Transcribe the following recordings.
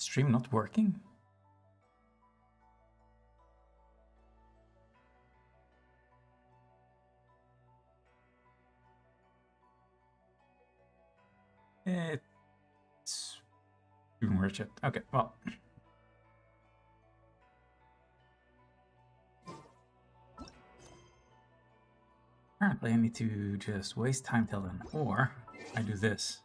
Stream not working? It's doing weird shit. Okay, well. Apparently I need to just waste time till then, or I do this.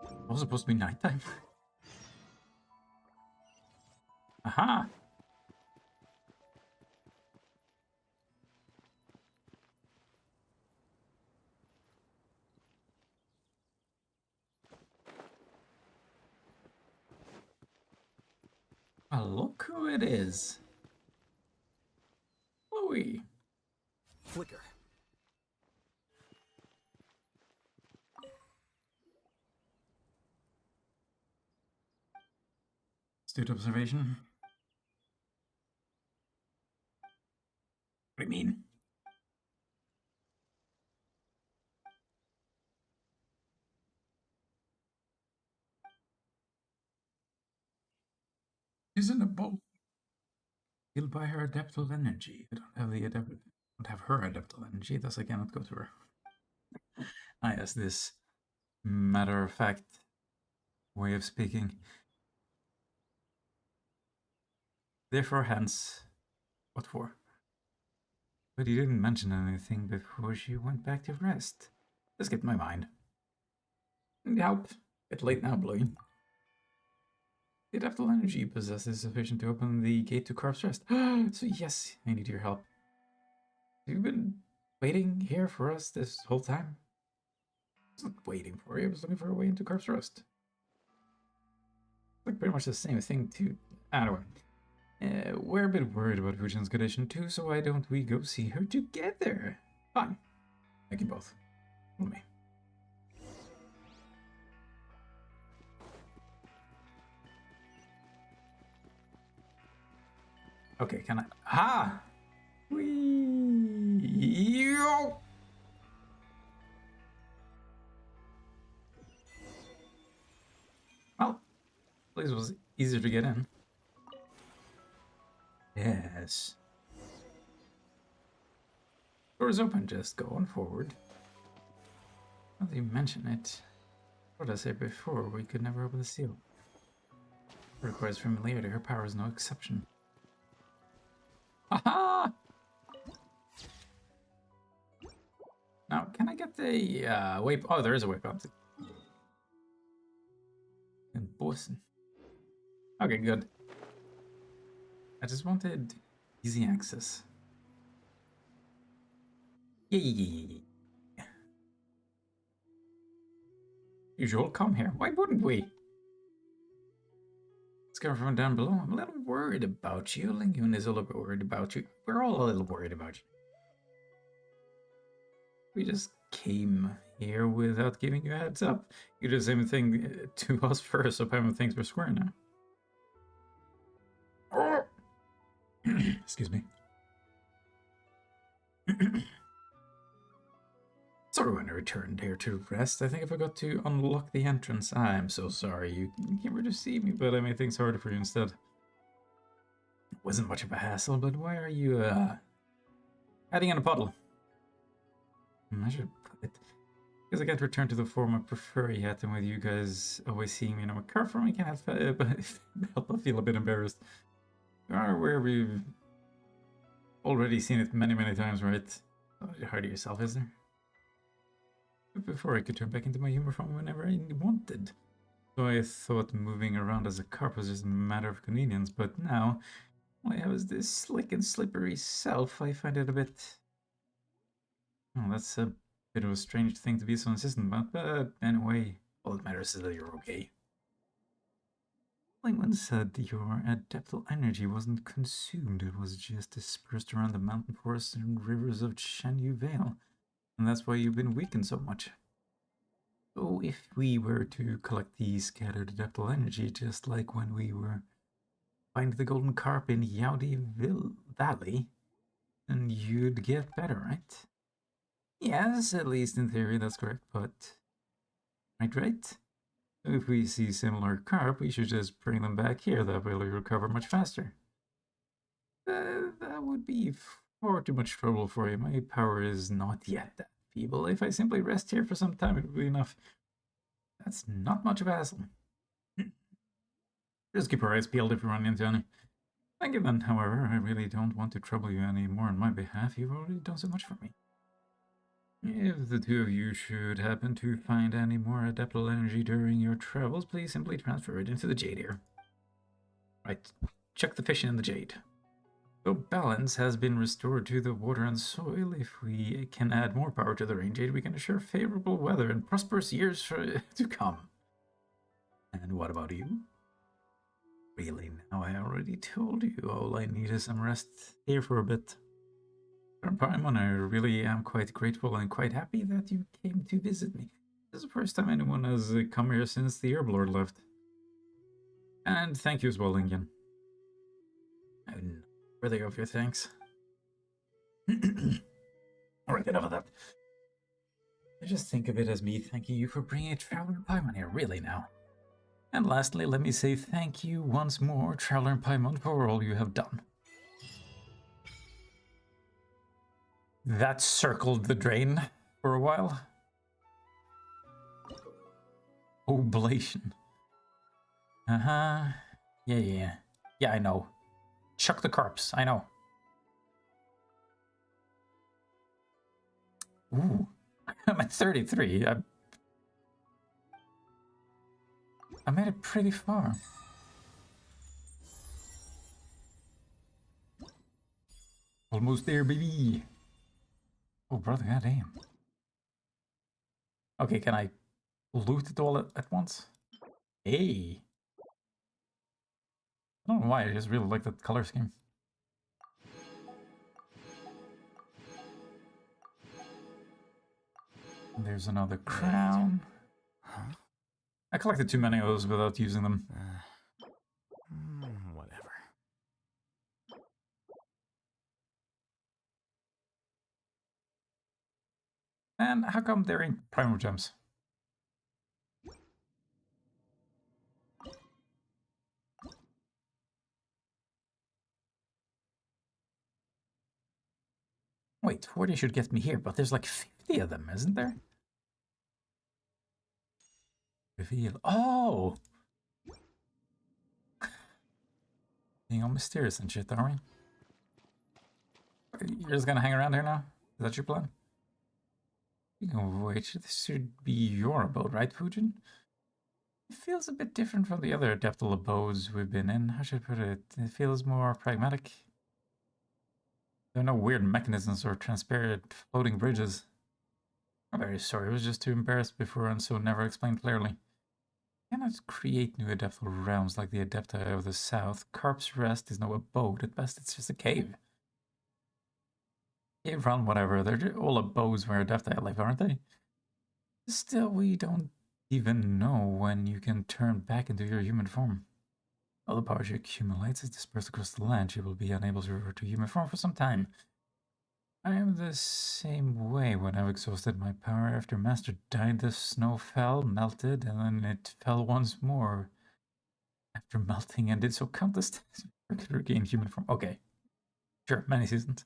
It was supposed to be nighttime. Aha! Well, look who it is. Chloe. Flicker. Astute observation. What do you mean? Isn't a bolt. Healed by her adaptable energy. I don't have her adaptable energy, thus I cannot go to her. Ah, yes, this matter of fact way of speaking. Therefore, hence, what for? But you didn't mention anything before she went back to rest. This skipped my mind. Help. Bit late now, Bluey. The adaptable energy you possess is sufficient to open the gate to Carp's Rest. So yes, I need your help. You've been waiting here for us this whole time? I wasn't waiting for you, I was looking for a way into Carp's Rest. Like pretty much the same thing too. Anyway. We're a bit worried about Fujin's condition too, so why don't we go see her together? Fine. Thank you both. Follow me. Okay, can I? Ah! Wee! Well, place was easier to get in. Yes. Door is open, just go on forward. Now that you mention it, what I said before, we could never open the seal. It requires familiarity, her power is no exception. Aha! Now, can I get the waypoint? Oh, there is a waypoint. In Boston. Okay, good. I just wanted easy access. Yay! You should all come here. Why wouldn't we? Let's go from down below. I'm a little worried about you. Lingyun is a little bit worried about you. We're all a little worried about you. We just came here without giving you a heads up. You did the same thing to us first, so apparently things were square now. Excuse me. Sorry when I returned here to rest. I think I forgot to unlock the entrance. I'm so sorry. You came here to see me, but I made things harder for you instead. It wasn't much of a hassle, but why are you, hiding in a puddle? I should put it. Because I can't return to the form I prefer yet, and with you guys always seeing me in a car form, I can't help but feel a bit embarrassed. You are aware we've already seen it many, many times, right? Don't hide yourself, is there? Before I could turn back into my humor form whenever I wanted. So I thought moving around as a carp was just a matter of convenience, but now, when I have this slick and slippery self, I find it a bit... Oh, that's a bit of a strange thing to be so insistent about, but anyway, all that matters is that you're okay. Lingman said your adaptable energy wasn't consumed, it was just dispersed around the mountain forests and rivers of Shanyu Vale. And that's why you've been weakened so much. So if we were to collect the scattered adaptable energy, just like when we were finding the golden carp in Yaudi Valley, and you'd get better, right? Yes, at least in theory that's correct, but... Right? If we see similar carp, we should just bring them back here, that way we recover much faster. That would be far too much trouble for you. My power is not yet that feeble. If I simply rest here for some time, it would be enough. That's not much of a hassle. Just keep our eyes peeled if we run into any. Thank you then, however. I really don't want to trouble you any more on my behalf. You've already done so much for me. If the two of you should happen to find any more adaptable energy during your travels, please simply transfer it into the jade here. Right, chuck the fish in the jade. So balance has been restored to the water and soil. If we can add more power to the rain jade, we can assure favorable weather and prosperous years to come. And what about you? Really, now I already told you. All I need is some rest here for a bit. Paimon, I really am quite grateful and quite happy that you came to visit me. This is the first time anyone has come here since the Herblord left. And thank you as well, Lingen. I'm worthy of your thanks. Alright, enough of that. I just think of it as me thanking you for bringing a Traveler Paimon here, really now. And lastly, let me say thank you once more, Traveler Paimon, for all you have done. That circled the drain for a while. Oblation. Uh-huh. Yeah. Yeah, I know. Chuck the carps, I know. Ooh. I'm at 33. I made it pretty far. Almost there, baby. Oh, brother, goddamn. Okay, can I loot it all at once? Hey. I don't know why, I just really like that color scheme. And there's another crown. Huh? I collected too many of those without using them. Whatever. And how come there ain't primal gems? Wait, 40 should get me here, but there's like 50 of them, isn't there? Reveal. Oh! Being all mysterious and shit, are we? You're just gonna hang around here now? Is that your plan? Speaking of which, this should be your abode, right, Fujin? It feels a bit different from the other adeptal abodes we've been in. How should I put it? It feels more pragmatic. There are no weird mechanisms or transparent floating bridges. I'm very sorry, I was just too embarrassed before and so never explained clearly. You cannot create new adeptal realms like the Adepti of the South. Carp's Rest is no abode, at best it's just a cave. Cave run, whatever, they're all abodes where Adepti live, aren't they? Still, we don't even know when you can turn back into your human form. All the power she accumulates is dispersed across the land. She will be unable to revert to human form for some time. I am the same way when I've exhausted my power. After Master died, the snow fell, melted, and then it fell once more. After melting and did so countless times, I could regain human form. Okay. Sure, many seasons.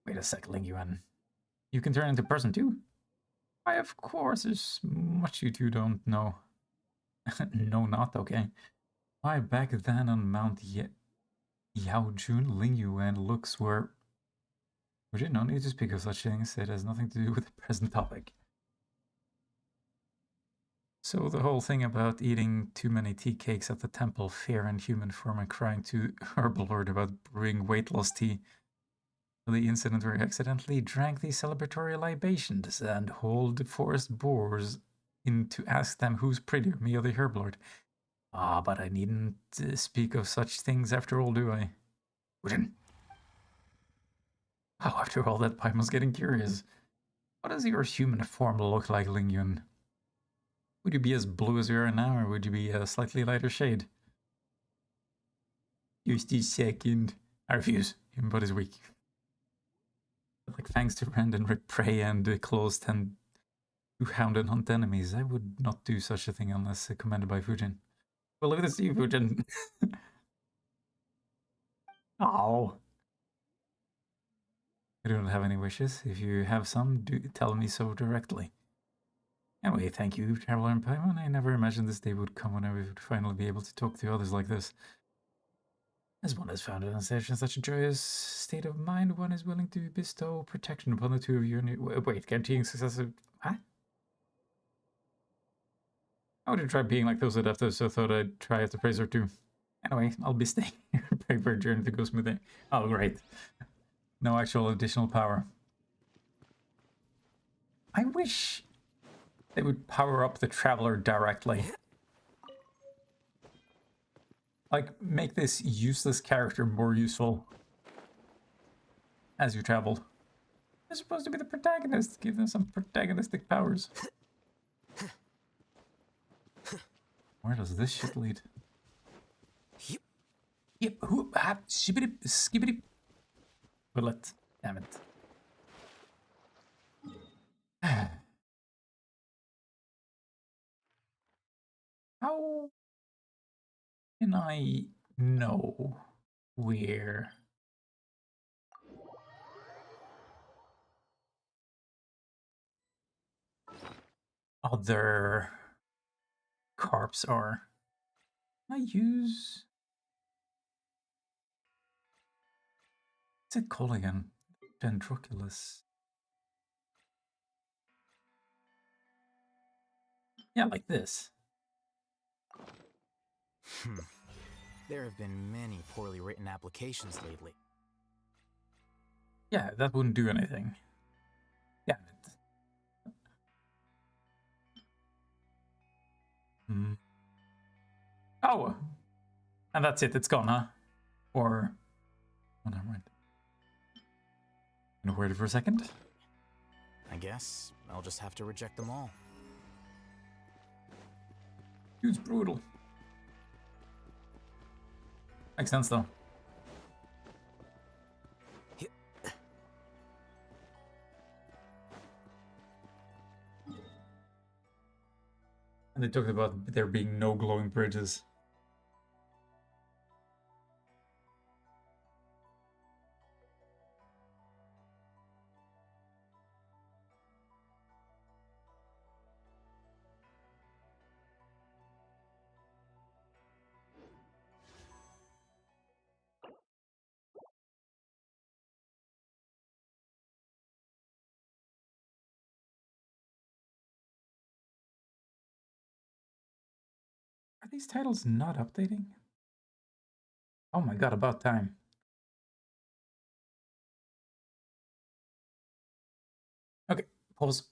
Wait a sec, Lingyuan. You can turn into person too? Why, of course, there's much you two don't know. No, not okay. Why, back then on Mount Yaojun, Lingyuan looks were... Would you no need to speak of such things? It has nothing to do with the present topic. So the whole thing about eating too many tea cakes at the temple, fear in human form, and crying to Herblord about brewing weight loss tea. The incident where he accidentally drank the celebratory libations and hauled the forest boars in to ask them who's prettier, me or the Herblord. Ah, but I needn't speak of such things after all, do I? Wouldn't. Oh, after all that, Paimon's getting curious. What does your human form look like, Lingyun? Would you be as blue as you are now, or would you be a slightly lighter shade? Just a second. I refuse. Human body's weak. But like fangs to rend and rip prey and claws tend to hound and hunt enemies. I would not do such a thing unless commanded by Fujin. Well, look at this, you, Fujin. Oh. I don't have any wishes. If you have some, do tell me so directly. Anyway, thank you, Traveler and Paimon. I never imagined this day would come when I would finally be able to talk to others like this. As one has found in such a joyous state of mind, one is willing to bestow protection upon the two of you. Wait, guaranteeing success of... Huh? I would have tried being like those adapters, so I thought I'd try at the phrase or two. Anyway, I'll be staying here, praying for a journey to go smoothly. Oh, great. No actual additional power. I wish they would power up the Traveler directly. Like, make this useless character more useful as you travel. They're supposed to be the protagonist. Give them some protagonistic powers. Where does this shit lead? Yep, whoop, hop, shibbity, skibbity. Bullet. Damn it. How can I know where other carps are? Can I use... What's it called again? Dendroculus. Yeah, like this. There have been many poorly written applications lately. Yeah, that wouldn't do anything. Damn it. Oh! And that's it, it's gone, huh? Or... Oh, never mind. I'm gonna wait for a second. I guess I'll just have to reject them all. Dude's brutal. Makes sense, though. And they talked about there being no glowing bridges. Are these titles not updating? Oh my god, about time. Okay, pause.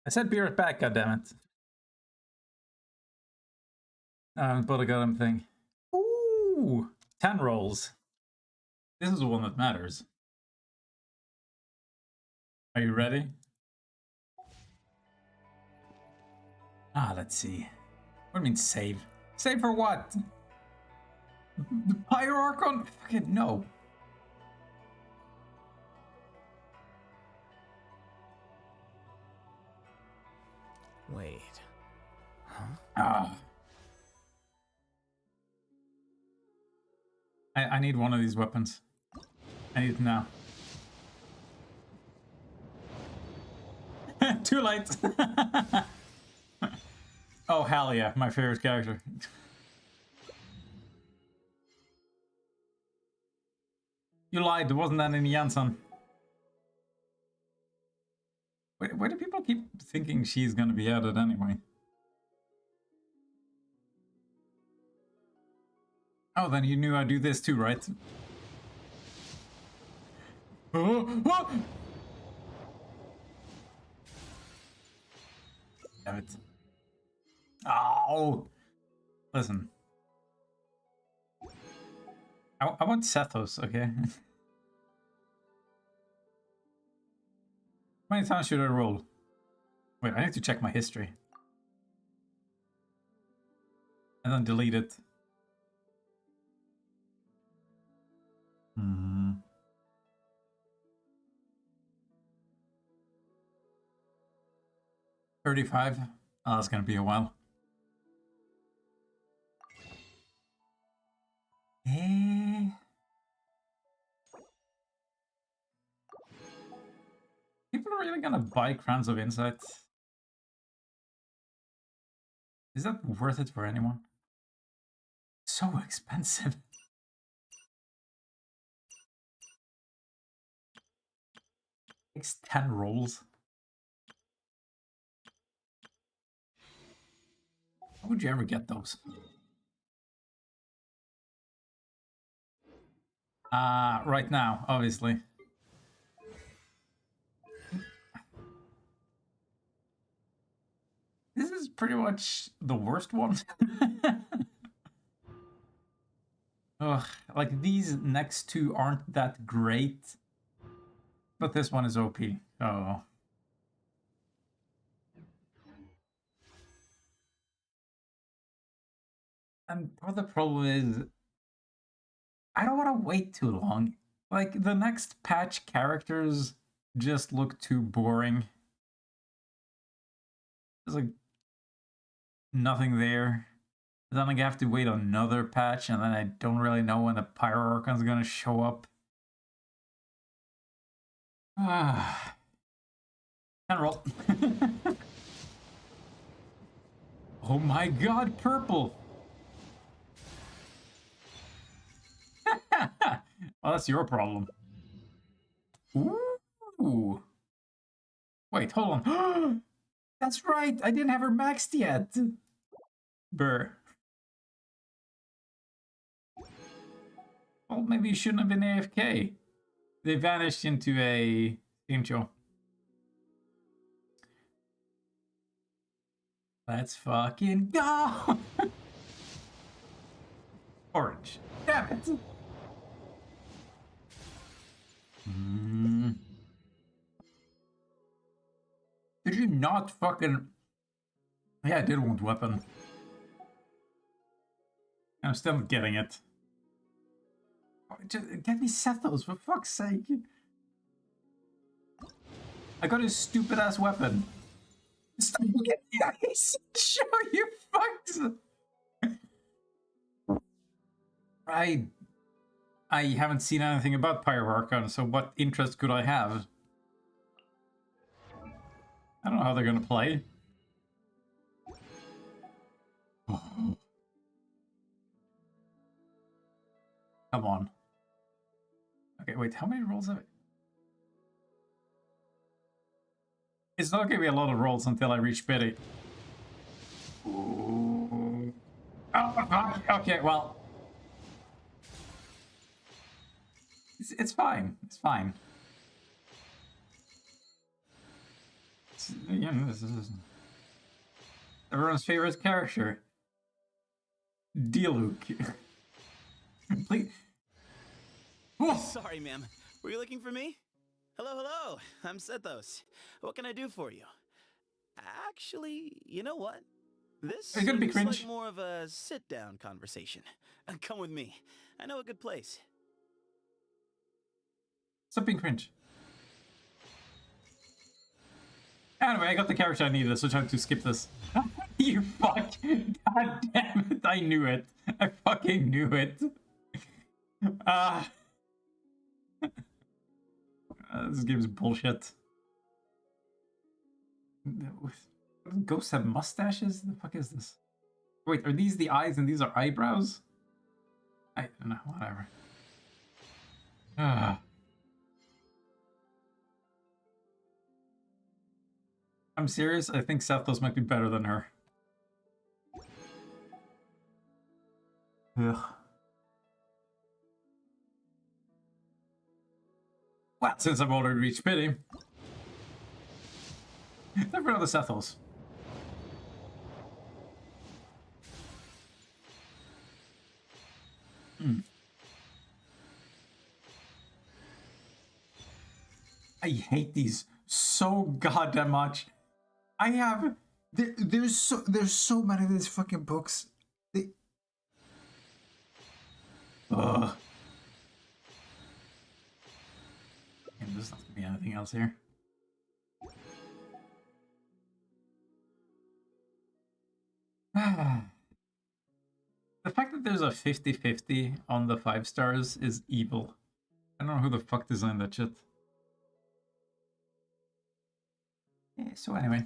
I said be right back, goddammit. But I got him thing. Ooh! 10 rolls. This is the one that matters. Are you ready? Let's see. What do you mean save? Save for what? The Pyro Archon? Fucking no. Wait. Huh? I need one of these weapons. I need it now. Too late. Oh, hell yeah. My favorite character. You lied. There wasn't that in Janssen. Why do people keep thinking she's gonna be added anyway? Oh, then you knew I'd do this too, right? Oh! Damn it. Oh! Listen. I want Sethos, okay? How many times should I roll? Wait, I need to check my history. And then delete it. 35? Oh, that's gonna be a while. People are really gonna buy Crowns of Insight? Is that worth it for anyone? So expensive. Takes 10 rolls. How would you ever get those? Right now, obviously. This is pretty much the worst one. Ugh, like these next two aren't that great. But this one is OP. Oh. And part of the problem is I don't want to wait too long. Like the next patch characters just look too boring. There's like nothing there. Then I have to wait another patch, and then I don't really know when the Pyro Archon's gonna show up. Ah. Can roll. Oh my god, purple! Well, that's your problem. Ooh. Wait, hold on. That's right, I didn't have her maxed yet. Brr. Well, maybe you shouldn't have been AFK. They vanished into a intro. Let's fucking go! Orange. Damn it! Did you not fucking... Yeah, I did want weapon. I'm still not getting it. Just get me Sethos, for fuck's sake. I got his stupid ass weapon. Stop getting nice. Show you fucks. I haven't seen anything about Pyro Archon, so what interest could I have? I don't know how they're gonna play. Come on. Okay, wait, how many rolls have I... It's not gonna be a lot of rolls until I reach Biddy. Oh, okay, well... It's fine. It's fine. again, this is everyone's favorite character. Diluc. Please. Oh! Sorry, ma'am. Were you looking for me? Hello, hello. I'm Sethos. What can I do for you? Actually, you know what? This Are you gonna be seems cringe? like more of a sit-down conversation. Come with me. I know a good place. Stop being cringe. Anyway, I got the character I needed, so I tried to skip this. You fuck! God damn it! I knew it. I fucking knew it. This game's bullshit. Ghosts have mustaches? The fuck is this? Wait, are these the eyes and these are eyebrows? I don't know, whatever. I'm serious, I think Sethos might be better than her. Ugh. Well, since I've already reached pity, time for another Sethos. I hate these so goddamn much. I have there's so many of these fucking books. Ugh. And there's not gonna be anything else here. The fact that there's a 50-50 on the 5 stars is evil. I don't know who the fuck designed that shit. Yeah, so anyway.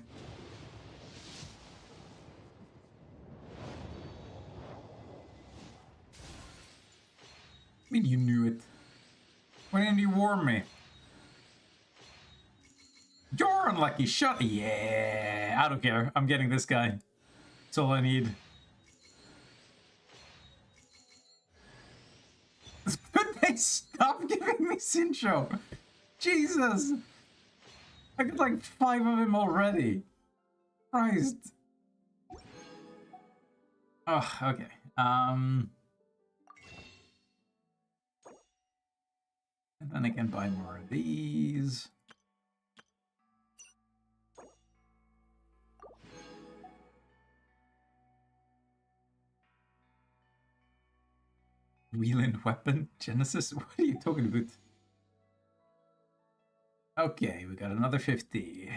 I mean, you knew it. Why didn't you warn me? You're unlucky, shut. Yeah, I don't care. I'm getting this guy. That's all I need. Could they stop giving me Sincho? Jesus! I got like 5 of him already. Christ. Oh, okay. And then I can buy more of these. Wheeling weapon? Genesis? What are you talking about? Okay, we got another 50.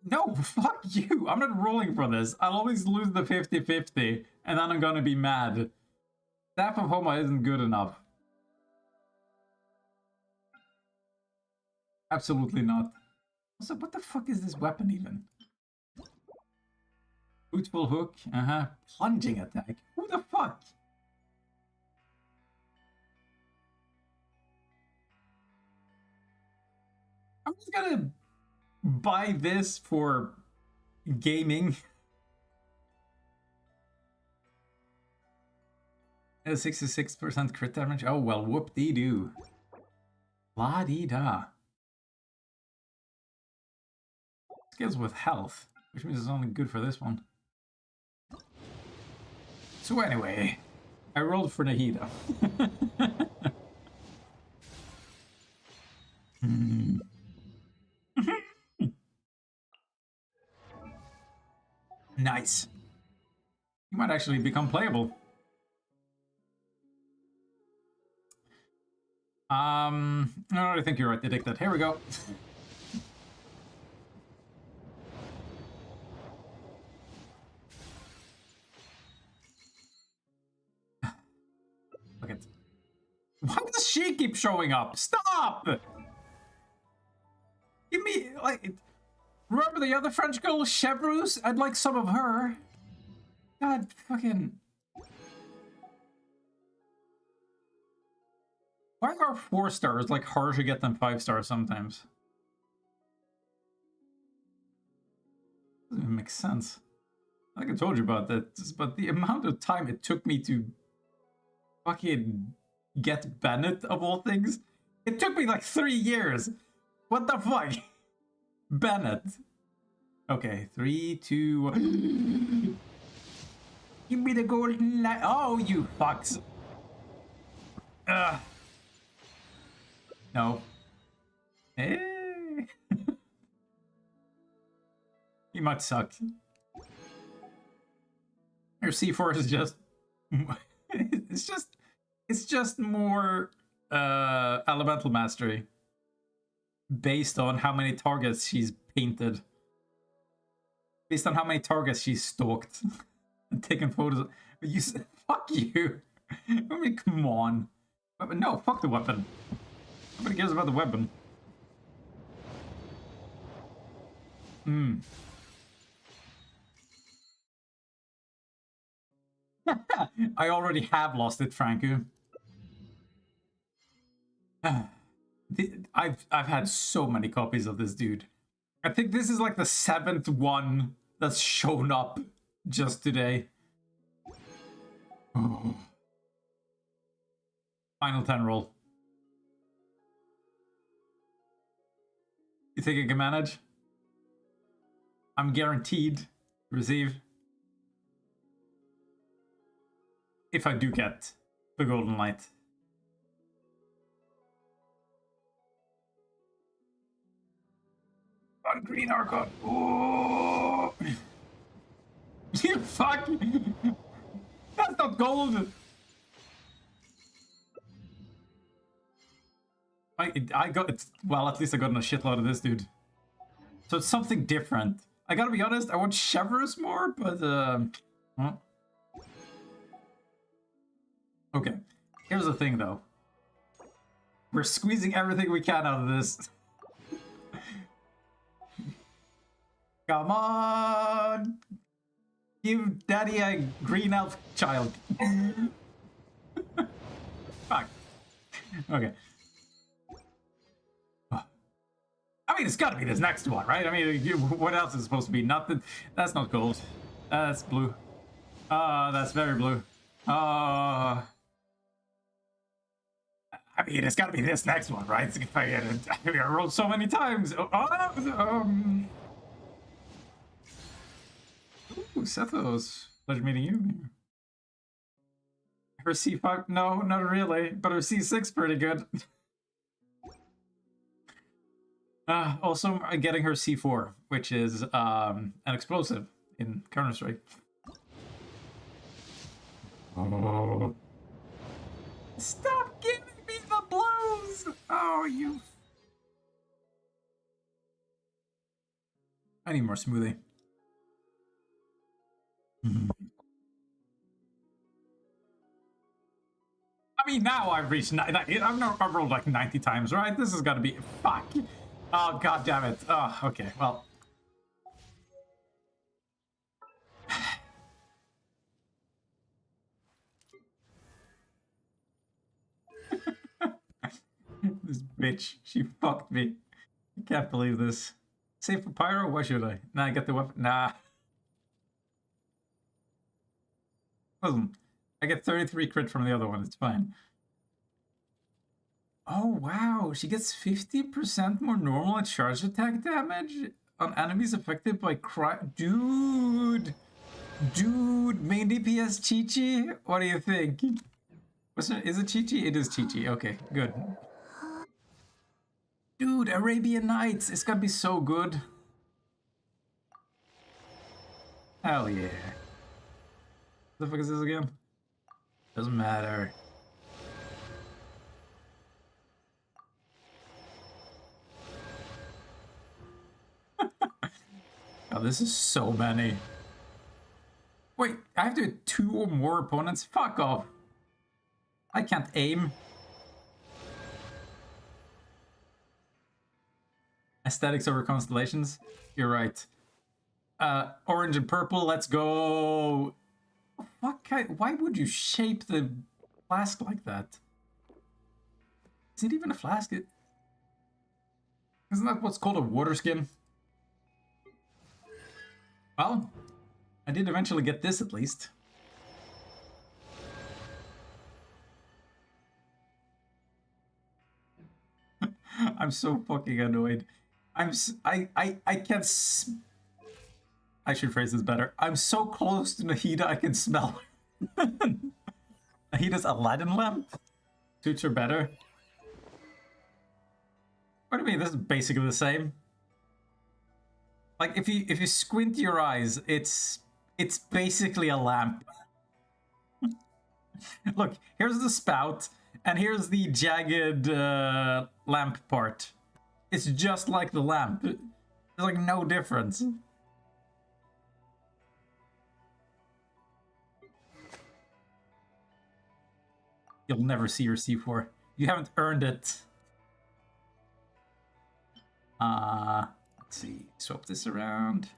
No, fuck you! I'm not rolling for this. I'll always lose the 50-50, and then I'm gonna be mad. Staff of Homa isn't good enough. Absolutely not. Also, what the fuck is this weapon even? Fruitful hook, plunging attack. Who the fuck? I'm just gonna buy this for gaming. A 66% crit damage. Oh well, whoop-dee-doo. La-dee-da. Skills with health, which means it's only good for this one. So anyway, I rolled for Nahida. Nice. You might actually become playable. No, I think you're right to take that. Here we go. Look at. Why does she keep showing up? Stop! Give me, like... Remember the other French girl, Chevreuse? I'd like some of her. God, fucking... Why are 4 stars like harder to get than 5 stars sometimes? Doesn't even make sense. I think I told you about that, but the amount of time it took me to fucking get Bennett of all things. It took me like 3 years. What the fuck? Bennett. Okay, 3, 2, 1. Give me the golden light. Oh, you fucks. No. Eh. He might suck. Your C4 is just it's just more elemental mastery based on how many targets she's painted. Based on how many targets she's stalked and taken photos. You fuck you. I mean, come on. No, fuck the weapon. Nobody cares about the weapon. I already have lost it, Franco. I've had so many copies of this dude. I think this is like the 7th one that's shown up just today. Oh. Final 10 roll. You think I can manage? I'm guaranteed to receive. If I do get the golden light. On green Archon. Oh! You fuck! That's not gold! I got it. Well, at least I got a shitload of this dude. So it's something different. I gotta be honest, I want Chevreuse more, but huh? Okay. Here's the thing though. We're squeezing everything we can out of this. Come on! Give daddy a green elf child. Fuck. Okay. I mean, it's gotta be this next one, right? I mean, what else is it supposed to be? Nothing. That's not gold. That's blue. That's very blue. I mean, it's gotta be this next one, right? If I get it, I rolled so many times. Ooh, Sethos. Pleasure meeting you. Her C5, no, not really, but her C6 pretty good. Also, getting her C4, which is an explosive in Counter-Strike. Oh. Stop giving me the blows! Oh, you... I need more smoothie. I mean, now I've reached... I've rolled like 90 times, right? This has got to be... Fuck! Oh, god damn it. Oh, okay, well... This bitch, she fucked me. I can't believe this. Save for Pyro? Why should I? Nah, I get the weapon. Nah. Listen, I get 33 crit from the other one. It's fine. Oh, wow. She gets 50% more normal at charge attack damage on enemies affected by Dude! Dude! Main DPS Chi-Chi? What do you think? Is it Chi-Chi? It is Chi-Chi. Okay, good. Dude, Arabian Nights! It's gonna be so good. Hell yeah. What the fuck is this again? Doesn't matter. Oh, this is so many. Wait, I have to hit 2 or more opponents? Fuck off. I can't aim. Aesthetics over constellations? You're right. Orange and purple, let's go. Why would you shape the flask like that? Is it even a flask? Isn't that what's called a water skin? Well, I did eventually get this at least. I'm so fucking annoyed. I can I should phrase this better. I'm so close to Nahida I can smell her. Nahida's Aladdin lamp? Suits her better. What do you mean? This is basically the same. Like if you squint your eyes, it's basically a lamp. Look, here's the spout, and here's the jagged lamp part. It's just like the lamp. There's like no difference. You'll never see your C4. You haven't earned it. Let's see. Swap this around.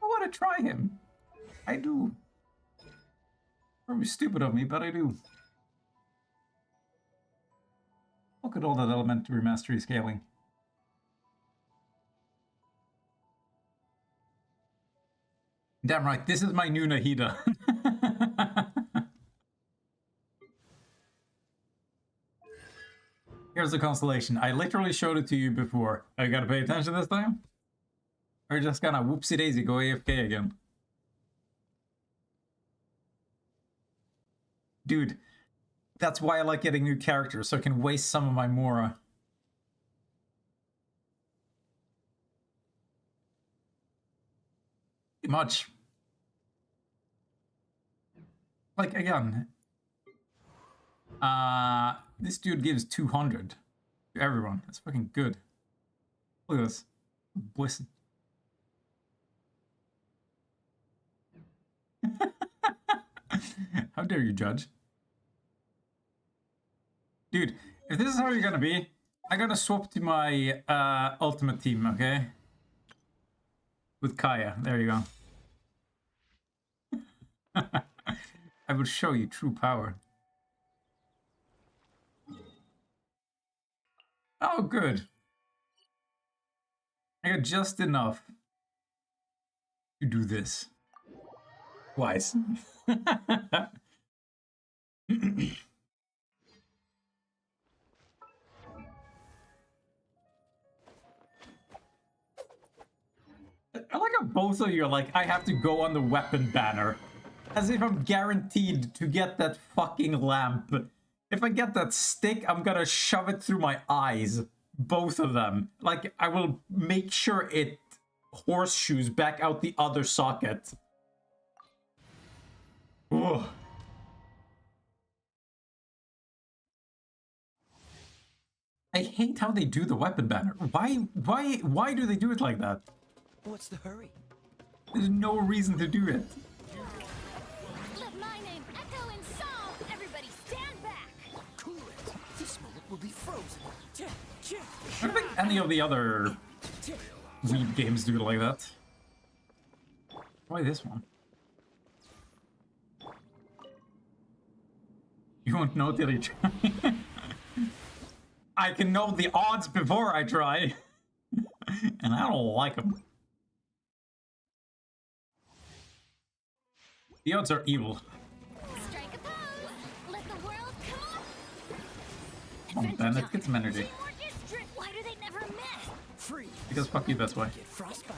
I want to try him. I do. Probably stupid of me, but I do. Look at all that elementary mastery scaling. Damn right, this is my new Nahida. Here's the constellation. I literally showed it to you before. Are you gotta pay attention this time? Or just gonna whoopsie daisy go AFK again? Dude, that's why I like getting new characters, so I can waste some of my Mora. Too much. Like, again, this dude gives 200 to everyone. That's fucking good. Look at this. Bliss. How dare you judge? Dude, if this is how you're gonna be, I gotta swap to my ultimate team, okay? With Kaya. There you go. I will show you true power. Oh, good. I got just enough to do this. Twice. I like how both of you are like, I have to go on the weapon banner. As if I'm guaranteed to get that fucking lamp. If I get that stick, I'm gonna shove it through my eyes. Both of them. Like, I will make sure it horseshoes back out the other socket. Ugh. I hate how they do the weapon banner. Why do they do it like that? What's the hurry? There's no reason to do it. Let my name echo in song! Everybody stand back! Cool it. This moment will be frozen. I don't think any of the other Weeb games do it like that. Why this one? You won't know till you try. I can know the odds before I try. And I don't like them. The odds are evil. Strike a pose! Let the world come on! Come on, Bennett, get some energy. Teamwork is drift. Why do they never miss? Free. Because fuck you, that's why. Get frostbite.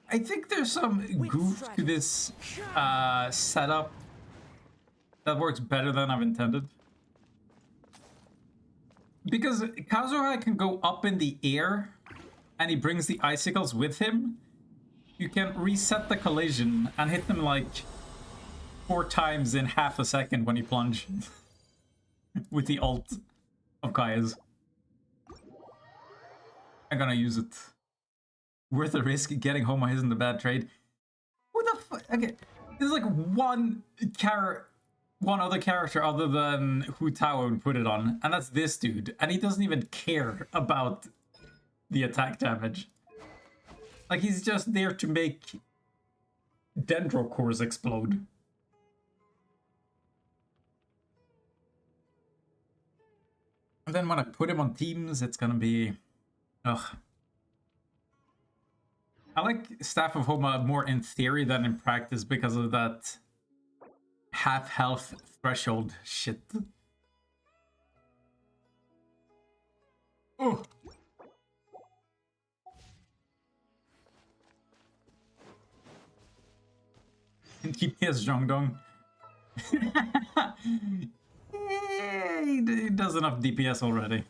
I think there's some goof to this setup that works better than I've intended. Because Kazuha can go up in the air and he brings the icicles with him. You can reset the collision and hit them like 4 times in half a second when you plunge with the ult of Kaya's. I'm gonna use it. Worth the risk. Getting Homa isn't a bad trade. Who the fuck? Okay, there's like one other character other than who Tawa would put it on, and that's this dude. And he doesn't even care about the attack damage. Like, he's just there to make dendro cores explode. And then when I put him on teams, it's gonna be... Ugh. I like Staff of Homa more in theory than in practice because of that half health threshold shit. Oh. And keep his Zhongdong. He does enough DPS already.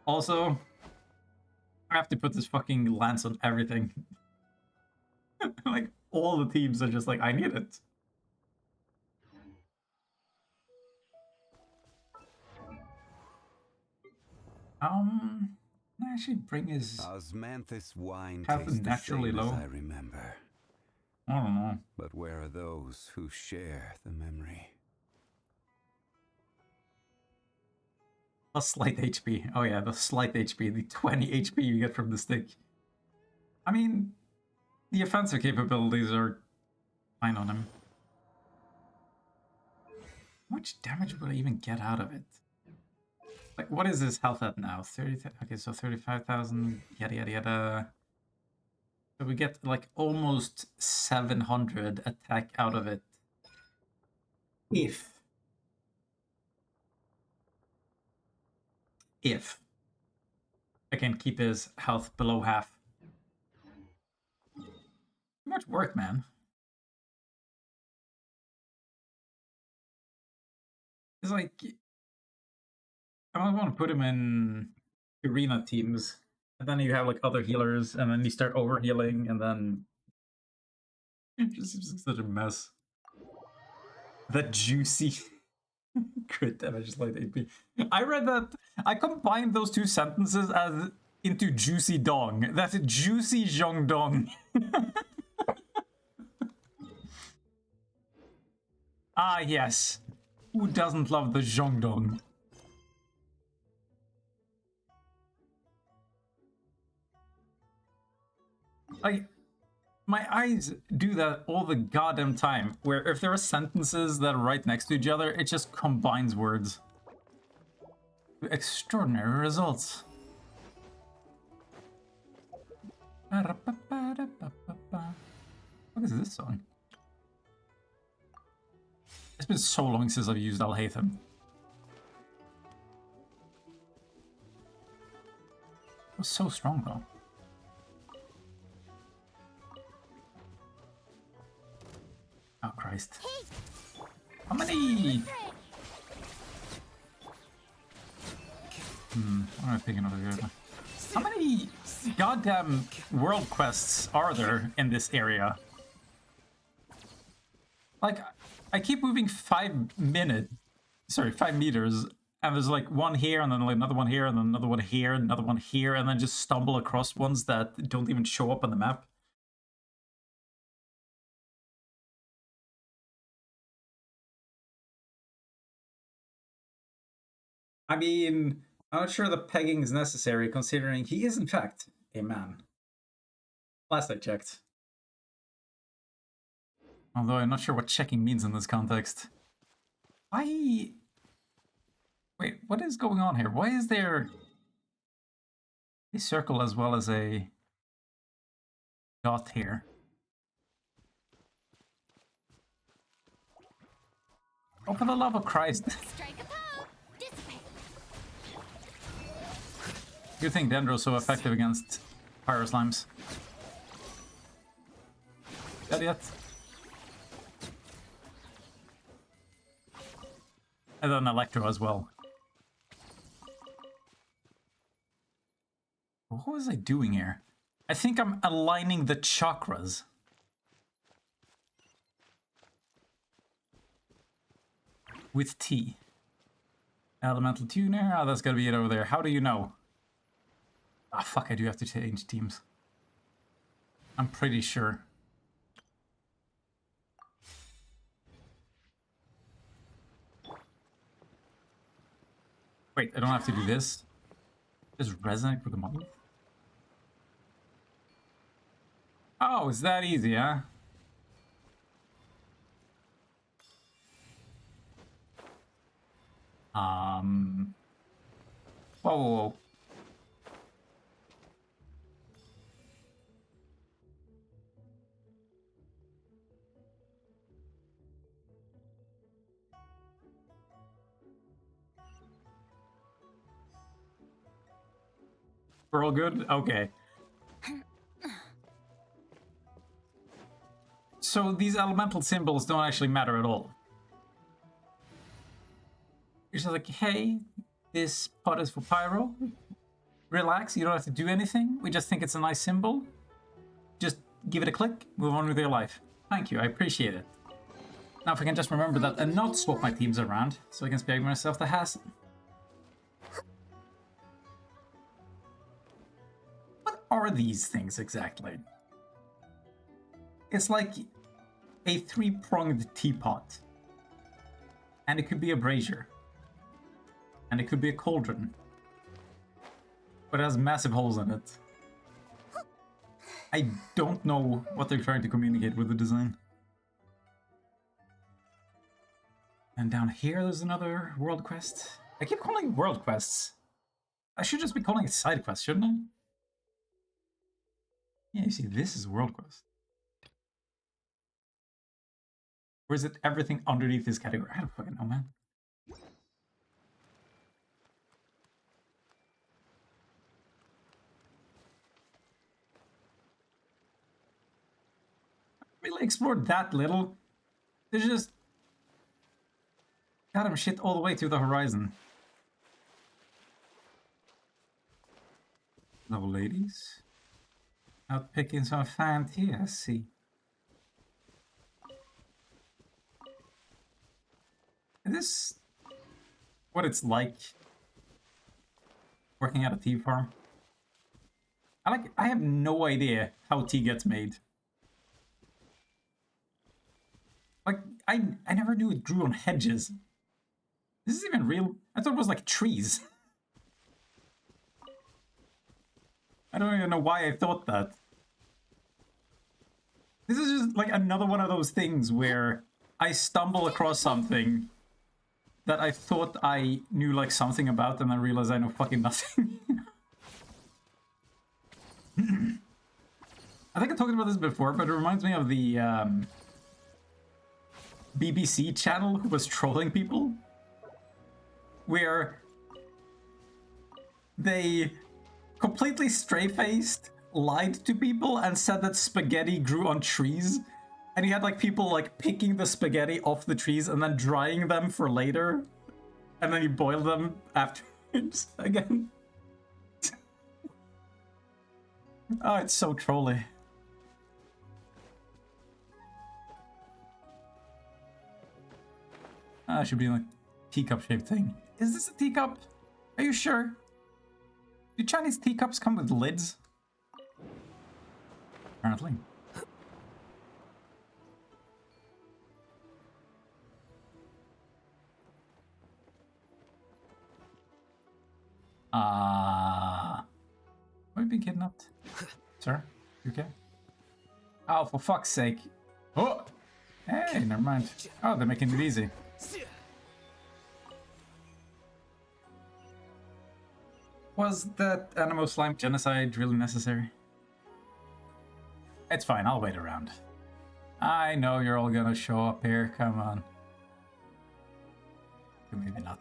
Also, I have to put this fucking lance on everything. Like, all the teams are just like, I need it. Actually bring his Osmanthus wine health tastes the naturally same as low. I remember. I don't know. But where are those who share the memory? The slight HP. Oh yeah, the slight HP. The 20 HP you get from the stick. I mean, the offensive capabilities are fine on him. How much damage will I even get out of it? Like, what is his health at now? 30. Okay, so 35,000. Yada yada yada. So we get like almost 700 attack out of it. If I can keep his health below half. Too much work, man. It's like, I don't want to put him in arena teams, and then you have like other healers, and then you start over healing, and then it just seems like such a mess. That juicy crit damage like AP. I read that I combined those two sentences as into juicy dong. That's a juicy Zhongdong. Ah yes. Who doesn't love the Zhongdong? Like, my eyes do that all the goddamn time, where if there are sentences that are right next to each other, it just combines words. Extraordinary results. What is this song? It's been so long since I've used Alhaitham. It was so strong though. Oh Christ. How many? What am I picking over here? How many goddamn world quests are there in this area? Like, I keep moving 5 meters, and there's like one here, and then like another one here, and then another one here, and another one here, and then just stumble across ones that don't even show up on the map. I mean, I'm not sure the pegging is necessary, considering he is in fact a man. Last I checked. Although I'm not sure what checking means in this context. Why? Wait, what is going on here? Why is there a circle as well as a dot here? Oh, for the love of Christ. Strike a pose. Dissipate. You think Dendro's so effective against Pyro Slimes? Got yet? And then Electro as well. What was I doing here? I think I'm aligning the chakras. With T. Elemental tuner? Oh, that's gotta be it over there. How do you know? Ah, fuck, I do have to change teams. I'm pretty sure. Wait, I don't have to do this? Just resonate with the money? Oh, it's that easy, huh? Whoa, whoa, whoa. We're all good? Okay. So these elemental symbols don't actually matter at all. You're just like, hey, this pot is for pyro. Relax, you don't have to do anything. We just think it's a nice symbol. Just give it a click, move on with your life. Thank you, I appreciate it. Now if I can just remember that and not swap my teams around, so I can spare myself the hassle. What are these things exactly? It's like a three-pronged teapot. And it could be a brazier. And it could be a cauldron. But it has massive holes in it. I don't know what they're trying to communicate with the design. And down here there's another world quest. I keep calling it world quests. I should just be calling it side quests, shouldn't I? Yeah, you see, this is world quest. Or is it everything underneath this category? I don't fucking know, man. Really explored that little. There's just goddamn shit all the way to the horizon. Hello, ladies. Out picking some fancy, I see. Is this what it's like working at a tea farm? I have no idea how tea gets made. Like, I never knew it grew on hedges. This is even real? I thought it was like trees. I don't even know why I thought that. This is just like another one of those things where I stumble across something that I thought I knew like something about and I realized I know fucking nothing. I think I talked about this before, but it reminds me of the BBC channel who was trolling people. Where they completely straight-faced lied to people and said that spaghetti grew on trees. And you had like people like picking the spaghetti off the trees and then drying them for later. And then you boil them afterwards again. Oh, it's so trolly. It should be like teacup shaped thing. Is this a teacup? Are you sure? Do Chinese teacups come with lids? Apparently. Have I been kidnapped? Sir? You okay? Oh, for fuck's sake. Oh! Hey, never mind. Oh, they're making it easy. Was that animal slime genocide really necessary? It's fine, I'll wait around. I know you're all gonna show up here, come on. Maybe not.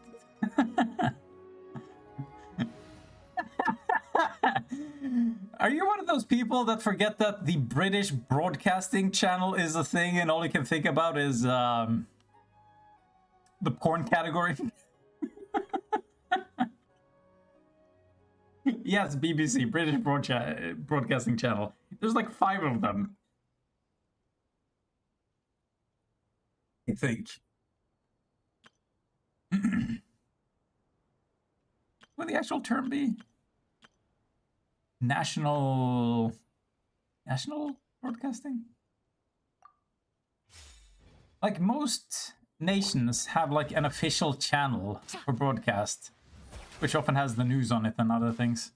Are you one of those people that forget that the British Broadcasting Channel is a thing and all you can think about is the porn category? Yes, BBC, British Broadcasting Channel. There's like 5 of them. I think. What would the actual term be? National broadcasting? Like most nations have like an official channel for broadcast, which often has the news on it and other things.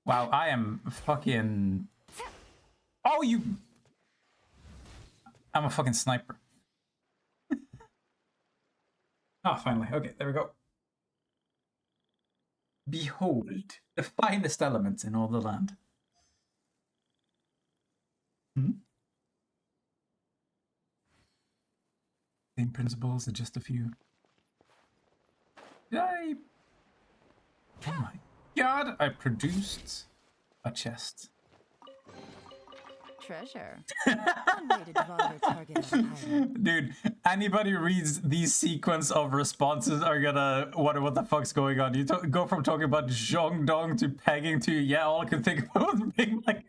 Wow, I am fucking... Oh, you... I'm a fucking sniper. Ah, finally. Okay, there we go. Behold, the finest elements in all the land. Same principles, just a few. Did I... Oh my... god, I produced a chest. Treasure. One way to draw your target out of hiding. Dude, anybody who reads these sequence of responses are gonna wonder what the fuck's going on. You go from talking about Zhongdong to pegging to, yeah, all I could think about was Big Black.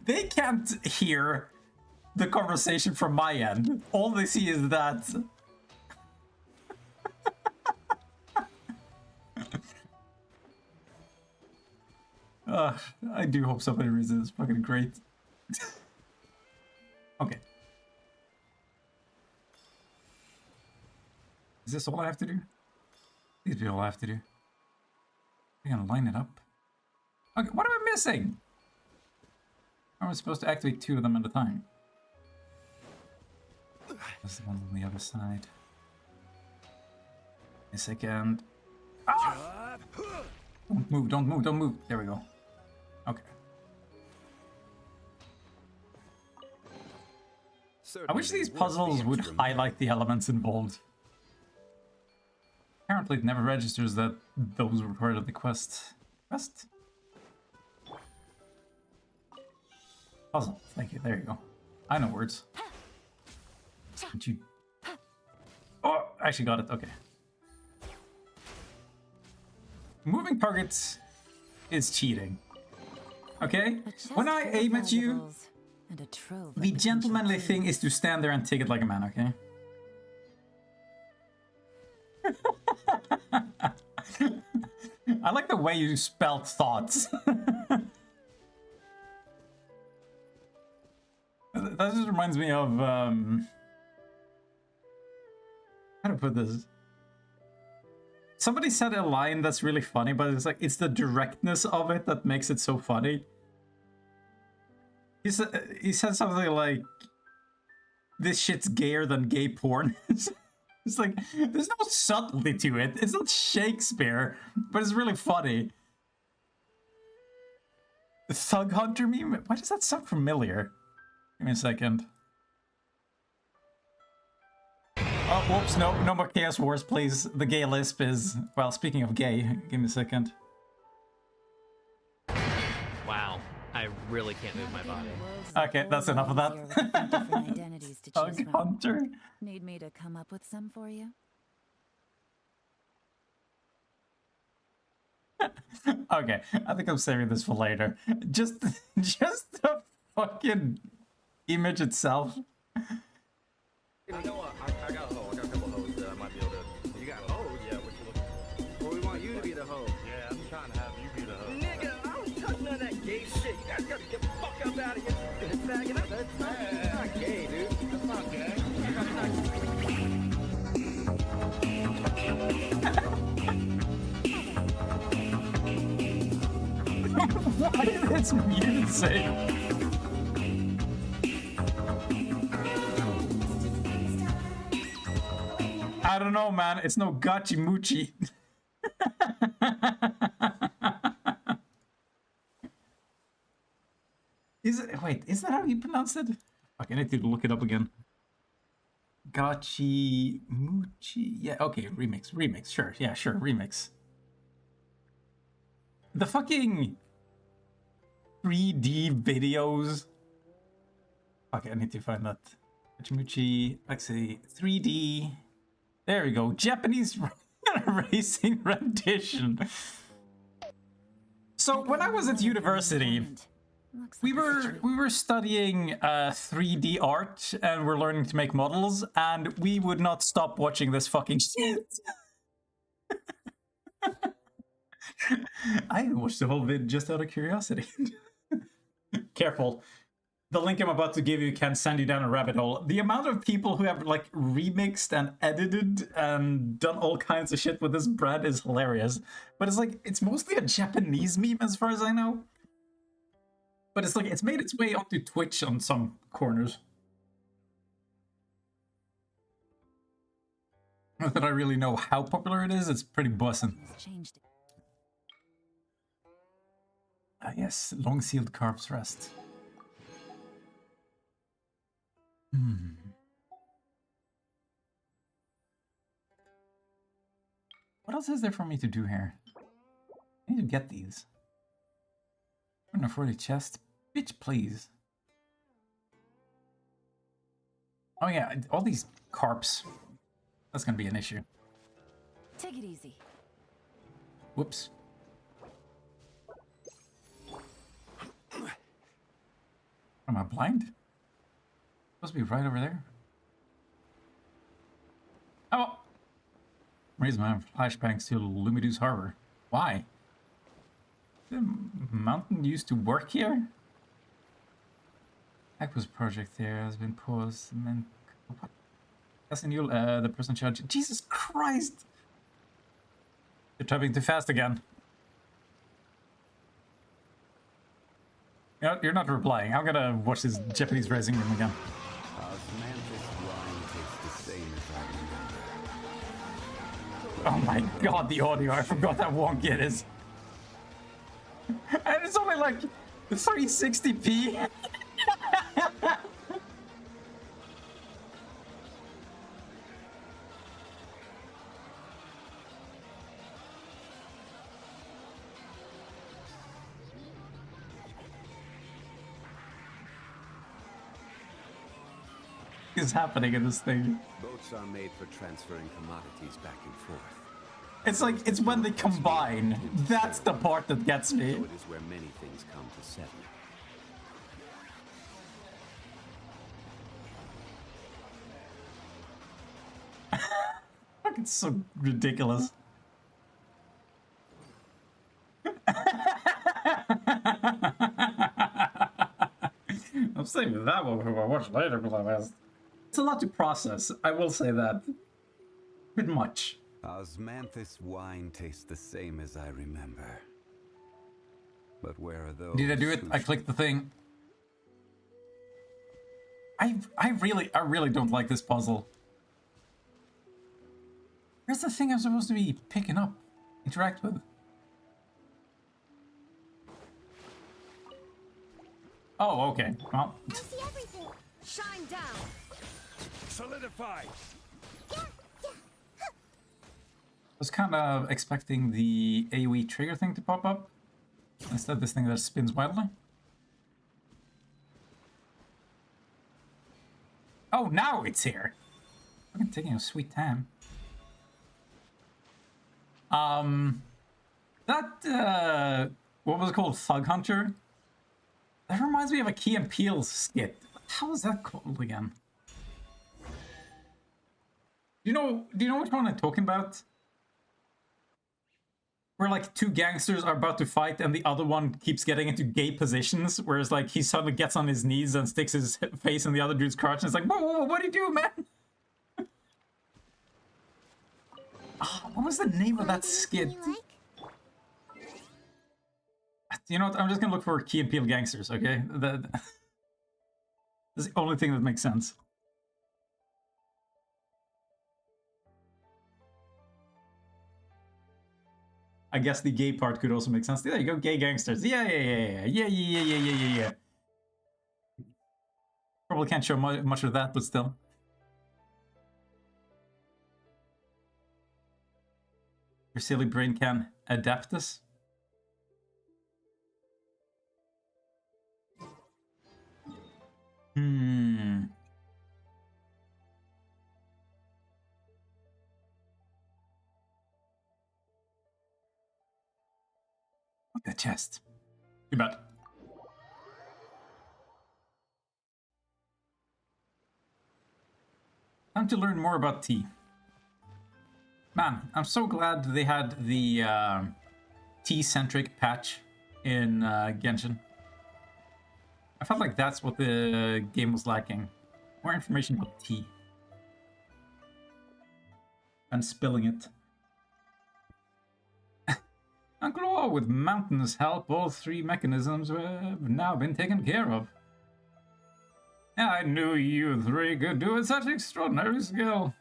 They can't hear the conversation from my end. All they see is that. I do hope somebody reads it. It's fucking great. Okay. Is this all I have to do? Please be all I have to do. I'm gonna line it up. Okay, what am I missing? How am I supposed to activate 2 of them at a time? That's the one on the other side. A second. Ah! Don't move, don't move, don't move. There we go. Okay. I wish these puzzles would highlight the elements involved. Apparently it never registers that those were part of the quest. Quest? Puzzle. Thank you. There you go. I know words. Did you... Oh, I actually got it. Okay. Moving targets is cheating. Okay? When I aim at you, and a trove of the potential gentlemanly clues. thing is to stand there and take it like a man, okay? I like the way you spelled thoughts. That just reminds me of, how to put this? Somebody said a line that's really funny, but it's like, it's the directness of it that makes it so funny. He said something like, this shit's gayer than gay porn. It's like, there's no subtlety to it. It's not Shakespeare, but it's really funny. The Thug Hunter meme? Why does that sound familiar? Give me a second. Oh, whoops, no more Chaos Wars, please. The gay lisp is... Well, speaking of gay, give me a second. Wow, I really can't move my body. Okay, that's enough of that. Different identities to choose Thug from. Hunter? Need me to come up with some for you? Okay, I think I'm saving this for later. Just the fucking image itself. You know what? I got a hoe. I got a couple hoes that I might be able to. You got hoes? Yeah, what you looking for? Well, we want you to be the hoe. Yeah, I'm trying to have you be the hoe. Nigga, I don't touch none of that gay shit. You guys gotta get the fuck up out of here. It's bagging up. That's not gay, dude. That's not gay. Why is this music? I don't know, man. It's no Gachi Muchi. Is it? Wait, is that how you pronounce it? Fuck, I need to look it up again. Gachi Muchi. Yeah, okay, remix. Sure, yeah, sure, remix. The fucking 3D videos. Okay, I need to find that. Gachimuchi, let's see, 3D. There we go. Japanese racing rendition. So when I was at university, we were studying 3D art and we're learning to make models, and we would not stop watching this fucking shit. I watched the whole vid just out of curiosity. Careful. The link I'm about to give you can send you down a rabbit hole. The amount of people who have like remixed and edited and done all kinds of shit with this brand is hilarious. But it's like, it's mostly a Japanese meme as far as I know. But it's like, it's made its way onto Twitch on some corners. Not that I really know how popular it is, it's pretty bussin'. Changed it. Ah yes, long-sealed corpse rest. else is there for me to do here? I need to get these. 240 chest. Bitch, please. Oh yeah, all these carps. That's gonna be an issue. Take it easy. Whoops. Am I blind? Supposed to be right over there. Oh! Raise my flashbangs to Lumidu's Harbor. Why? The mountain used to work here? Aqua's project there has been paused and then... That's the person charged. Jesus Christ! You're typing too fast again. You're not replying. I'm gonna watch this Japanese racing game again. Osmanthus wine tastes the same as I remember. Oh my god, the audio. I forgot how wonky it is. And it's only like 360p. Is happening in this thing. Boats are made for transferring commodities back and forth. It's like, it's when they combine. That's the part that gets me. So it is where many things come to settle. Fuck, it's so ridiculous. I'm saving that one for my watch later, but it's a lot to process. I will say that. Bit much. Osmanthus wine tastes the same as I remember. But where are those? Did I do it? I clicked the thing. I really don't like this puzzle. Where's the thing I'm supposed to be picking up? Interact with? Oh, okay. Well. I see everything. Shine down. Solidify! Yeah. I was kind of expecting the AoE trigger thing to pop up. Instead, this thing that spins wildly. Oh, now it's here! I'm taking a sweet time. What was it called? Thug Hunter? That reminds me of a Key and Peele skit. How is that called again? Do you know which one I'm talking about? Where like two gangsters are about to fight and the other one keeps getting into gay positions, whereas like he suddenly gets on his knees and sticks his face in the other dude's crotch and it's like, whoa, what do you do, man? What was the name of that skit? You know what? I'm just gonna look for Key and Peele gangsters, okay? That's the only thing that makes sense. I guess the gay part could also make sense. There you go, gay gangsters. Yeah. Probably can't show much of that, but still. Your silly brain can adapt this. The chest. Too bad. Time to learn more about tea. Man, I'm so glad they had the tea-centric patch in Genshin. I felt like that's what the game was lacking. More information about tea. And spilling it. Uncle O, with Mountain's help, all three mechanisms have now been taken care of. I knew you three could do it such extraordinary skill.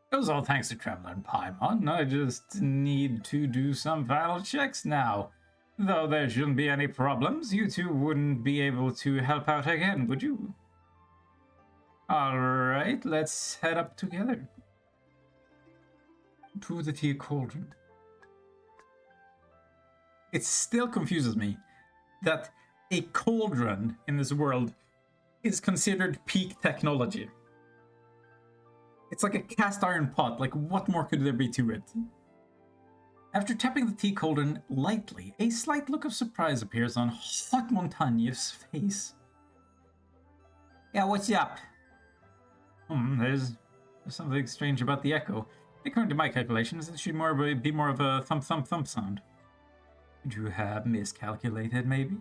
It was all thanks to Traveler and Paimon. I just need to do some final checks now. Though there shouldn't be any problems, you two wouldn't be able to help out again, would you? Alright, let's head up together. to the tea cauldron. It still confuses me that a cauldron in this world is considered peak technology. It's like a cast iron pot. Like, what more could there be to it? After tapping the tea cauldron lightly, a slight look of surprise appears on Hot Montañe's face. Yeah, what's up? There's something strange about the echo. According to my calculations, it should be more of a thump thump thump sound. Could you have miscalculated, maybe?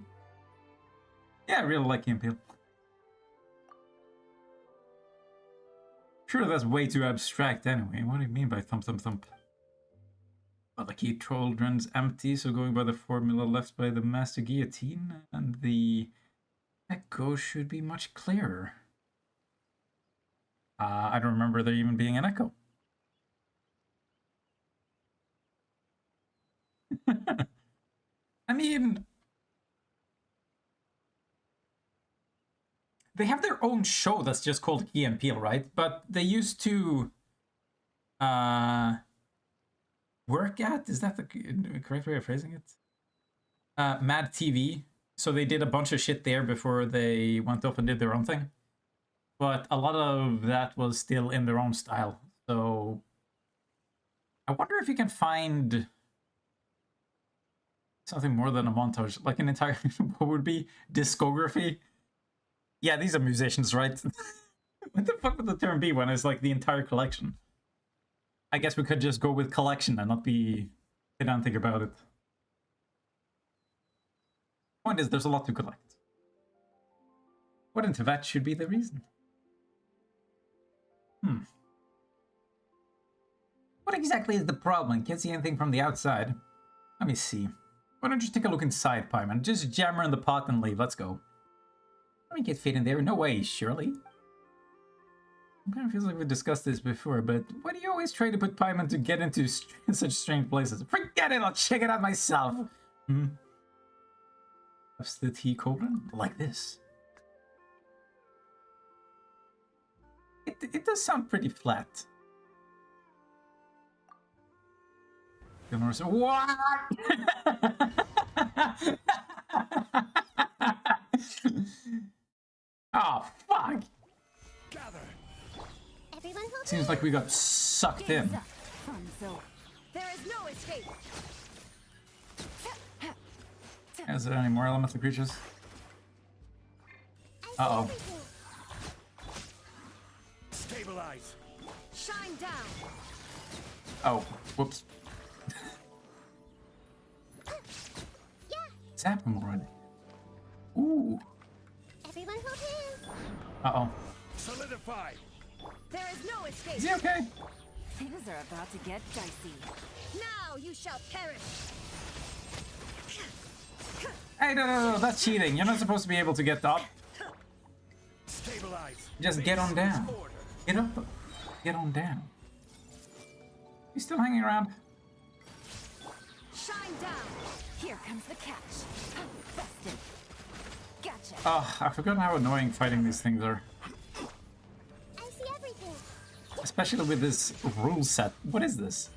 Yeah, I really like Key and Peele. Sure, that's way too abstract anyway. What do you mean by thump thump thump? Well, the key cauldron's empty, so going by the formula left by the Master Guillotine, and the echo should be much clearer. I don't remember there even being an echo. I mean, they have their own show that's just called Key and Peele, right? But they used to work at, is that the correct way of phrasing it? Mad TV. So they did a bunch of shit there before they went off and did their own thing. But a lot of that was still in their own style. So I wonder if you can find something more than a montage, like an entire, what would be discography? Yeah, these are musicians, right? What the fuck would the term be when it's like the entire collection? I guess we could just go with collection and not be pedantic about it. Point is, there's a lot to collect. What into that should be the reason? What exactly is the problem? Can't see anything from the outside. Let me see. Why don't you take a look inside, Paimon? Just jam her in the pot and leave. Let's go. Let me get fit in there. No way, surely. It kind of feels like we discussed this before, but why do you always try to put Paimon to get into such strange places? Forget it, I'll check it out myself. That's the tea cauldron? Like this. It does sound pretty flat. What? Oh, fuck. Seems like we got sucked in. There is no escape. Is there any more elemental creatures? Uh-oh. Stabilize. Shine down. Oh, whoops. Zap him already. Ooh. Everyone hold hands. Uh-oh. Solidify. There is no escape. Is he okay? Things are about to get dicey. Now you shall perish. Hey, no, that's cheating. You're not supposed to be able to get up. Stabilize. Just get on down. Get up. Get on down. You still hanging around? Shine down. Here comes the catch. Busted. Gotcha. Oh, I forgot how annoying fighting these things are. I see everything. Especially with this rule set. What is this?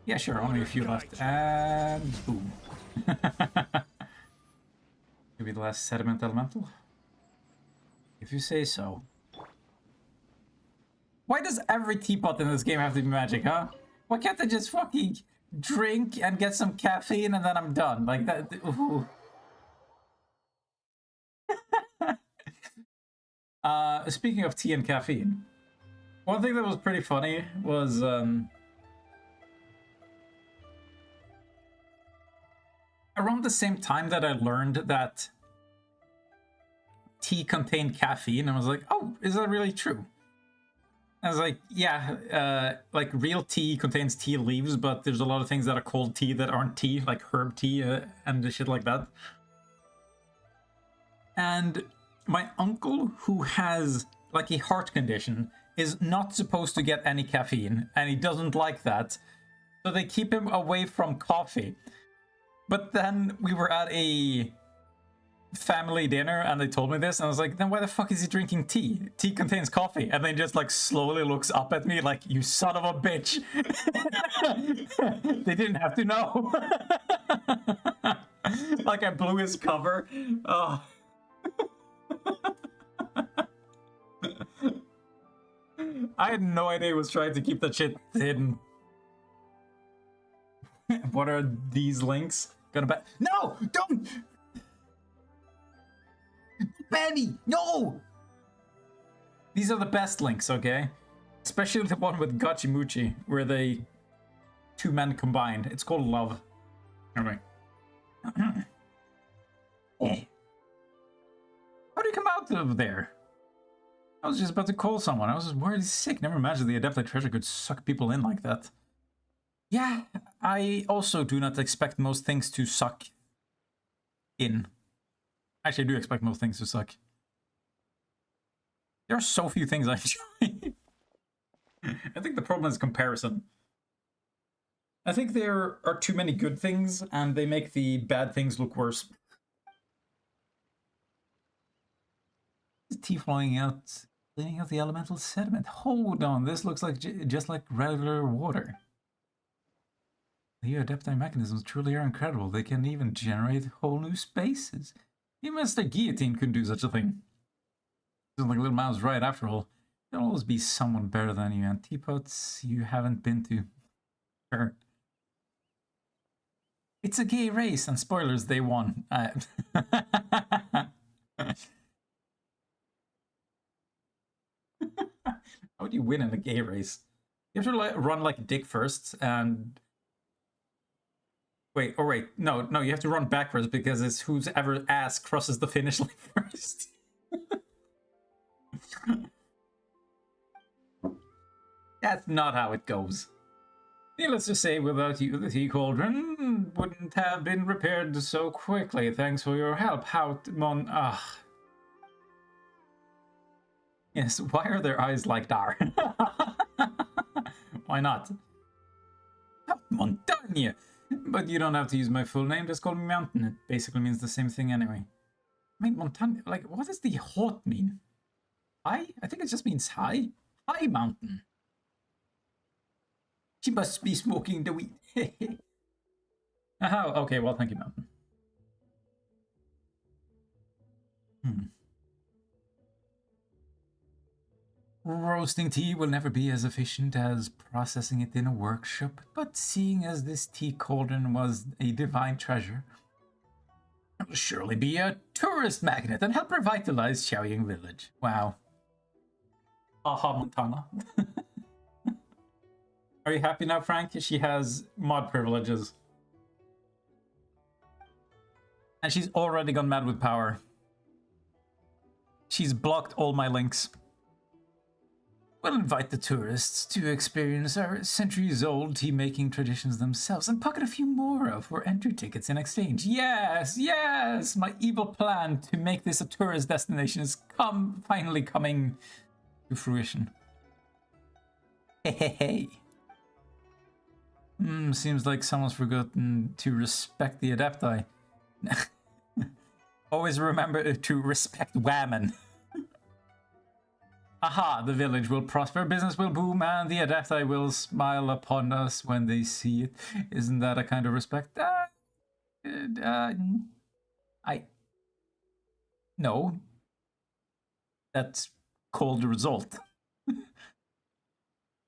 Yeah, sure, only a few left. And boom. Maybe the last sediment elemental? If you say so. Why does every teapot in this game have to be magic, huh? Why can't I just fucking drink and get some caffeine and then I'm done? Like that. Ooh. Speaking of tea and caffeine, one thing that was pretty funny was around the same time that I learned that tea contained caffeine, I was like, oh, is that really true? I was like, yeah, like real tea contains tea leaves, but there's a lot of things that are called tea that aren't tea, like herb tea and shit like that. And my uncle, who has like a heart condition, is not supposed to get any caffeine, and he doesn't like that. So they keep him away from coffee. But then we were at a family dinner and they told me this, and I was like, then why the fuck is he drinking tea? Tea contains coffee. And then just like slowly looks up at me like, you son of a bitch. They didn't have to know. Like I blew his cover. Oh. I had no idea he was trying to keep that shit hidden. What are these links? Gonna bet? No! Don't! Benny! No! These are the best links, okay? Especially the one with Gachimuchi, where they... two men combined. It's called Love. Anyway. How do you come out of there? I was just about to call someone. I was just worried he's sick. Never imagined the Adepti treasure could suck people in like that. Yeah, I also do not expect most things to suck in. Actually, I do expect most things to suck. There are so few things I enjoy. I think the problem is comparison. I think there are too many good things, and they make the bad things look worse. Tea flowing out, cleaning out the elemental sediment. Hold on, this looks like just like regular water. The Adepti mechanisms truly are incredible. They can even generate whole new spaces. Even Mr. Guillotine couldn't do such a thing. Isn't like Little Mouse right after all. There'll always be someone better than you, and teapots you haven't been to. Sure. It's a gay race, and spoilers, they won. How would you win in a gay race? You have to like, run like a dick first, and... Wait, no, you have to run backwards because it's whose ever ass crosses the finish line first. That's not how it goes. Needless to say, without you, the tea cauldron wouldn't have been repaired so quickly. Thanks for your help, Yes, why are their eyes like that? Why not? Montagne! But you don't have to use my full name, just call me Mountain. It basically means the same thing anyway. I mean, Montagne, like, what does the hot mean? High? I think it just means high. High mountain. She must be smoking the weed. Oh, okay, well, thank you, Mountain. Roasting tea will never be as efficient as processing it in a workshop, but seeing as this tea cauldron was a divine treasure, it will surely be a tourist magnet and help revitalize Xiaoying Village. Wow. Aha, Montana. Are you happy now, Frank? She has mod privileges. And she's already gone mad with power. She's blocked all my links. We'll invite the tourists to experience our centuries-old tea-making traditions themselves and pocket a few more for entry tickets in exchange. Yes, yes! My evil plan to make this a tourist destination is finally coming to fruition. Hey. Seems like someone's forgotten to respect the Adepti. Always remember to respect Whammon. Aha, the village will prosper, business will boom, and the Adepti will smile upon us when they see it. Isn't that a kind of respect? No. That's called the result.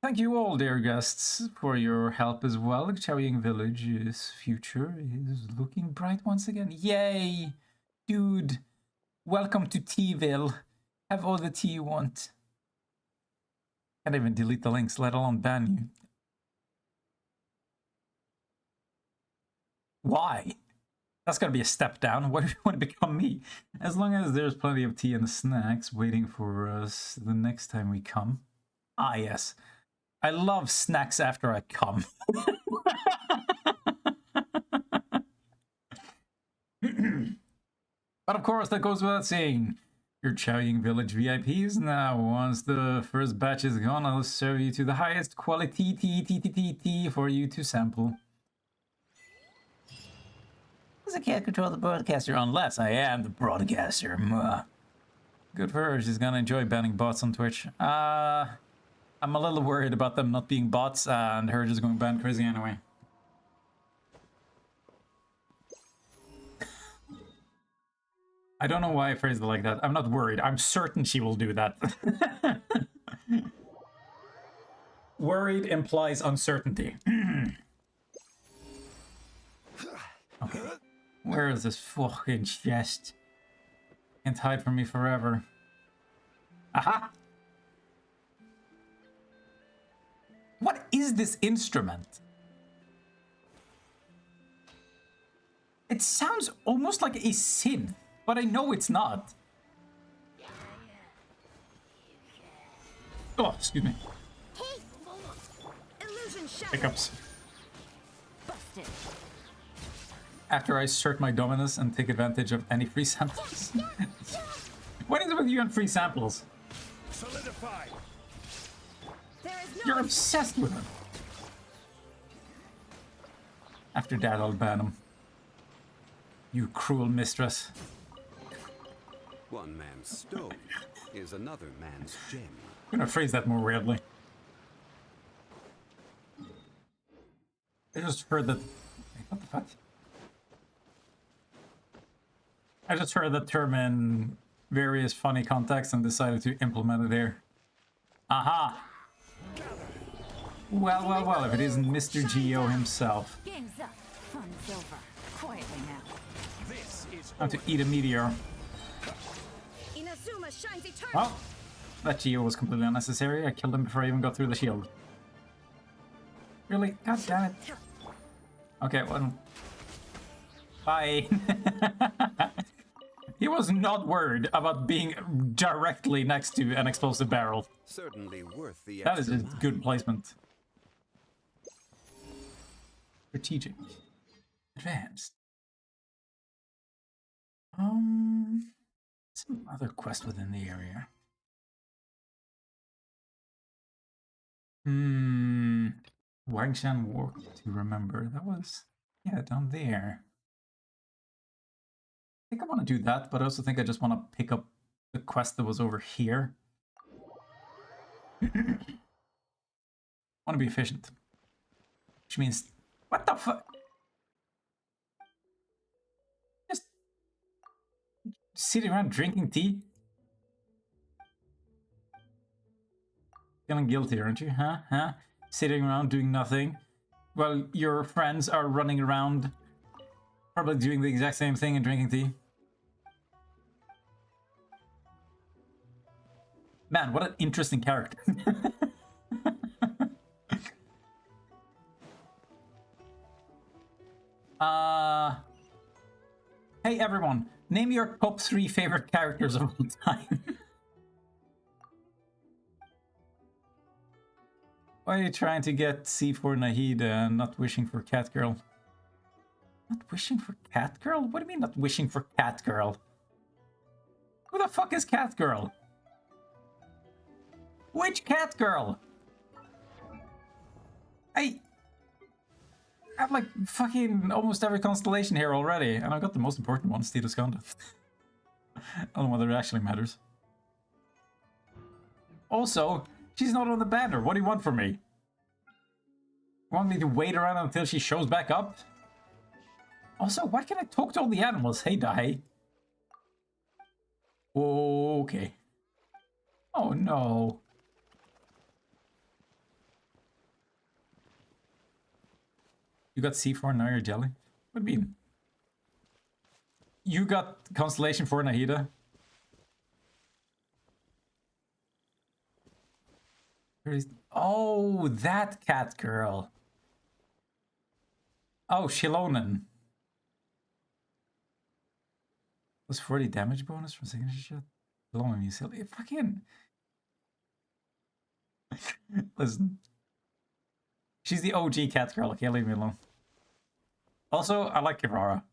Thank you all, dear guests, for your help as well. Xiaoying Village's future is looking bright once again. Yay! Dude, welcome to Teaville. Have all the tea you want. Can't even delete the links, let alone ban you. Why? That's gotta be a step down. What if you want to become me? As long as there's plenty of tea and snacks waiting for us the next time we come. Ah, yes. I love snacks after I come. But of course, that goes without saying. Your Xiaoying Village VIPs now. Once the first batch is gone, I'll serve you to the highest quality tea for you to sample. Because I can't control the broadcaster unless I am the broadcaster. Good for her. She's gonna enjoy banning bots on Twitch. I'm a little worried about them not being bots and her just going ban crazy anyway. I don't know why I phrased it like that. I'm not worried. I'm certain she will do that. Worried implies uncertainty. Okay. Where is this fucking chest? Can't hide from me forever. Aha! What is this instrument? It sounds almost like a synth, but I know it's not. Oh, excuse me. Illusion shattered. Hiccups. Busted. After I assert my dominance and take advantage of any free samples. What is it with you and free samples? Solidify. There is no You're obsessed with them. After that, I'll ban him. You cruel mistress. One man's stone is another man's gem. I'm gonna phrase that more weirdly. I just heard that. Wait, what the fuck? I just heard that term in various funny contexts and decided to implement it here. Aha! Well, well, well, if it isn't Mr. Geo himself. game's up. Fun's over. Quietly now. This is Time to eat a meteor. Inazuma shines eternal. Well, that Geo was completely unnecessary. I killed him before I even got through the shield. Really? God damn it. Okay, well... Bye. He was not worried about being directly next to an explosive barrel. Certainly worth the That is extra just mile. good placement. Strategic. Advanced. Some other quest within the area. Wangshan Walk to remember. That was, yeah, down there. I think I want to do that, but I also think I just want to pick up the quest that was over here. Want to be efficient. Which means, what the fuck? Just sitting around drinking tea? Feeling guilty, aren't you? Huh? Sitting around doing nothing while your friends are running around probably doing the exact same thing and drinking tea. Man, what an interesting character. Hey everyone, name your top 3 favorite characters of all time. Why are you trying to get C4 Nahida and not wishing for Catgirl? Not wishing for Catgirl? What do you mean not wishing for Catgirl? Who the fuck is Catgirl? Which Catgirl? I have like fucking almost every constellation here already, and I've got the most important one, Steve Skanda. I don't know whether it actually matters. Also, she's not on the banner. What do you want from me? You want me to wait around until she shows back up? Also, why can't I talk to all the animals? Hey, Dai. Okay. Oh, no. You got C4 and now you're jelly? What do you mean? You got Constellation 4 Nahida? Oh, that cat girl. Oh, Shilonen. Was 40 damage bonus from signature shot? Shilonen, you silly. Fucking. Listen. She's the OG cat girl. Okay, leave me alone. Also, I like Kirara.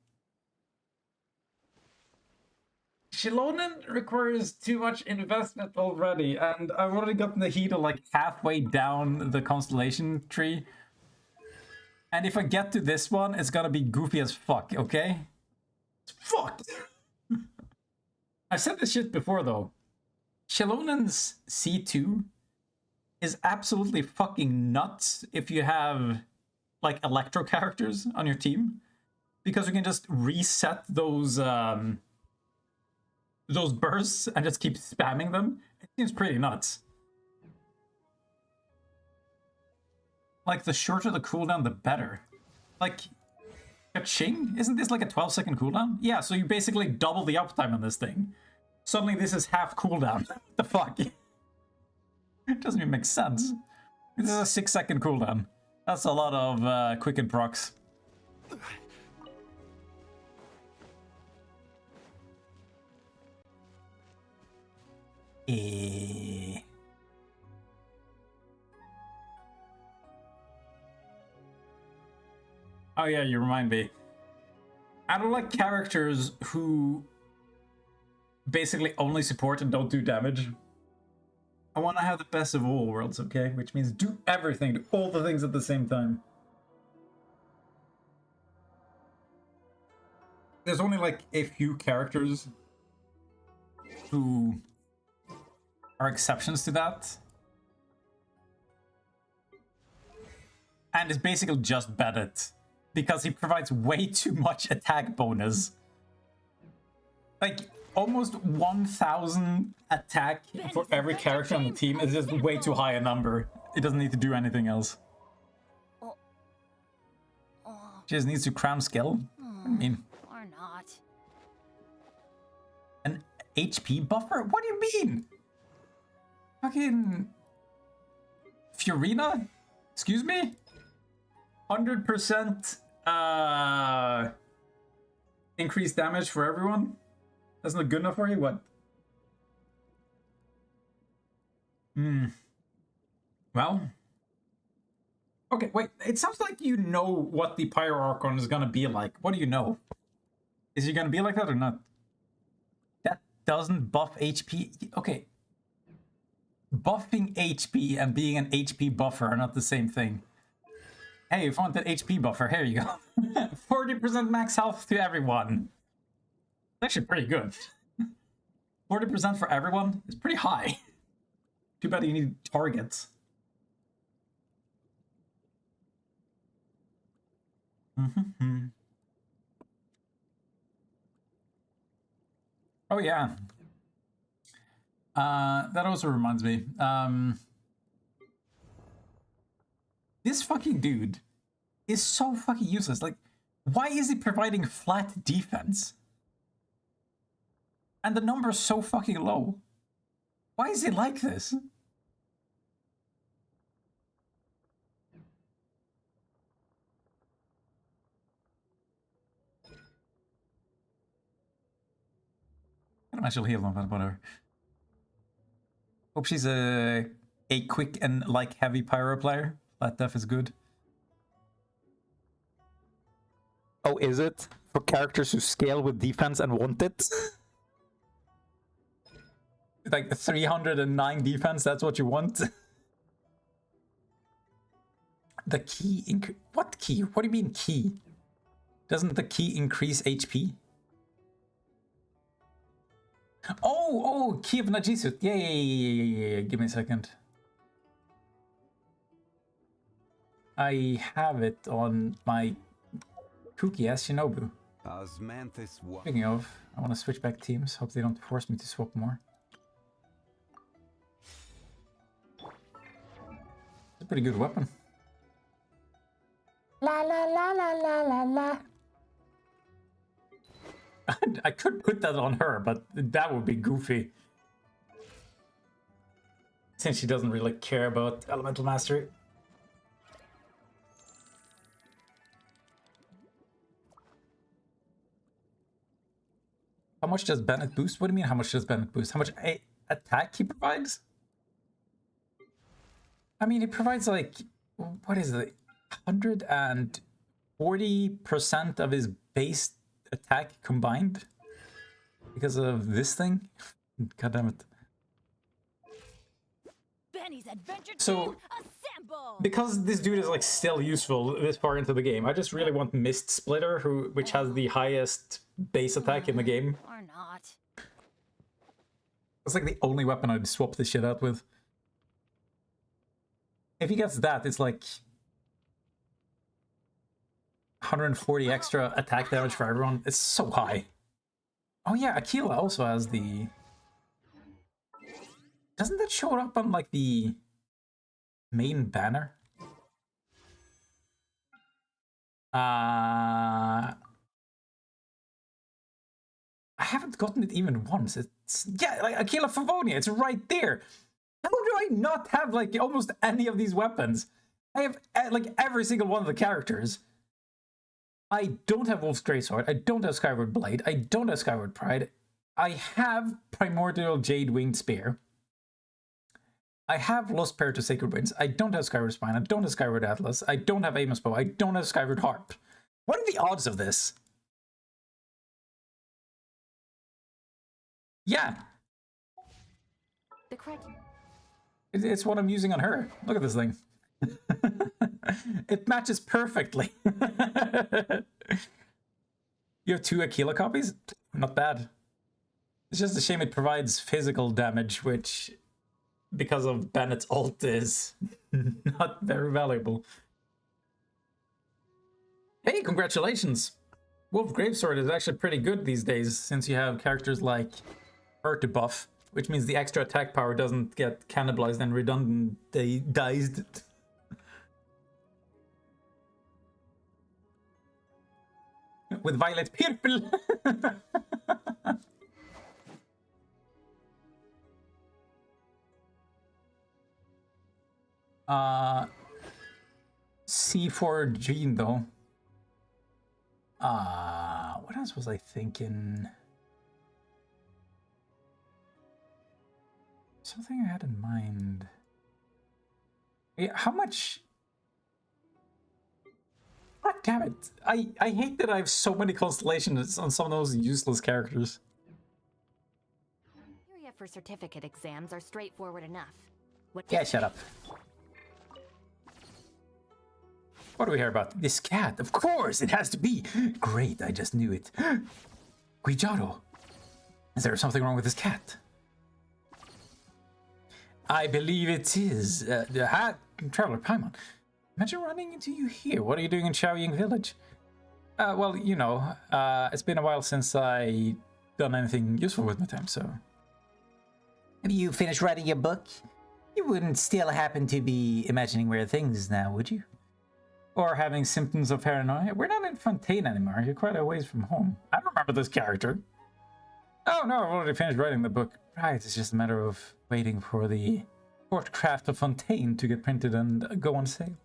Shilonen requires too much investment already, and I've already gotten Nahida like halfway down the constellation tree. And if I get to this one, it's gonna be goofy as fuck, okay? Fuck! I've said this shit before though. Shalonen's C2 is absolutely fucking nuts if you have like electro characters on your team, because you can just reset those bursts and just keep spamming them. It seems pretty nuts. Like, the shorter the cooldown, the better. Like, Ka-ching? Isn't this like a 12-second cooldown? Yeah, so you basically double the uptime on this thing. Suddenly this is half cooldown. What the fuck? It doesn't even make sense. This is a 6-second cooldown. That's a lot of quicken procs. Oh yeah, you remind me. I don't like characters who basically only support and don't do damage. I want to have the best of all worlds, okay? Which means do everything, do all the things at the same time. There's only like a few characters who are exceptions to that. And it's basically just Bennett, because he provides way too much attack bonus. Like, almost 1,000 attack for every character on the team is just way too high a number. It doesn't need to do anything else. She just needs to cram skill. I mean, Or not. an HP buffer? What do you mean? Fucking Fiorina? Excuse me? 100% increased damage for everyone? That's not good enough for you? What? Well. Okay, wait. It sounds like you know what the Pyro Archon is gonna be like. What do you know? Is he gonna be like that or not? That doesn't buff HP. Okay. Buffing HP and being an HP buffer are not the same thing. Hey, if you want that HP buffer, here you go. 40% max health to everyone. It's actually pretty good. 40% for everyone is pretty high. Too bad you need targets. Oh yeah. That also reminds me. This fucking dude is so fucking useless. Like, why is he providing flat defense? And the number is so fucking low. Why is he like this? I don't know, she'll heal them, but whatever. Hope she's a quick and like heavy pyro player. Flat def is good. Oh, is it? For characters who scale with defense and want it? Like 309 defense, that's what you want? The key what key? What do you mean key? Doesn't the key increase HP? Oh, Key of Najisut. Yeah. Give me a second. I have it on my Kuki as Shinobu. Speaking of, I want to switch back teams. Hope they don't force me to swap more. It's a pretty good weapon. La la la la la la la. I could put that on her, but that would be goofy. Since she doesn't really care about Elemental Mastery. How much does Bennett boost? What do you mean, how much does Bennett boost? How much attack he provides? I mean, he provides like, what is it? 140% of his base attack combined? Because of this thing? God damn it. Benny's adventure So, team, assemble! because this dude is like still useful this far into the game, I just really want Mist Splitter, which has the highest base attack in the game. Or not. It's like the only weapon I'd swap this shit out with. If he gets that, it's like 140 extra attack damage for everyone. It's so high. Oh yeah, Aquila also has the... Doesn't that show up on like the main banner? I haven't gotten it even once. It's, yeah, like Aquila Favonia, it's right there. How do I not have like almost any of these weapons? I have like every single one of the characters. I don't have Wolf's Greatsword, I don't have Skyward Blade, I don't have Skyward Pride, I have Primordial Jade Winged Spear, I have Lost Pair to Sacred Winds, I don't have Skyward Spine, I don't have Skyward Atlas, I don't have Amos Bow, I don't have Skyward Harp. What are the odds of this? Yeah. The correct. It's what I'm using on her. Look at this thing. It matches perfectly. You have 2 Aquila copies? Not bad. It's just a shame it provides physical damage, which, because of Bennett's ult, is not very valuable. Hey, congratulations! Wolf Gravesword is actually pretty good these days, since you have characters like her to buff, which means the extra attack power doesn't get cannibalized and redundantized. With Violet Purple. C4 Gene though. What else was I thinking? Something I had in mind. Yeah, how much? God damn it! I hate that I have so many constellations on some of those useless characters. Criteria for certificate exams are straightforward enough. What Yeah, shut up. What do we hear about? This cat? Of course, it has to be! Great, I just knew it. Guijaro! Is there something wrong with this cat? I believe it is. Traveler Paimon. Imagine running into you here. What are you doing in Xiaoying Village? Well, you know, it's been a while since I done anything useful with my time, so... Have you finished writing your book? You wouldn't still happen to be imagining weird things now, would you? Or having symptoms of paranoia? We're not in Fontaine anymore. You're quite a ways from home. I don't remember this character. Oh no, I've already finished writing the book. Right, it's just a matter of waiting for the Courtcraft of Fontaine to get printed and go on sale.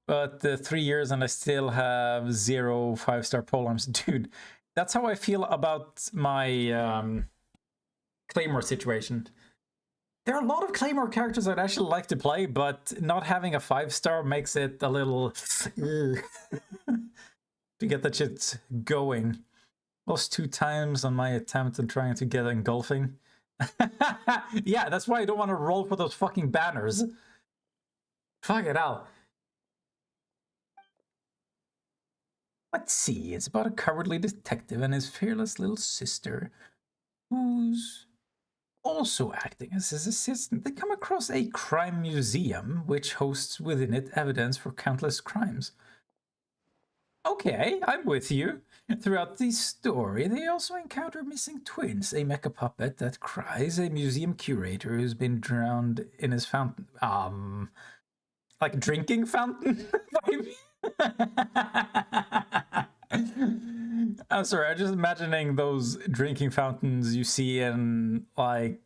But 3 years and I still have 0 5-star polearms. Dude, that's how I feel about my Claymore situation. There are a lot of Claymore characters I'd actually like to play, but not having a 5-star makes it a little... to get that shit going. Lost 2 times on my attempt at trying to get engulfing. Yeah, that's why I don't want to roll for those fucking banners. Fuck it out. Let's see, it's about a cowardly detective and his fearless little sister, who's also acting as his assistant. They come across a crime museum, which hosts within it evidence for countless crimes. Okay, I'm with you. Throughout the story, they also encounter missing twins, a mecha puppet that cries, a museum curator who's been drowned in his fountain. Like drinking fountain? I'm sorry, I'm just imagining those drinking fountains you see in, like,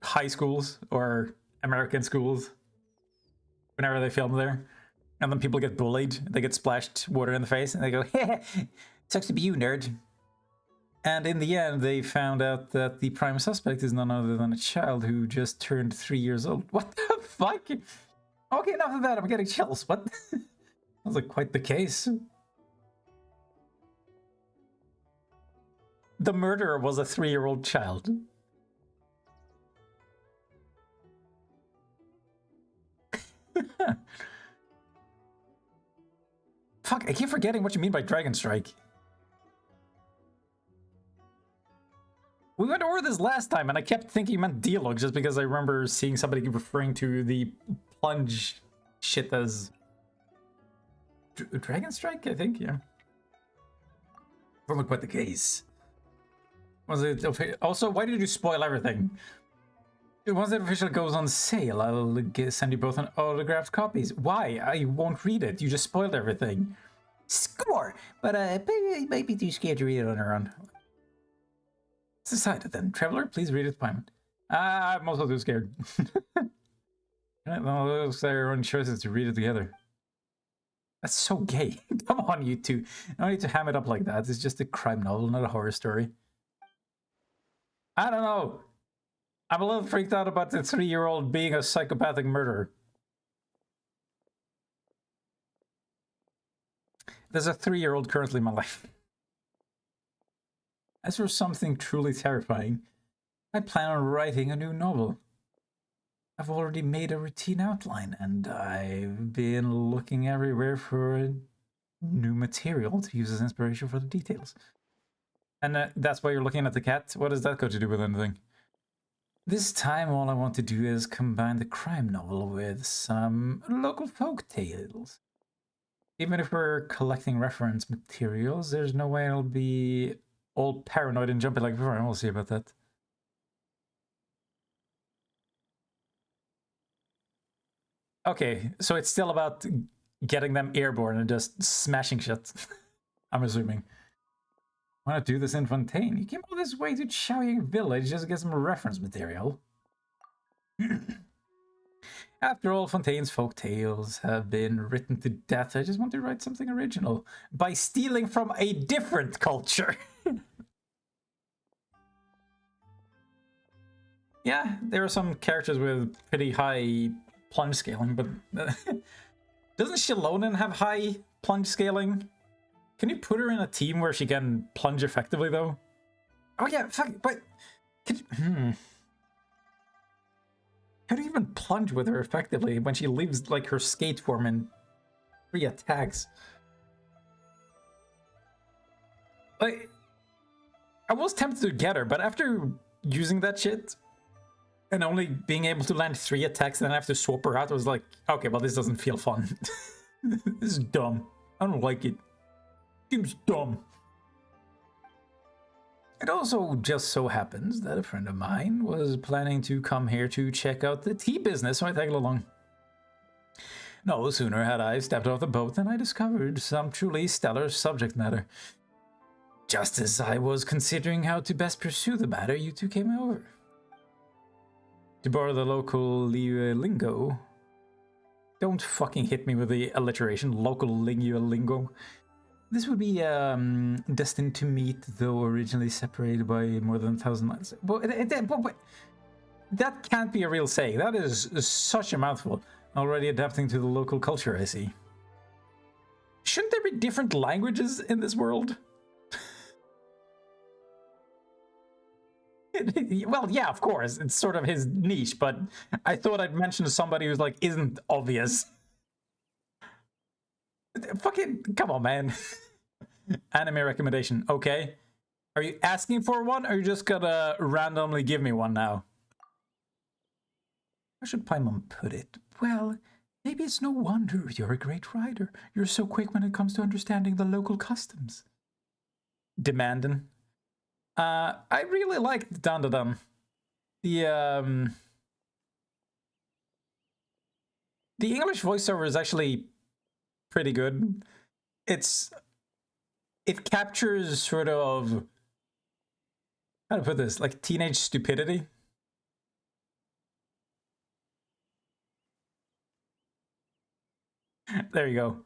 high schools or American schools whenever they film there. And then people get bullied, they get splashed water in the face, and they go, heh, sucks to be you, nerd. And in the end, they found out that the prime suspect is none other than a child who just turned 3 years old. What the fuck? Okay, enough of that, I'm getting chills. What? Sounds like quite the case. The murderer was a 3-year-old child. Fuck, I keep forgetting what you mean by Dragon Strike. We went over this last time, and I kept thinking you meant Dialogue just because I remember seeing somebody referring to the plunge shit as Dragon Strike, I think, yeah. Wasn't quite the case. Was it also? Why did you spoil everything? Once it officially goes on sale, I'll send you both an autographed copies. Why? I won't read it. You just spoiled everything. Score! But you might be too scared to read it on your own. It's decided then. Traveler, please read it, Payment. I'm also too scared. No, looks like our own choices to read it together. That's so gay. Come on, you two. No need to ham it up like that. It's just a crime novel, not a horror story. I don't know. I'm a little freaked out about the 3-year-old being a psychopathic murderer. There's a 3-year-old currently in my life. As for something truly terrifying, I plan on writing a new novel. I've already made a routine outline, and I've been looking everywhere for new material to use as inspiration for the details. And that's why you're looking at the cat? What does that got to do with anything? This time, all I want to do is combine the crime novel with some local folk tales. Even if we're collecting reference materials, there's no way I'll be all paranoid and jumpy like before, and we'll see about that. Okay, so it's still about getting them airborne and just smashing shit. I'm assuming. Why not do this in Fontaine? You came all this way to Chaoying Village just to get some reference material. After all, Fontaine's folk tales have been written to death. I just want to write something original by stealing from a different culture. Yeah, there are some characters with pretty high plunge scaling, but doesn't Shilonen have high plunge scaling? Can you put her in a team where she can plunge effectively, though? Oh yeah, fuck, but how do you even plunge with her effectively when she leaves like her skate form in 3 attacks? Like, I was tempted to get her, but after using that shit and only being able to land 3 attacks and then I have to swap her out, I was like, okay, well, this doesn't feel fun. This is dumb. I don't like it. Seems dumb. It also just so happens that a friend of mine was planning to come here to check out the tea business, so I tagged along. No sooner had I stepped off the boat than I discovered some truly stellar subject matter. Just as I was considering how to best pursue the matter, you two came over. To borrow the local lingo. Don't fucking hit me with the alliteration, local lingo. This would be destined to meet, though originally separated by more than 1,000 miles. But that can't be a real saying. That is such a mouthful. Already adapting to the local culture, I see. Shouldn't there be different languages in this world? Well, yeah, of course. It's sort of his niche, but I thought I'd mention somebody who's like, isn't obvious. Fucking, come on, man. Anime recommendation, okay. Are you asking for one, or are you just gonna randomly give me one now? How should Paimon put it? Well, maybe it's no wonder you're a great writer. You're so quick when it comes to understanding the local customs. Demanding. I really liked Dandadan. The English voiceover is actually pretty good. It captures sort of, how to put this, like teenage stupidity. There you go.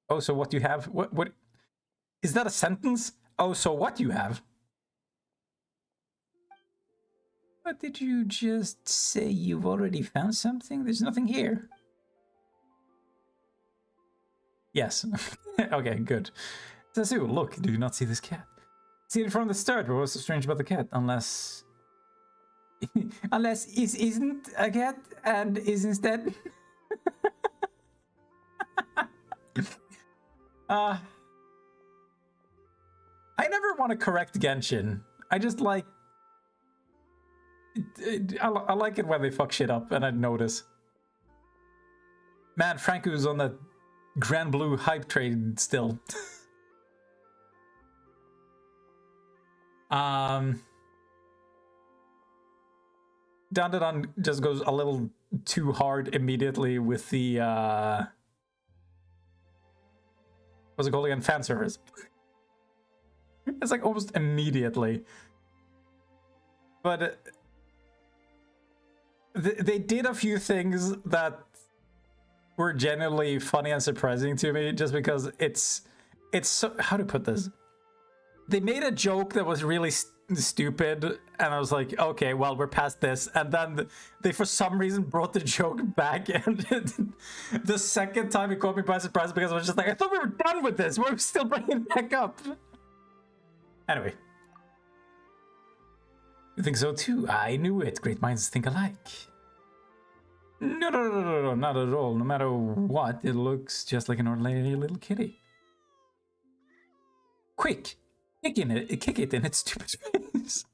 Oh, so what you have? What is that a sentence? Oh, so what you have? What did you just say? You've already found something? There's nothing here. Yes. Okay, good. Zazu, look, do you not see this cat? See it from the start. What was so strange about the cat? Unless it isn't a cat and is instead. I never want to correct Genshin. I just like. I like it when they fuck shit up, and I notice. Man, Franco's on that Grand Blue hype train still. Dandadan just goes a little too hard immediately with the what's it called again? Fan service. It's like almost immediately. But they did a few things that were genuinely funny and surprising to me, just because it's so, how to put this? They made a joke that was really stupid, and I was like, okay, well, we're past this. And then they, for some reason, brought the joke back, and the second time it caught me by surprise, because I was just like, I thought we were done with this. We're still bringing it back up. Anyway. You think so too? I knew it. Great minds think alike. No, not at all. No matter what, it looks just like an ordinary little kitty. Quick! Kick it in its stupid face.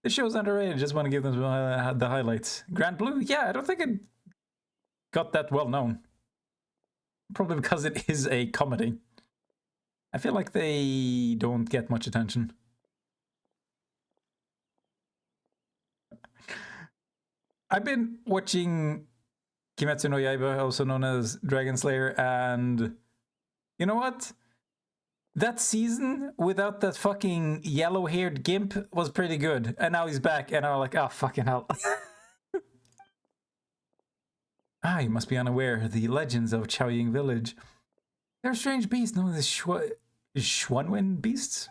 The show's underrated. Just want to give them the highlights. Grand Blue? Yeah, I don't think it got that well known. Probably because it is a comedy. I feel like they don't get much attention. I've been watching Kimetsu no Yaiba, also known as Dragon Slayer, and you know what? That season without that fucking yellow-haired gimp was pretty good, and now he's back, and I'm like, oh, fucking hell. You must be unaware. The legends of Chaoying Village. They're strange beasts known as Xuanwen beasts.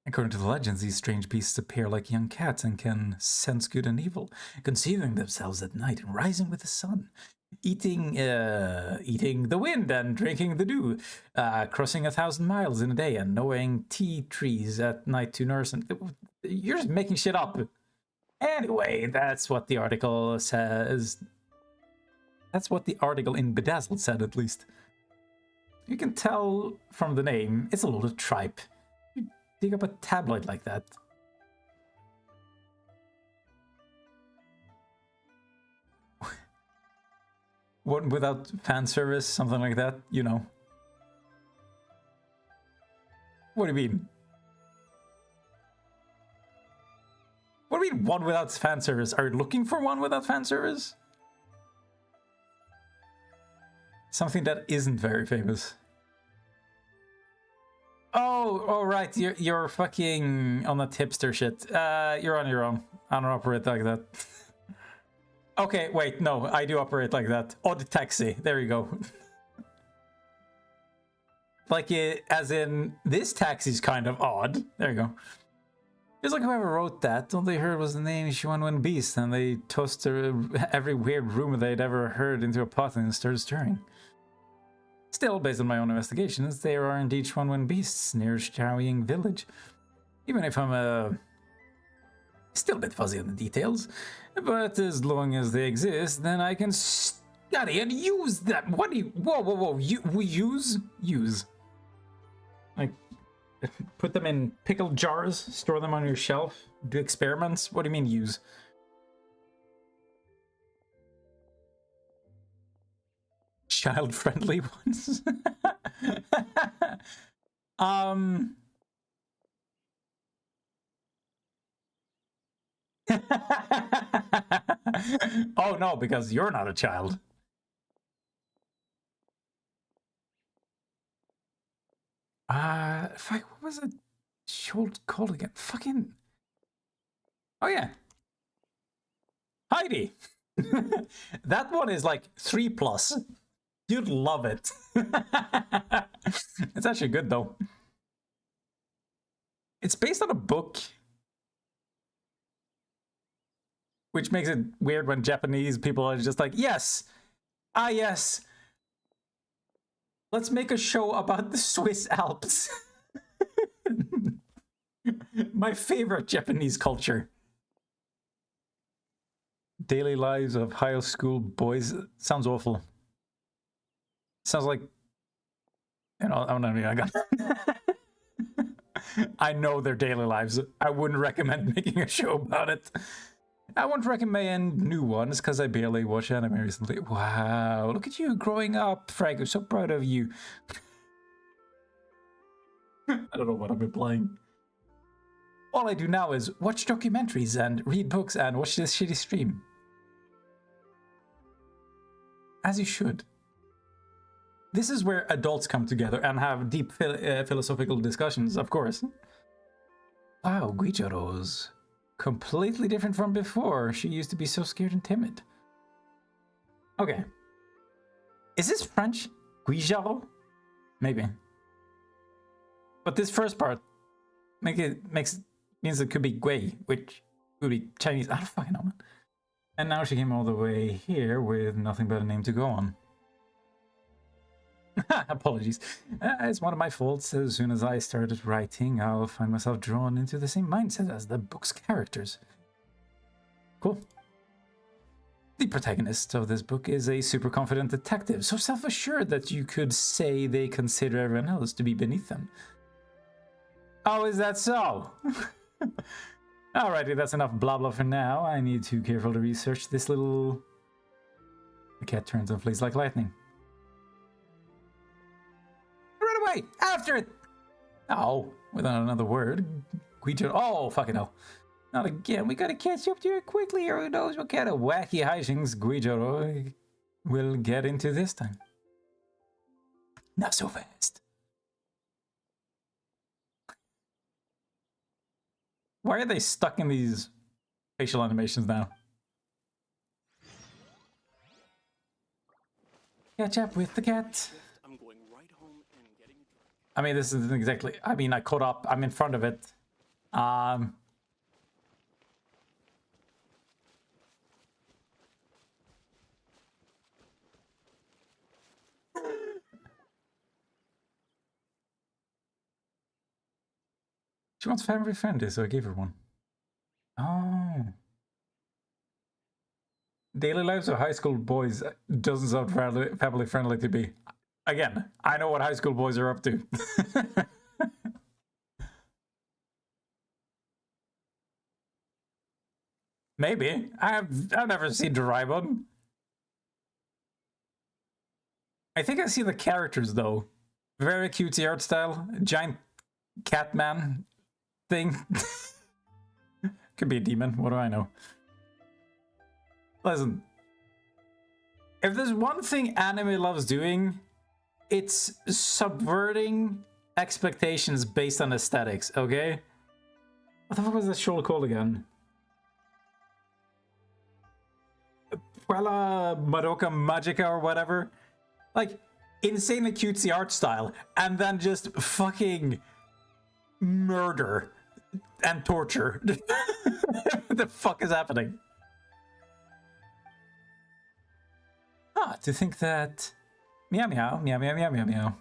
According to the legends, these strange beasts appear like young cats and can sense good and evil, concealing themselves at night and rising with the sun, eating the wind and drinking the dew, crossing 1,000 miles in a day and knowing tea trees at night to nurse. And you're just making shit up. Anyway, that's what the article says. That's what the article in Bedazzled said, at least. You can tell from the name, it's a little tripe. Dig up a tabloid like that. One without fan service, something like that, you know. What do you mean? What do you mean one without fan service? Are you looking for one without fan service? Something that isn't very famous. Oh, right. You're fucking on that hipster shit. You're on your own. I don't operate like that. Okay, wait, no, I do operate like that. Odd taxi. There you go. Like it, as in, this taxi's kind of odd. There you go. Just like whoever wrote that, all they heard was the name Xuanwen Beast, and they tossed every weird rumor they'd ever heard into a pot and started stirring. Still, based on my own investigations, there are indeed Xuanwen beasts near Chaoying Village. Even if I'm still a bit fuzzy on the details, but as long as they exist, then I can study and use them. What do you? Whoa! Use? Like, put them in pickled jars, store them on your shelf, do experiments. What do you mean use? Child-friendly ones. Oh no, because you're not a child. Fuck, what was it called again? Fucking. Oh yeah. Heidi. That one is like 3+. You'd love it. It's actually good though. It's based on a book, which makes it weird when Japanese people are just like, yes, yes. Let's make a show about the Swiss Alps. My favorite Japanese culture. Daily lives of high school boys. Sounds awful. Sounds like, you know, I got. I know their daily lives. I wouldn't recommend making a show about it. I won't recommend new ones because I barely watch anime recently. Wow, look at you growing up, Frank. I'm so proud of you. I don't know what I've been playing. All I do now is watch documentaries and read books and watch this shitty stream. As you should. This is where adults come together and have deep philosophical discussions, of course. Wow, Guijaro's completely different from before. She used to be so scared and timid. Okay. Is this French? Guijaro? Maybe. But this first part means it could be Gui, which would be Chinese. I don't fucking know. And now she came all the way here with nothing but a name to go on. Apologies. It's one of my faults. As soon as I started writing, I'll find myself drawn into the same mindset as the book's characters. Cool. The protagonist of this book is a super confident detective, so self-assured that you could say they consider everyone else to be beneath them. Oh, is that so? Alrighty, that's enough blah blah for now. I need to carefully research this little... The cat turns and flees like lightning. Run away! After it! Oh, without another word. Oh, fucking hell. Not again. We gotta catch up to it quickly, or who knows what kind of wacky hijinks Guijaro will get into this time. Not so fast. Why are they stuck in these facial animations now? Catch up with the cat. I'm going right home and getting drunk. I mean, this isn't exactly... I mean, I caught up. I'm in front of it. She wants family friendly, so I gave her one. Oh. Daily lives of high school boys doesn't sound family friendly to me. Again, I know what high school boys are up to. Maybe. I've never seen Doraemon. I think I see the characters though. Very cutesy art style. Giant cat man thing. Could be a demon. What do I know? Listen. If there's one thing anime loves doing, it's subverting expectations based on aesthetics, okay? What the fuck was that show called again? Puella Madoka Magica or whatever. Like, insanely cutesy art style, and then just fucking murder and torture. What the fuck is happening? Ah, to think that... Meow meow, meow meow meow meow meow.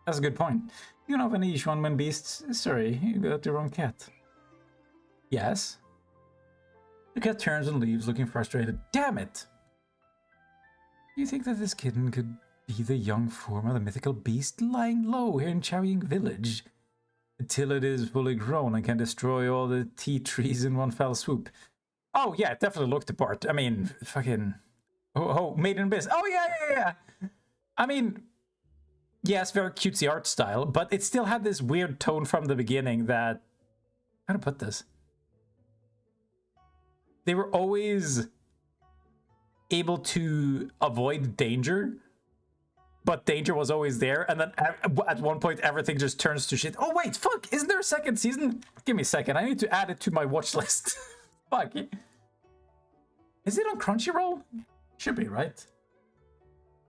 That's a good point. You know, Vanish, one man beasts. Sorry, you got the wrong cat. Yes? The cat turns and leaves, looking frustrated. Damn it! You think that this kitten could be the young form of the mythical beast lying low here in Chaoying Village? Until it is fully grown and can destroy all the tea trees in one fell swoop. Oh yeah, it definitely looked the part. I mean, fucking... Oh, Made in Abyss. Oh yeah. I mean, yes, very cutesy art style, but it still had this weird tone from the beginning that... How to put this? They were always able to avoid danger, but danger was always there, and then at one point everything just turns to shit. Oh wait, fuck, isn't there a second season? Give me a second, I need to add it to my watch list. Fuck. Is it on Crunchyroll? Should be, right?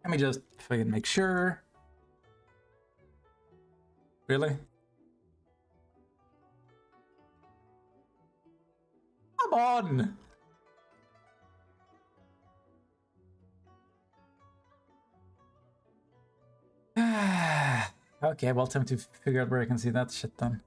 Let me just fucking make sure. Really? Come on! Okay, well, time to figure out where I can see that shit done.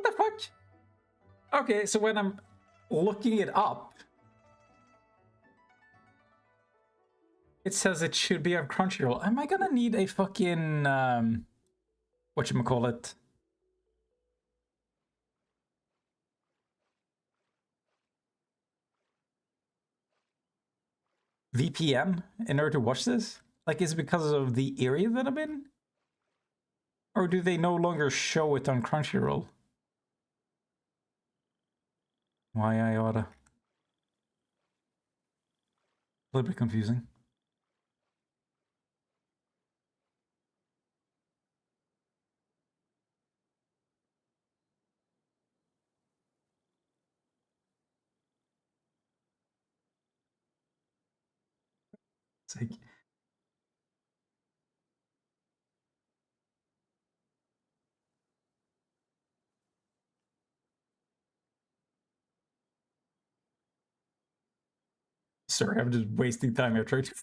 What the fuck? Okay, so when I'm looking it up, it says it should be on Crunchyroll. Am I gonna need a fucking whatchamacallit? VPN in order to watch this? Like, is it because of the area that I'm in? Or do they no longer show it on Crunchyroll? Why I oughta. A little bit confusing. It's like, sorry, I'm just wasting time here trying to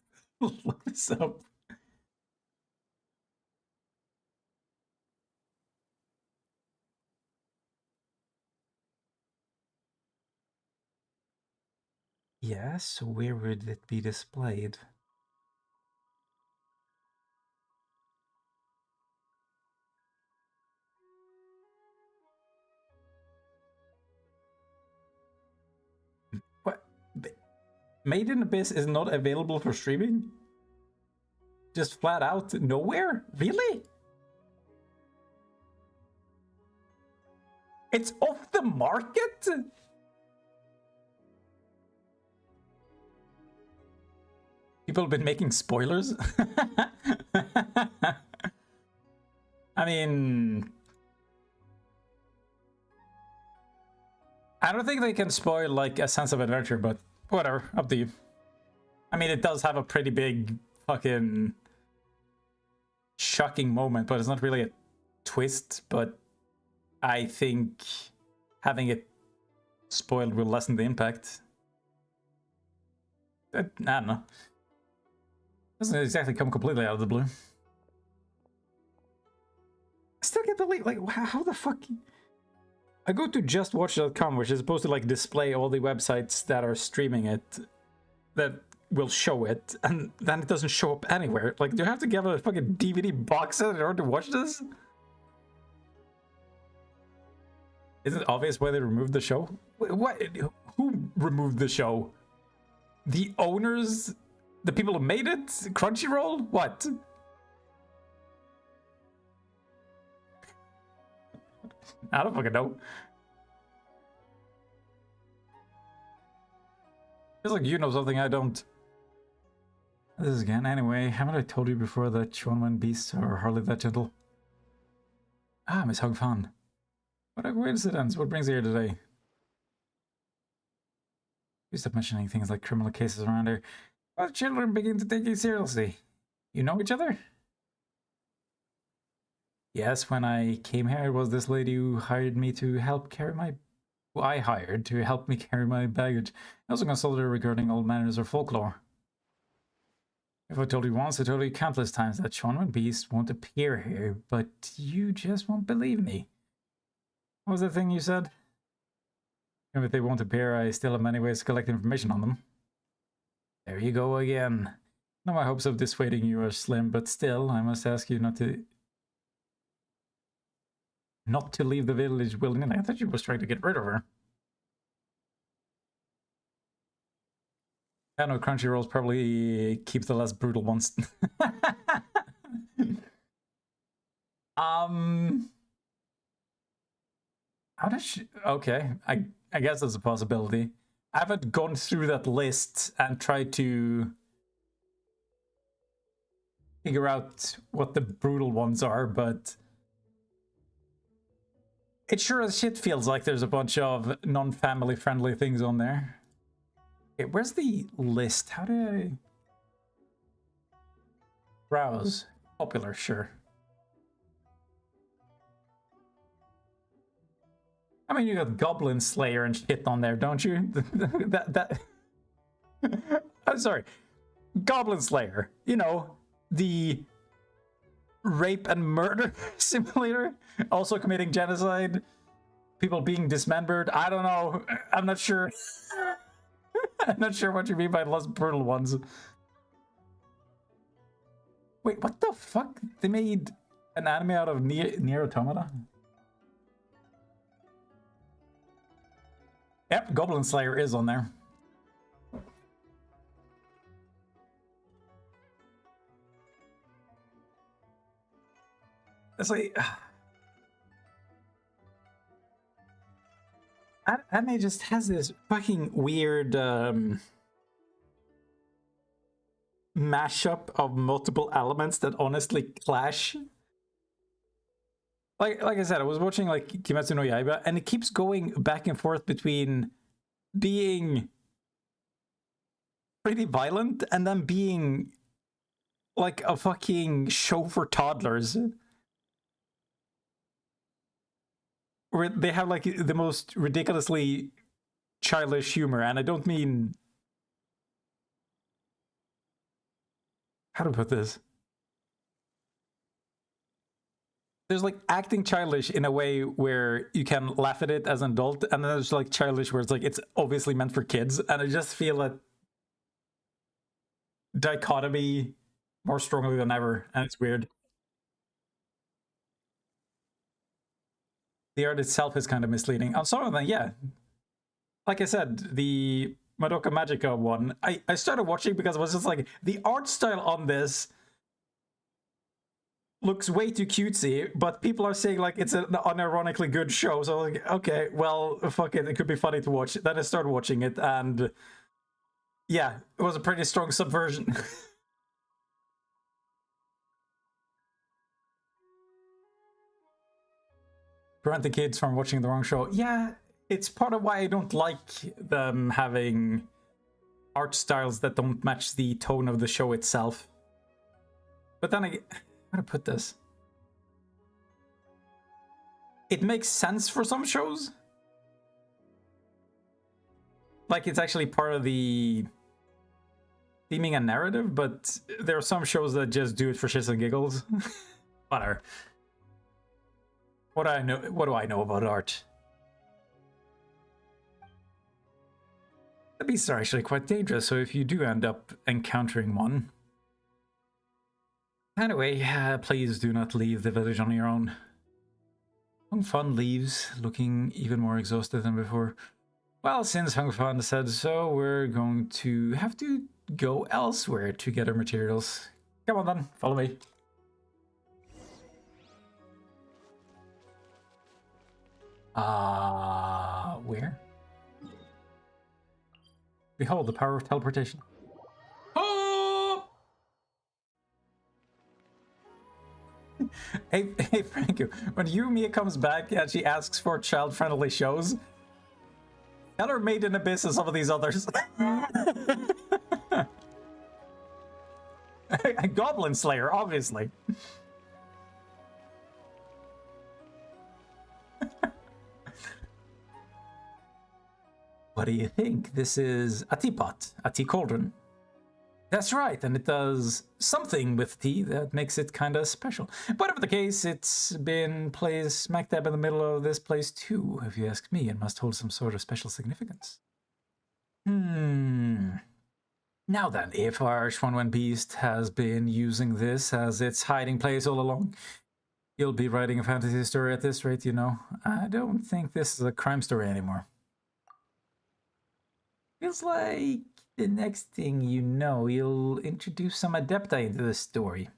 look this up. Yes, so where would it be displayed? What? Made in Abyss is not available for streaming? Just flat out nowhere? Really? It's off the market? People have been making spoilers? I mean... I don't think they can spoil, like, a sense of adventure, but whatever, up to you. I mean, it does have a pretty big fucking shocking moment, but it's not really a twist, but I think having it spoiled will lessen the impact. I don't know. Doesn't exactly come completely out of the blue. I still get the link. Like, how the fuck? I go to justwatch.com, which is supposed to like display all the websites that are streaming it, that will show it, and then it doesn't show up anywhere. Like, do you have to get a fucking DVD box set in order to watch this? Isn't it obvious why they removed the show? Wait, what? Who removed the show? The owners? The people who made it? Crunchyroll? What? I don't fucking know. Feels like you know something I don't. This is again. Anyway, haven't I told you before that Shonen beasts are hardly that gentle? Ah, Miss Hog Fan. What a coincidence. What brings you here today? You stop mentioning things like criminal cases around here. Well, children begin to take you seriously. You know each other? Yes, when I came here, it was this lady who hired me to help carry my... who I hired to help me carry my baggage. I also consulted her regarding old manners or folklore. If I told you once, I told you countless times that Shonen Beast won't appear here, but you just won't believe me. What was the thing you said? Even if they won't appear, I still have many ways to collect information on them. There you go again. Now my hopes of dissuading you are slim, but still, I must ask you not to leave the village willingly. I thought you was trying to get rid of her. I know Crunchyroll's probably keep the less brutal ones. How does she... Okay, I guess that's a possibility. I haven't gone through that list and tried to figure out what the brutal ones are, but it sure as shit feels like there's a bunch of non-family friendly things on there. Okay, where's the list? How do I... Browse. Popular, sure. I mean, you got Goblin Slayer and shit on there, don't you? I'm sorry. Goblin Slayer. You know, the rape and murder simulator. Also committing genocide. people being dismembered. I don't know. I'm not sure. I'm not sure what you mean by less brutal ones. Wait, what the fuck? They made an anime out of Nier Automata? Yep, Goblin Slayer is on there. It's like... anime just has this fucking weird mashup of multiple elements that honestly clash. Like I said, I was watching like Kimetsu no Yaiba, and it keeps going back and forth between being pretty violent and then being like a fucking show for toddlers. Where they have like the most ridiculously childish humor, and I don't mean... How to put this? There's like acting childish in a way where you can laugh at it as an adult, and then there's like childish where it's like it's obviously meant for kids, and I just feel that dichotomy more strongly than ever, and it's weird. The art itself is kind of misleading. On some of them, yeah. Like I said, the Madoka Magica one, I started watching because I was just like, the art style on this looks way too cutesy, but people are saying like it's an unironically good show, so like, okay, well, fuck it could be funny to watch. Then I started watching it, and yeah, it was a pretty strong subversion. Prevent the kids from watching the wrong show. Yeah, it's part of why I don't like them having art styles that don't match the tone of the show itself. But then how to put this? It makes sense for some shows. Like it's actually part of the theming and narrative, but there are some shows that just do it for shits and giggles. Whatever. What do I know about art? The beasts are actually quite dangerous, so if you do end up encountering one... Anyway, please do not leave the village on your own. Hung Fan leaves, looking even more exhausted than before. Well, since Hung Fan said so, we're going to have to go elsewhere to get our materials. Come on then, follow me. Where? Behold the power of teleportation. Oh! Hey, Franco, when Yumiya comes back and she asks for child-friendly shows, tell her Made in Abyss and some of these others. Goblin Slayer, obviously. What do you think? This is a teapot, a tea cauldron. That's right, and it does something with tea that makes it kind of special. Whatever the case, it's been placed smack dab in the middle of this place too, if you ask me, and must hold some sort of special significance. Now then, if our Schwanwen Beast has been using this as its hiding place all along, you'll be writing a fantasy story at this rate, you know. I don't think this is a crime story anymore. Feels like the next thing you know, you'll introduce some Adepti into the story.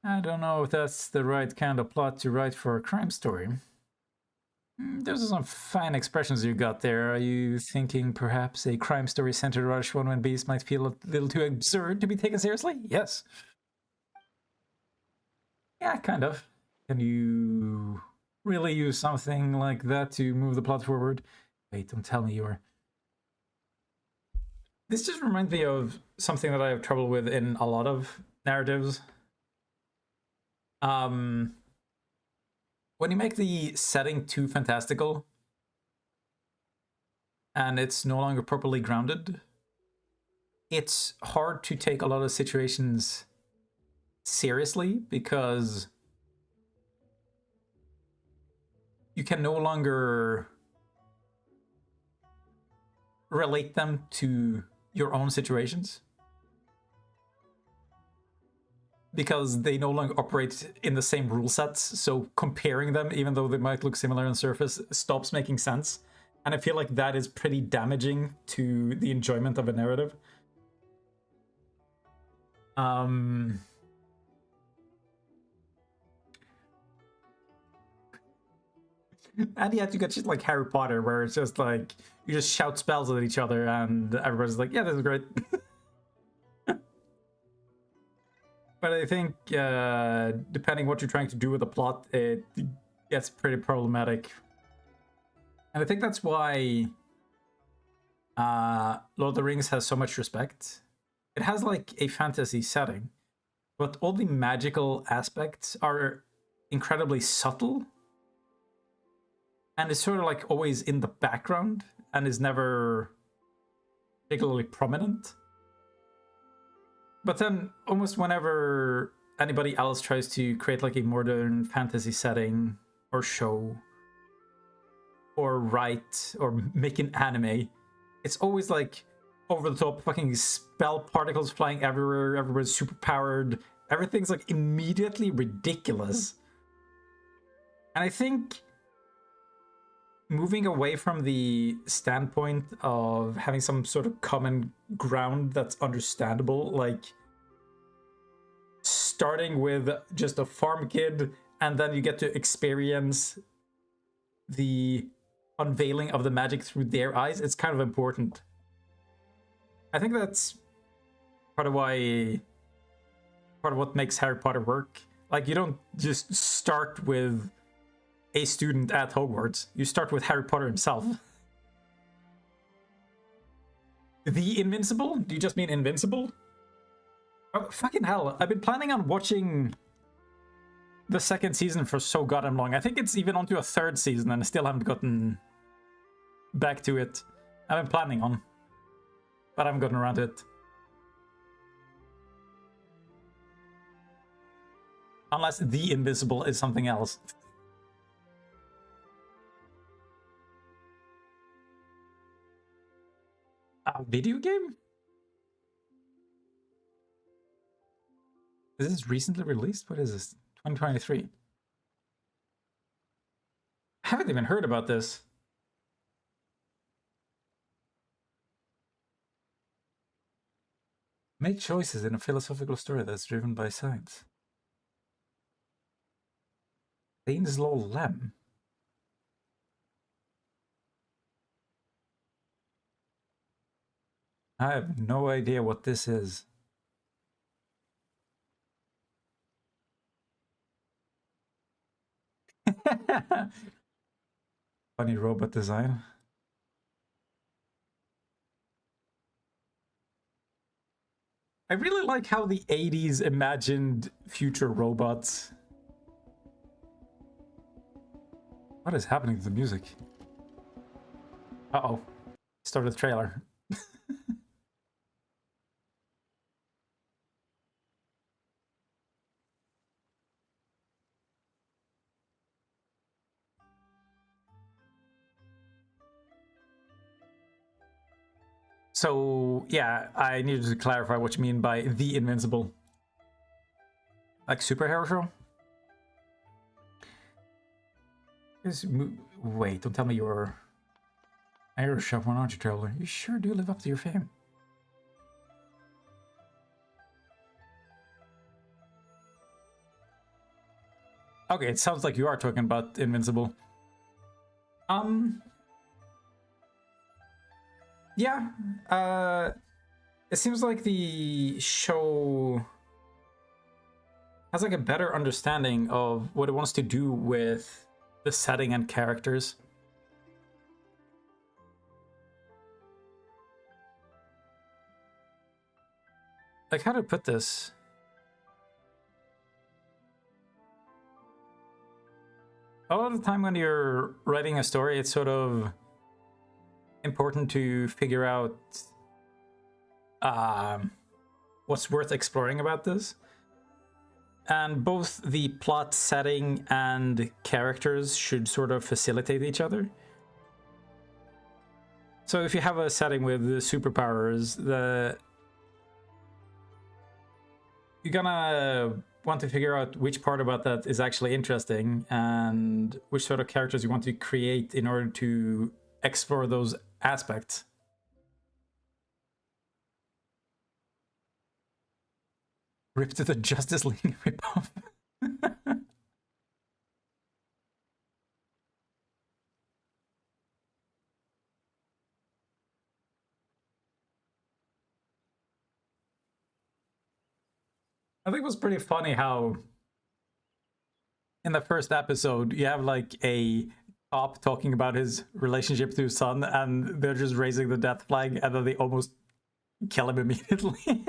I don't know if that's the right kind of plot to write for a crime story. Those are some fine expressions you got there. Are you thinking perhaps a crime story centered around Schwanwen Beast might feel a little too absurd to be taken seriously? Yes. Yeah, kind of. Can you really use something like that to move the plot forward? Wait, don't tell me you're... This just reminds me of something that I have trouble with in a lot of narratives. When you make the setting too fantastical and it's no longer properly grounded, it's hard to take a lot of situations seriously because you can no longer relate them to your own situations, because they no longer operate in the same rule sets. So comparing them, even though they might look similar on surface, stops making sense. And I feel like that is pretty damaging to the enjoyment of a narrative. And yet you get shit like Harry Potter, where it's just like you just shout spells at each other and everybody's like, yeah, this is great. But I think depending what you're trying to do with the plot, it gets pretty problematic. And I think that's why Lord of the Rings has so much respect. It has like a fantasy setting, but all the magical aspects are incredibly subtle. And it's sort of like always in the background and is never particularly prominent. But then almost whenever anybody else tries to create like a modern fantasy setting or show or write or make an anime, it's always like over the top fucking spell particles flying everywhere, everybody's super powered, everything's like immediately ridiculous. And I think moving away from the standpoint of having some sort of common ground that's understandable, like starting with just a farm kid and then you get to experience the unveiling of the magic through their eyes, it's kind of important. I think that's part of what makes Harry Potter work. Like, you don't just start with a student at Hogwarts. You start with Harry Potter himself. The Invincible? Do you just mean Invincible? Oh, fucking hell. I've been planning on watching the second season for so goddamn long. I think it's even onto a third season and I still haven't gotten back to it. I've been planning on, but I haven't gotten around to it. Unless The Invincible is something else. A video game? Is this recently released? What is this? 2023. I haven't even heard about this. Make choices in a philosophical story that's driven by science. Law Lem. I have no idea what this is. Funny robot design. I really like how the 80s imagined future robots. What is happening to the music? Uh-oh. Start the trailer. So, yeah, I needed to clarify what you mean by The Invincible. Like superhero show? Wait, don't tell me you're Irish, aren't you, Traveler? You sure do live up to your fame. Okay, it sounds like you are talking about Invincible. Yeah, it seems like the show has like a better understanding of what it wants to do with the setting and characters. Like, how to put this? A lot of the time when you're writing a story, it's sort of important to figure out what's worth exploring about this. And both the plot setting and characters should sort of facilitate each other. So if you have a setting with superpowers, you're gonna want to figure out which part about that is actually interesting and which sort of characters you want to create in order to explore those aspects. Rip to the Justice League ripoff. I think it was pretty funny how in the first episode you have like a cop talking about his relationship to his son and they're just raising the death flag and then they almost kill him immediately.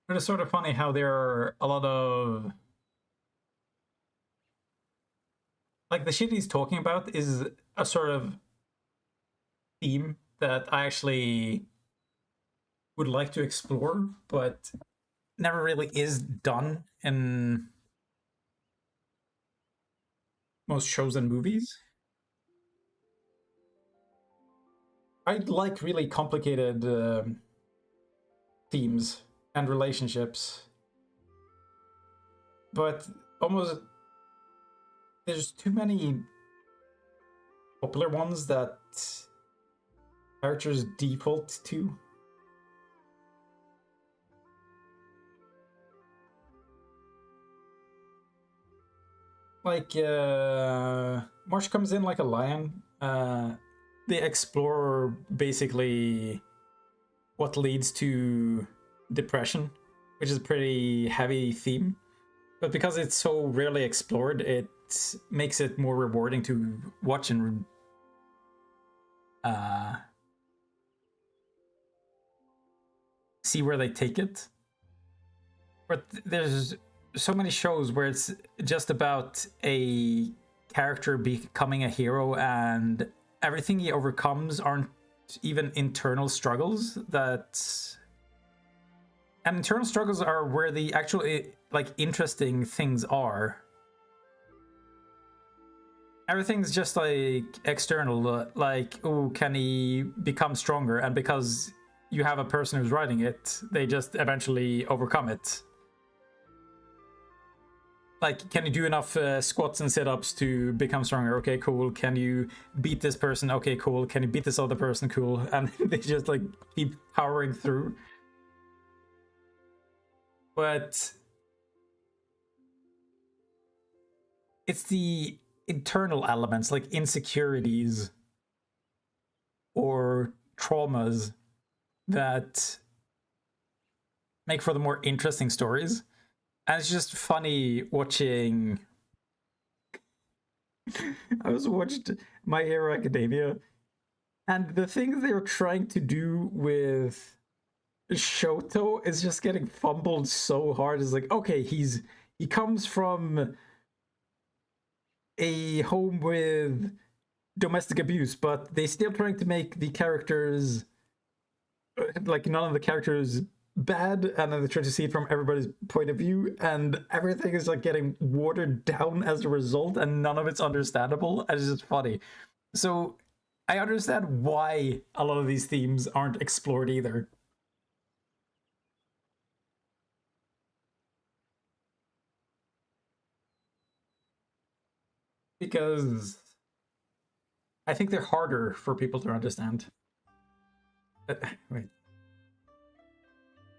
But it's sort of funny how there are a lot of... Like, the shit he's talking about is a sort of theme that I actually would like to explore, but never really is done in most shows and movies. I like really complicated themes and relationships, but almost there's too many popular ones that characters default to. Like, March comes in like a lion. They explore basically what leads to depression, which is a pretty heavy theme. But because it's so rarely explored, it makes it more rewarding to watch and see where they take it. But there's so many shows where it's just about a character becoming a hero and everything he overcomes aren't even internal struggles. And internal struggles are where the actually like interesting things are. Everything's just like external, like, oh, can he become stronger? And because you have a person who's writing it, they just eventually overcome it. Like, can you do enough squats and sit-ups to become stronger? Okay, cool. Can you beat this person? Okay, cool. Can you beat this other person? Cool. And they just like keep powering through. But it's the internal elements like insecurities or traumas that make for the more interesting stories. And it's just funny watching... I was watched My Hero Academia, and the things they were trying to do with Shoto is just getting fumbled so hard. It's like, okay, he comes from a home with domestic abuse, but they still trying to make the characters, like, none of the characters bad, and then they try to see it from everybody's point of view, and everything is like getting watered down as a result, and none of it's understandable, and it's just funny. So I understand why a lot of these themes aren't explored either. Because I think they're harder for people to understand. Wait.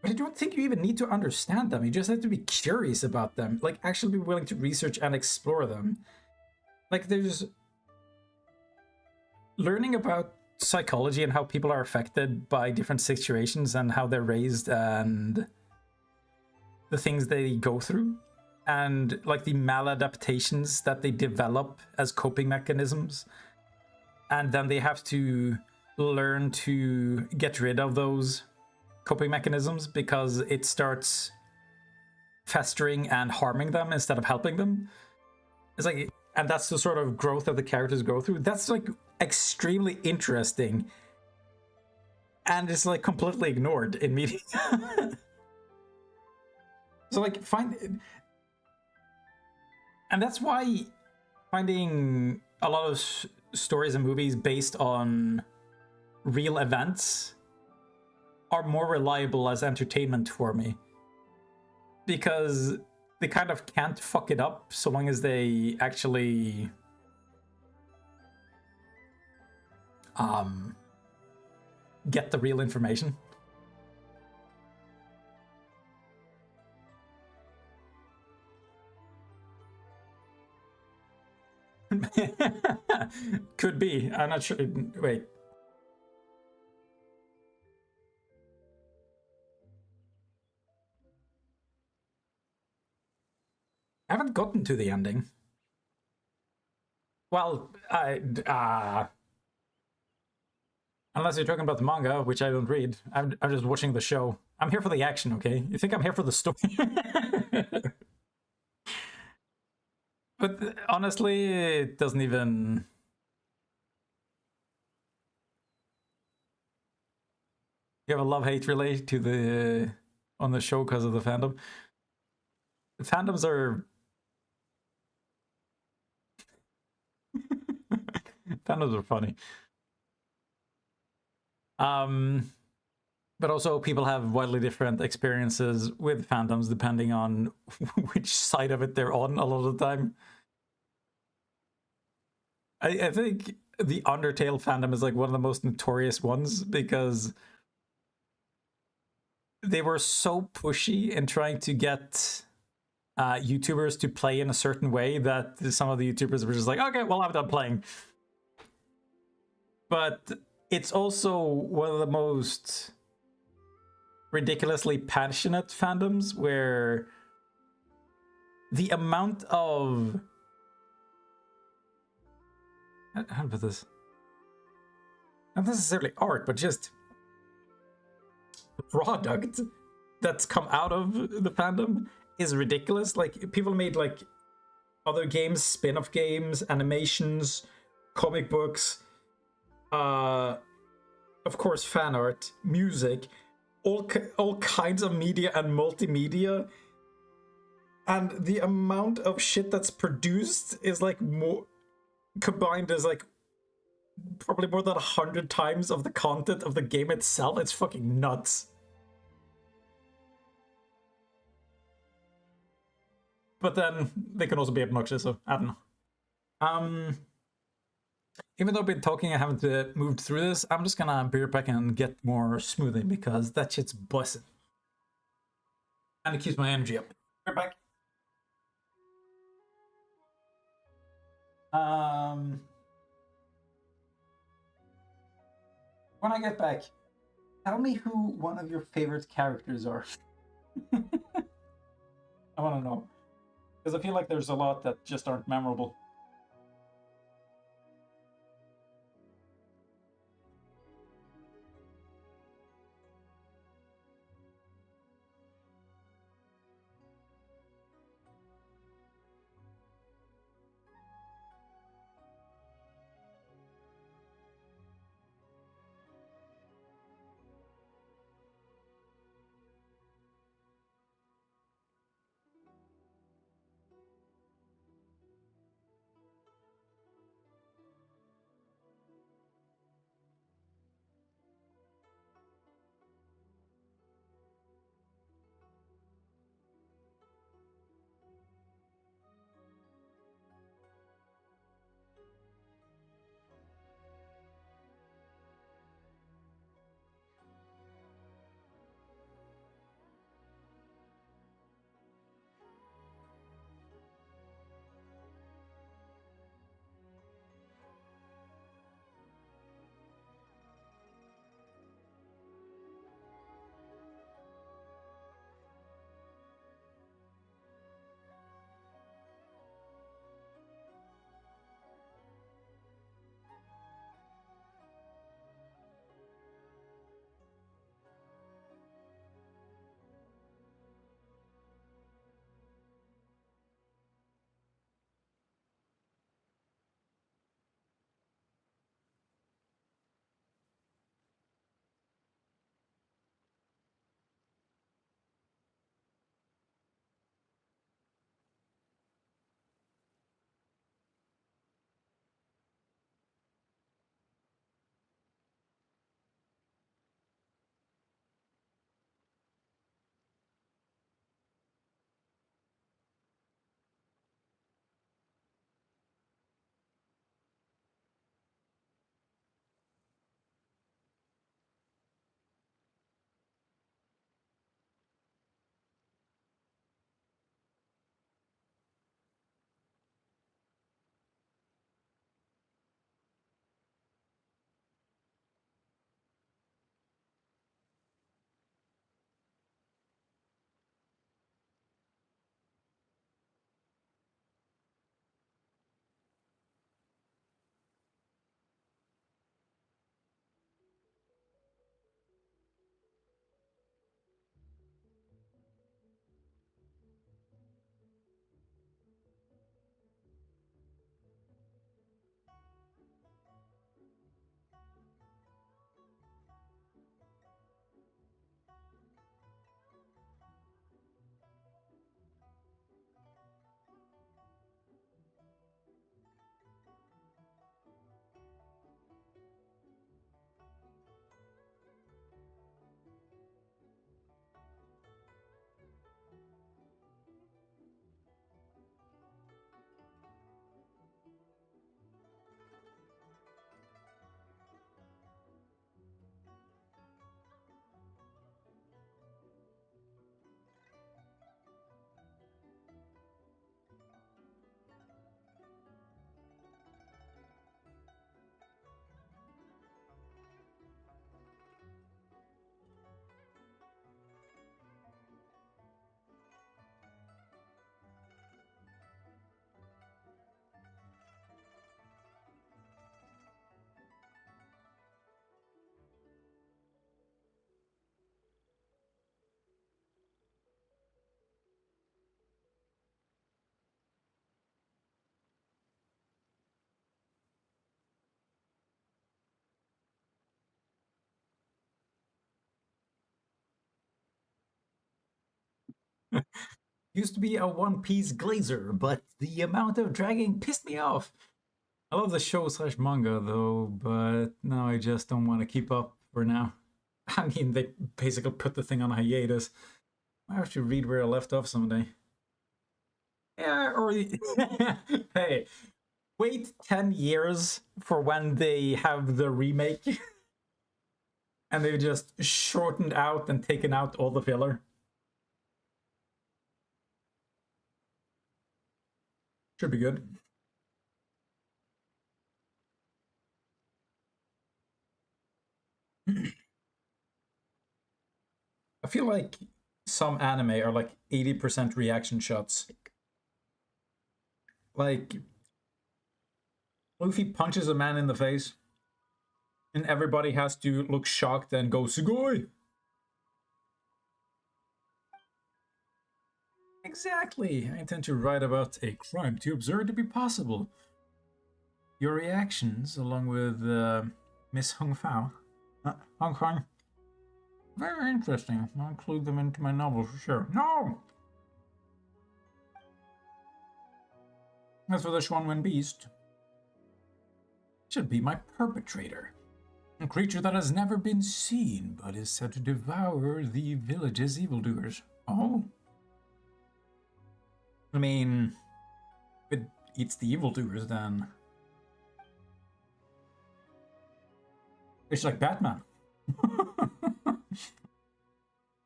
But I don't think you even need to understand them. You just have to be curious about them. Like, actually be willing to research and explore them. Like, there's... learning about psychology and how people are affected by different situations and how they're raised and the things they go through. And, like, the maladaptations that they develop as coping mechanisms. And then they have to learn to get rid of those coping mechanisms because it starts festering and harming them instead of helping them. It's like, and that's the sort of growth that the characters go through. That's like extremely interesting and it's like completely ignored in media. So like and that's why finding a lot of stories and movies based on real events are more reliable as entertainment for me, because they kind of can't fuck it up so long as they actually get the real information. Could be. I'm not sure. Wait. I haven't gotten to the ending. Well, unless you're talking about the manga, which I don't read. I'm just watching the show. I'm here for the action, okay? You think I'm here for the story? But honestly, it doesn't even... You have a love-hate relate to the... on the show because of the fandom. The fandoms are... Fandoms are funny. But also people have wildly different experiences with fandoms depending on which side of it they're on a lot of the time. I think the Undertale fandom is like one of the most notorious ones because they were so pushy in trying to get YouTubers to play in a certain way that some of the YouTubers were just like, okay, well, I'm done playing. But it's also one of the most ridiculously passionate fandoms where the amount of... How to put this? Not necessarily art, but just the product that's come out of the fandom is ridiculous. Like, people made like other games, spin-off games, animations, comic books, of course fan art, music, all kinds of media and multimedia, and the amount of shit that's produced is like more combined as like probably more than 100 times of the content of the game itself. It's fucking nuts. But then they can also be obnoxious, so I don't know. Even though I've been talking, I haven't moved through this. I'm just gonna be right back and get more smoothing because that shit's bussin'. And it keeps my energy up. Right back. When I get back, tell me who one of your favorite characters are. I want to know. Because I feel like there's a lot that just aren't memorable. Used to be a One Piece glazer, but the amount of dragging pissed me off. I love the show slash manga though, but now I just don't want to keep up for now. I mean, they basically put the thing on hiatus. I have to read where I left off someday. Yeah, or hey, wait 10 years for when they have the remake and they've just shortened out and taken out all the filler. Should be good. I feel like some anime are like 80% reaction shots. Like, Luffy punches a man in the face, and everybody has to look shocked and go, Sugoi! Exactly! I intend to write about a crime too absurd to be possible. Your reactions, along with Miss Hong Fao. Hong Kong. Very interesting. I'll include them into my novel for sure. No! As for the Xuanwen Beast, should be my perpetrator. A creature that has never been seen, but is said to devour the village's evildoers. Oh? I mean, if it eats the evildoers, then it's like Batman.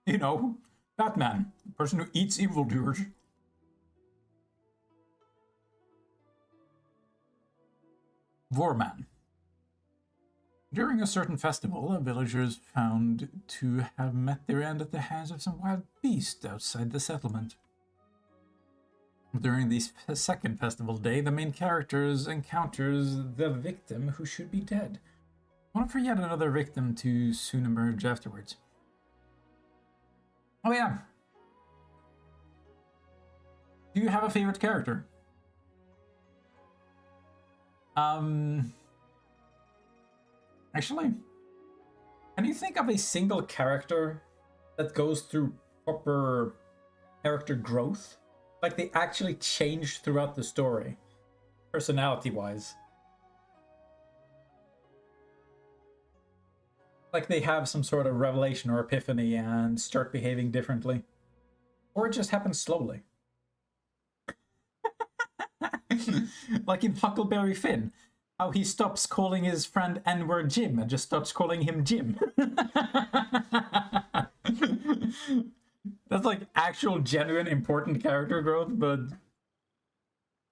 You know, Batman, the person who eats evildoers. Vorman. During a certain festival, the villagers found to have met their end at the hands of some wild beast outside the settlement. During the second festival day, the main characters encounters the victim who should be dead. One for yet another victim to soon emerge afterwards. Oh yeah. Do you have a favorite character? Actually, can you think of a single character that goes through proper character growth? Like they actually change throughout the story, personality-wise. Like they have some sort of revelation or epiphany and start behaving differently. Or it just happens slowly. Like in Huckleberry Finn, how he stops calling his friend N-word Jim and just starts calling him Jim. That's like actual genuine important character growth, but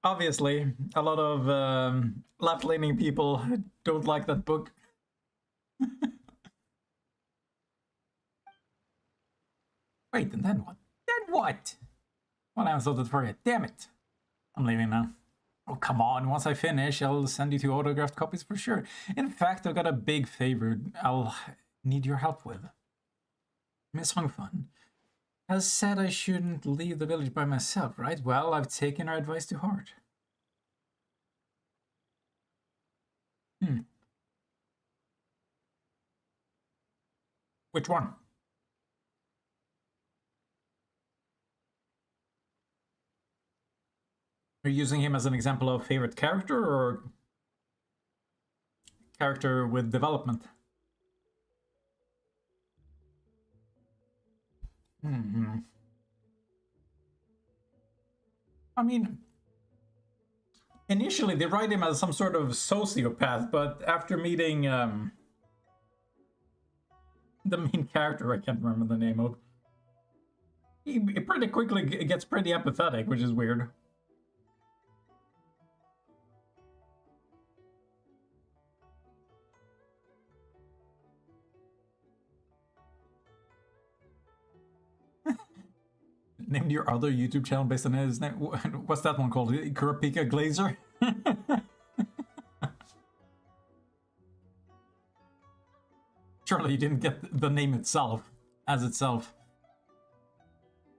obviously a lot of left-leaning people don't like that book. Wait, and then what? Then what? Well, I answered it for you. Damn it. I'm leaving now. Oh, come on. Once I finish, I'll send you 2 autographed copies for sure. In fact, I've got a big favor I'll need your help with. Miss Hongfun has said I shouldn't leave the village by myself, right? Well, I've taken her advice to heart. Which one? Are you using him as an example of favorite character or character with development? I mean, initially they write him as some sort of sociopath, but after meeting the main character, I can't remember the name of, he pretty quickly gets pretty empathetic, which is weird. Named your other YouTube channel based on his name. What's that one called? Kurapika Glazer? Surely you didn't get the name itself, as itself.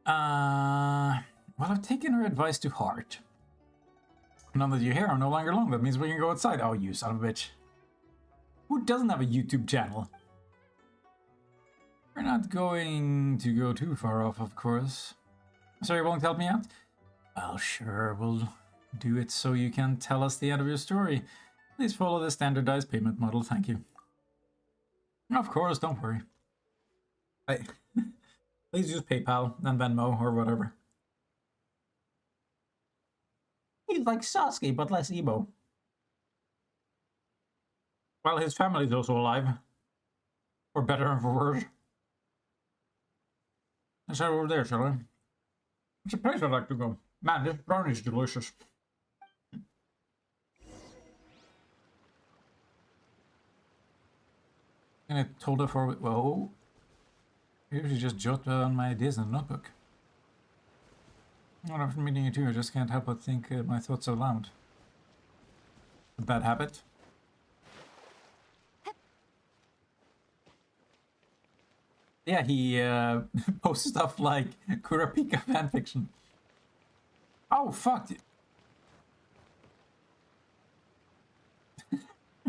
Well, I've taken her advice to heart. Now that your hair are no longer long, that means we can go outside. Oh, you son of a bitch. Who doesn't have a YouTube channel? We're not going to go too far off, of course. So you're willing to help me out? Well, sure, we'll do it so you can tell us the end of your story. Please follow the standardized payment model, thank you. Of course, don't worry. Hey, please use PayPal and Venmo or whatever. He's like Sasuke, but less emo. Well, his family's also alive. For better and for worse. Let's head over there, shall we? It's a place I'd like to go. Man, this brownie's delicious. And I told her for... Whoa. I usually just jot down my ideas in a notebook. Well, after meeting you too, I just can't help but think my thoughts out loud. A bad habit. Yeah, he posts stuff like Kurapika fanfiction. Oh, fuck.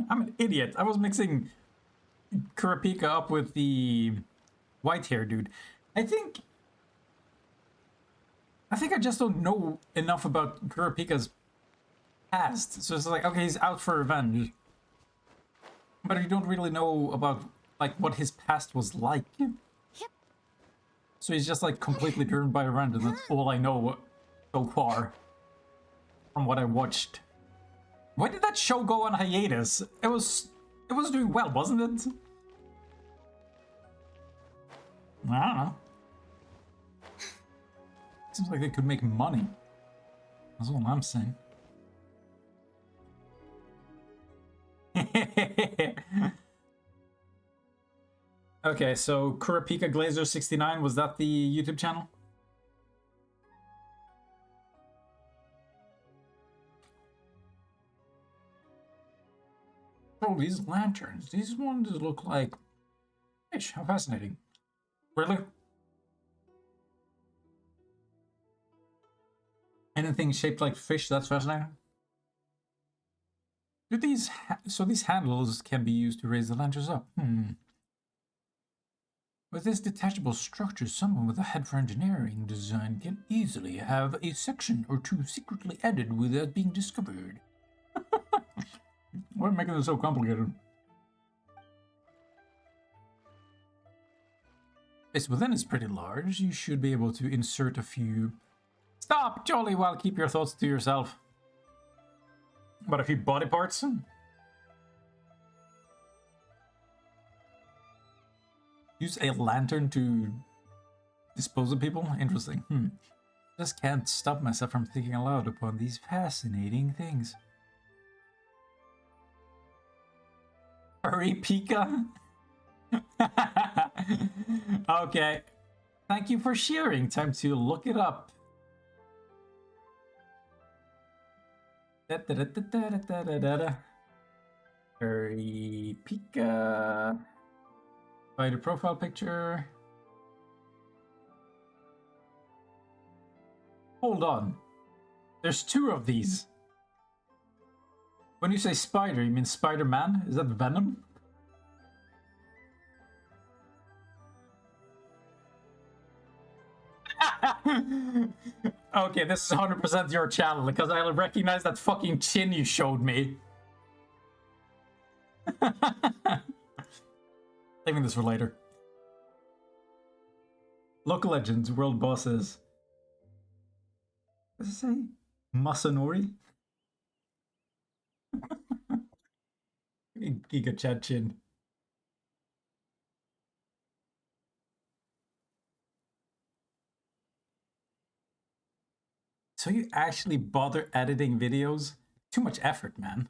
I'm an idiot. I was mixing Kurapika up with the white hair dude. I think I just don't know enough about Kurapika's past. So it's like, okay, he's out for revenge. But you don't really know about, like, what his past was like. So he's just, like, completely driven by revenge, and that's all I know so far from what I watched. Why did that show go on hiatus? It was doing well, wasn't it? I don't know. Seems like they could make money. That's all I'm saying. Okay, so Kurapika Glazer 69, was that the YouTube channel? Oh, these lanterns. These ones look like fish. How fascinating. Really? Anything shaped like fish, that's fascinating. Do these so these handles can be used to raise the lanterns up. With this detachable structure, someone with a head for engineering design can easily have a section or two secretly added without being discovered. Why making this so complicated? Space within is pretty large. You should be able to insert a few... Stop, Jolly, while keep your thoughts to yourself. But a few body parts? Use a lantern to dispose of people? Interesting. Just can't stop myself from thinking aloud upon these fascinating things. Hurry, Pika? Okay. Thank you for sharing. Time to look it up. Hurry, Pika. Find a profile picture. Hold on. There's two of these. When you say spider, you mean Spider-Man? Is that Venom? Okay, this is 100% your channel because I recognize that fucking chin you showed me. Saving this for later. Local legends, world bosses. What does it say? Masanori? Giga Chad chin. So you actually bother editing videos? Too much effort, man.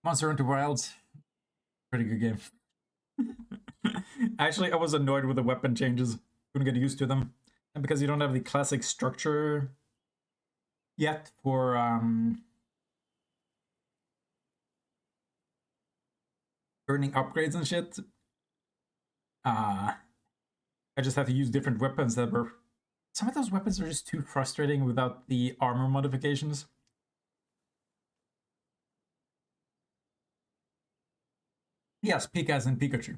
Monster Hunter Wilds. Pretty good game. Actually, I was annoyed with the weapon changes. Couldn't get used to them. And because you don't have the classic structure yet for earning upgrades and shit. I just have to use different weapons that were... Some of those weapons are just too frustrating without the armor modifications. Yes, Pika as in Pikachu.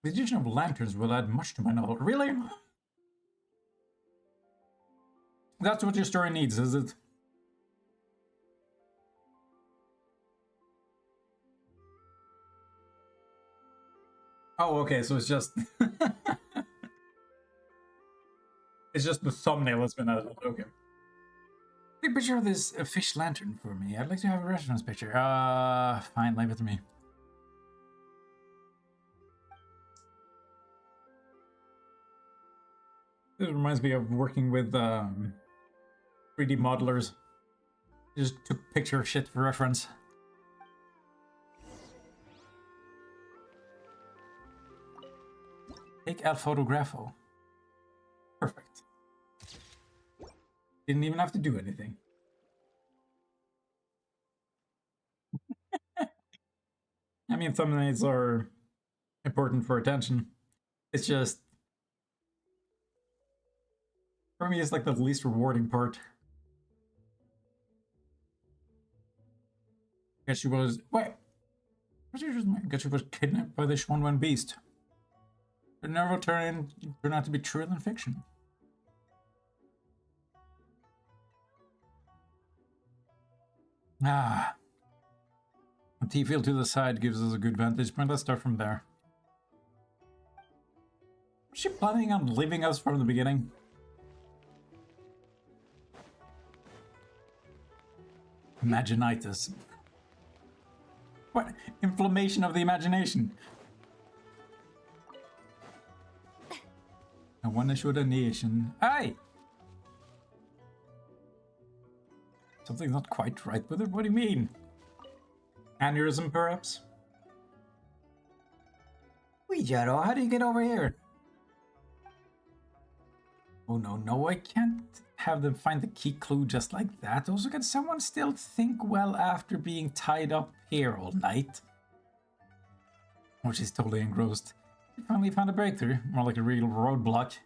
The addition of lanterns will add much to my novel. Really? That's what your story needs, is it? Oh, okay, so it's just... it's just the thumbnail that's been added. Okay. Take a picture of this fish lantern for me. I'd like to have a reference picture. Fine, leave it to me. This reminds me of working with 3D modelers. Just took picture of shit for reference. Take El Fotografo. Perfect. Didn't even have to do anything. I mean, thumbnails are important for attention. It's just... for me, it's like the least rewarding part. Guess she was... wait! Guess she was kidnapped by the Schwanwen beast. It never turned out to be truer than fiction. Ah. A T-field to the side gives us a good vantage point. Let's start from there. Was she planning on leaving us from the beginning? Imaginitis. What? Inflammation of the imagination. I wonder should a nation. Aye! Something's not quite right with it. What do you mean? Aneurysm, perhaps? Wait, Jaro, how do you get over here? Oh no, I can't have them find the key clue just like that. Also, can someone still think well after being tied up here all night? Oh, she's totally engrossed. You finally found a breakthrough. More like a real roadblock.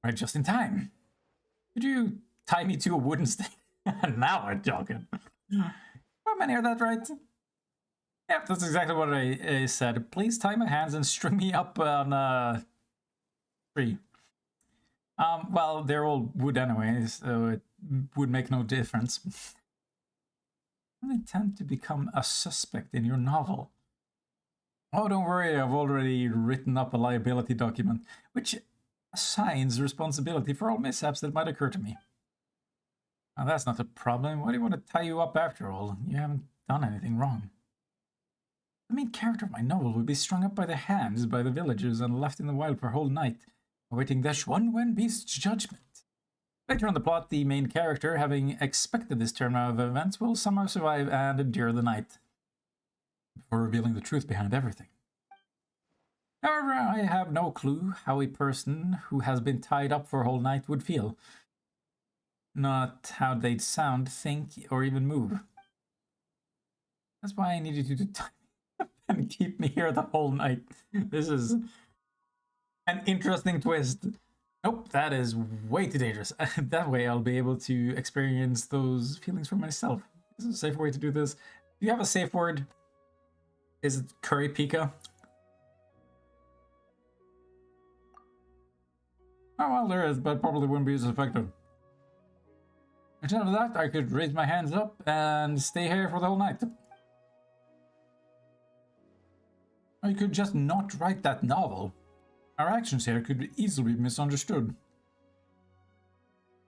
Right, just in time. Could you tie me to a wooden stake? Now we're talking. How many are that right? Yep, that's exactly what I said. Please tie my hands and string me up on a tree. Well, they're all wood anyway, so it would make no difference. I intend to become a suspect in your novel. Oh, don't worry, I've already written up a liability document, which assigns responsibility for all mishaps that might occur to me. Now, that's not a problem. Why do you want to tie you up after all? You haven't done anything wrong. The main character of my novel will be strung up by the hands by the villagers and left in the wild for a whole night, awaiting the Schwanwen beast's judgment. Later on the plot, the main character, having expected this turn of events, will somehow survive and endure the night, before revealing the truth behind everything. However, I have no clue how a person who has been tied up for a whole night would feel. Not how they'd sound, think, or even move. That's why I needed you to tie me up and keep me here the whole night. This is an interesting twist. Nope, that is way too dangerous. That way I'll be able to experience those feelings for myself. This is a safer way to do this. Do you have a safe word? Is it Curry Pika? Oh, well, there is, but probably wouldn't be as effective. Instead of that, I could raise my hands up and stay here for the whole night. I could just not write that novel. Our actions here could easily be misunderstood.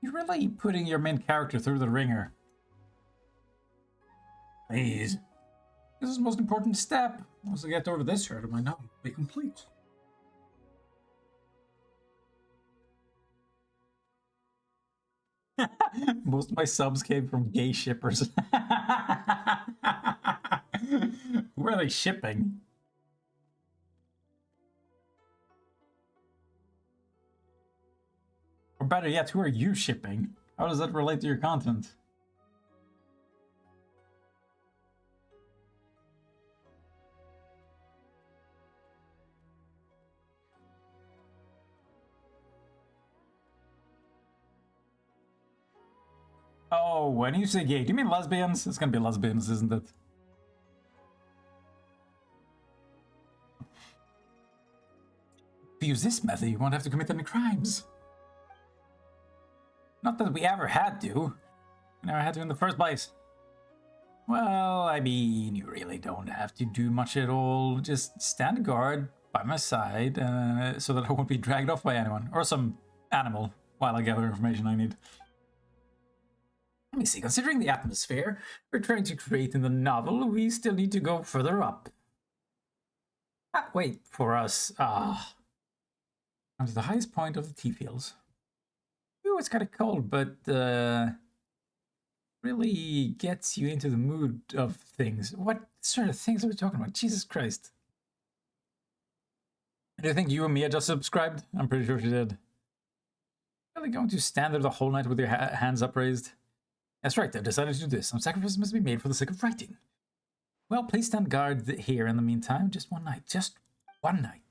You're really putting your main character through the ringer. Please. This is the most important step. Once I get over this hurdle, my novel will be complete. Most of my subs came from gay shippers. Who are they shipping? Or better yet, who are you shipping? How does that relate to your content? Oh, when you say gay, do you mean lesbians? It's gonna be lesbians, isn't it? If you use this method, you won't have to commit any crimes. Not that we ever had to. We never had to in the first place. Well, I mean, you really don't have to do much at all. Just stand guard by my side so that I won't be dragged off by anyone or some animal while I gather information I need. Let me see, considering the atmosphere we're trying to create in the novel, we still need to go further up. Wait, for us, onto the highest point of the T-fields. Ooh, it's kind of cold, but really gets you into the mood of things. What sort of things are we talking about? Jesus Christ. Do you think you and Mia just subscribed? I'm pretty sure she did. Really going to stand there the whole night with your hands upraised? That's right, I've decided to do this. Some sacrifices must be made for the sake of writing. Well, please stand guard here in the meantime. Just one night. Just one night.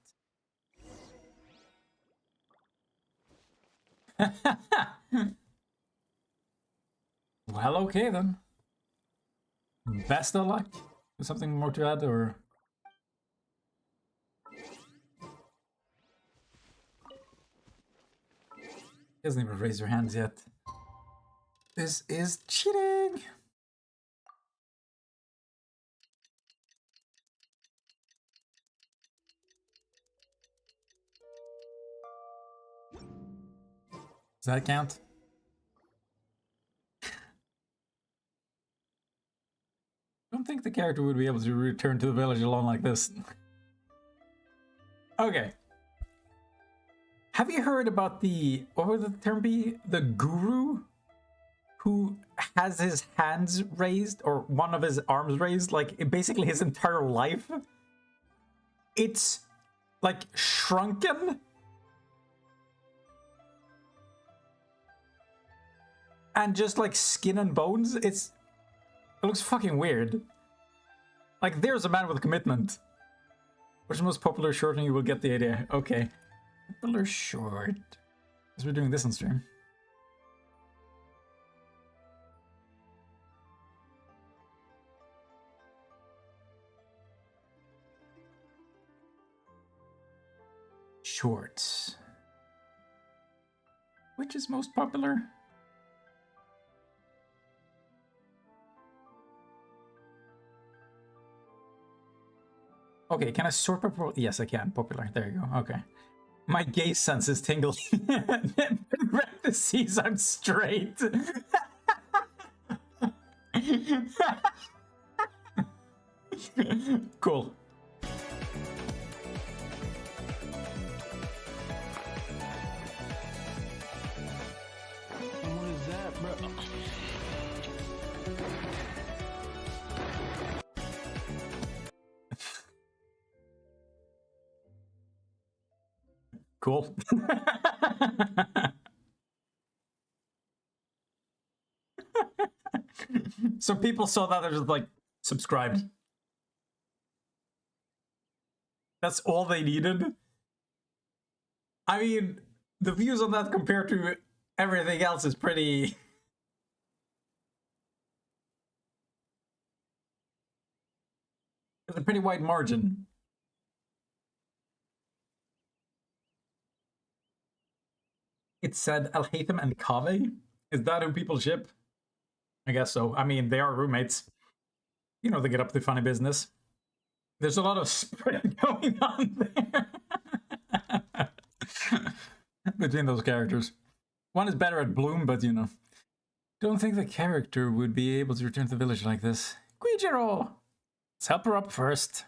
Well, okay then. Best of luck. Something more to add, or... He hasn't even raised her hands yet. This is cheating! Does that count? I don't think the character would be able to return to the village alone like this. Okay. Have you heard about the, what would the term be? The guru? Who has his hands raised, or one of his arms raised, like basically his entire life? It's like shrunken. And just like skin and bones. It looks fucking weird. Like, there's a man with commitment. Which is the most popular short, and you will get the idea. Okay. Popular short. Because we're doing this on stream. Shorts. Which is most popular? Okay, can I sort by popular? Yes, I can. Popular. There you go. Okay. My gaze sense is tingling. Parentheses, I'm straight. Cool. What is that, bro? Cool. So people saw that, they're just like, subscribed. That's all they needed. I mean, the views on that compared to everything else is pretty... There's a pretty wide margin. It said Al-Haytham and Kaveh. Is that who people ship? I guess so. I mean, they are roommates. You know, they get up to funny business. There's a lot of spread going on there. Between those characters. One is better at Bloom, but you know. Don't think the character would be able to return to the village like this. Guijiro! Let's help her up first.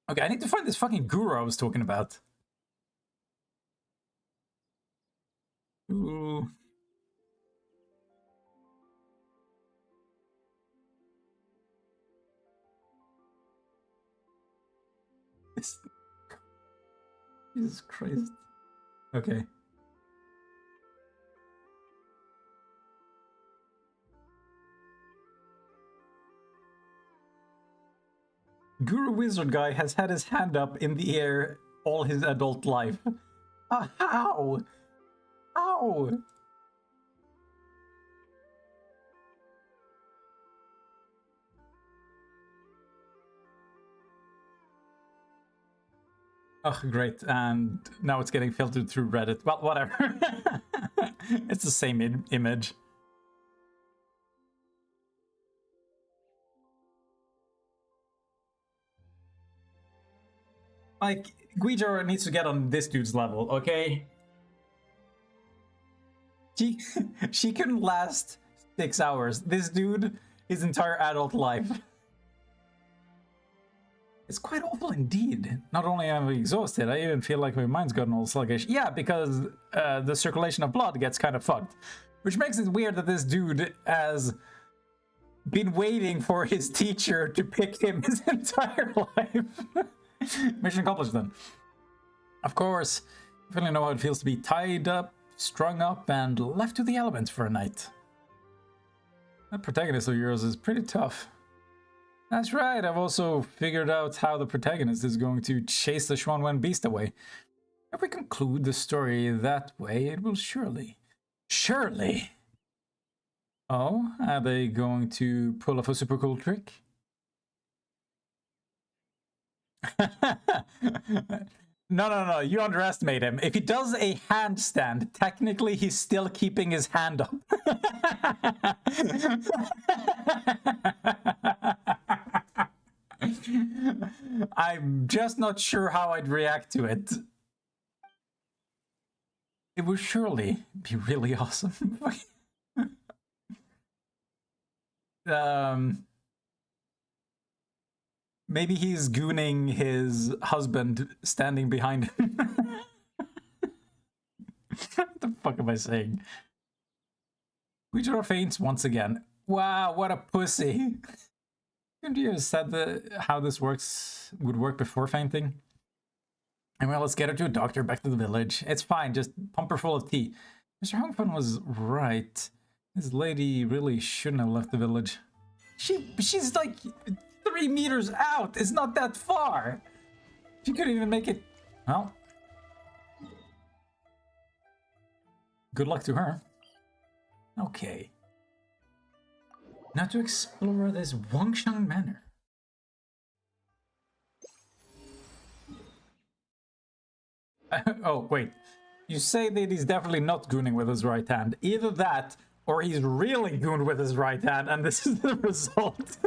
Okay, I need to find this fucking guru I was talking about. Ooh. Jesus Christ. Okay. Guru Wizard Guy has had his hand up in the air all his adult life. How? How? Oh, great. And now it's getting filtered through Reddit. Well, whatever. It's the same image. Like, Guijar needs to get on this dude's level, okay? She couldn't last 6 hours. This dude, his entire adult life. It's quite awful indeed. Not only am I exhausted, I even feel like my mind's gotten all sluggish. Yeah, because the circulation of blood gets kind of fucked. Which makes it weird that this dude has been waiting for his teacher to pick him his entire life. Mission accomplished then. Of course, I really know how it feels to be tied up, strung up, and left to the elements for a night. That protagonist of yours is pretty tough. That's right, I've also figured out how the protagonist is going to chase the Xuan Wen beast away. If we conclude the story that way, it will surely... Oh, are they going to pull off a super cool trick? No, you underestimate him. If he does a handstand, technically he's still keeping his hand up. I'm just not sure how I'd react to it. It would surely be really awesome. Maybe he's gooning his husband standing behind him. What the fuck am I saying? Guijar faints once again. Wow, what a pussy. Couldn't you have said how this would work before fainting? And well, let's get her to a doctor, back to the village. It's fine, just pump her full of tea. Mr. Hongfun was right. This lady really shouldn't have left the village. She's like 3 meters out. It's not that far. She couldn't even make it. Well, good luck to her. Okay. Now to explore this Wangshan Manor. Oh, wait. You say that he's definitely not gooning with his right hand. Either that, or he's really gooned with his right hand, and this is the result.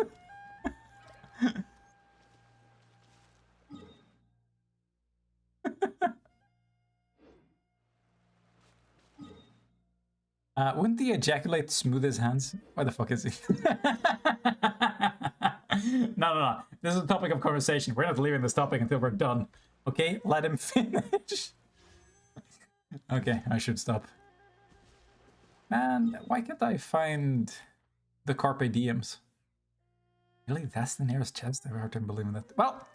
Wouldn't the ejaculate smooth his hands? Why the fuck is he? No. This is a topic of conversation. We're not leaving this topic until we're done. Okay, let him finish. Okay, I should stop. Man, why can't I find the Carpe Diems? Really? That's the nearest chest? I have a hard time believing that. Well...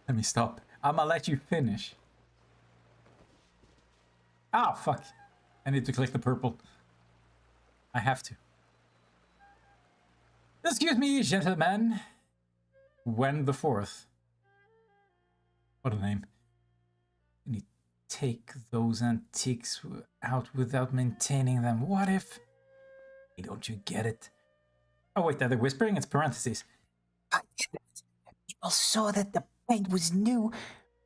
Let me stop. I'ma let you finish. Ah, fuck. I need to click the purple. I have to. Excuse me, gentlemen. Wen the Fourth. What a name. Can you take those antiques out without maintaining them? What if... Hey, don't you get it? Oh wait, they're whispering? It's parentheses. People saw that the paint was new.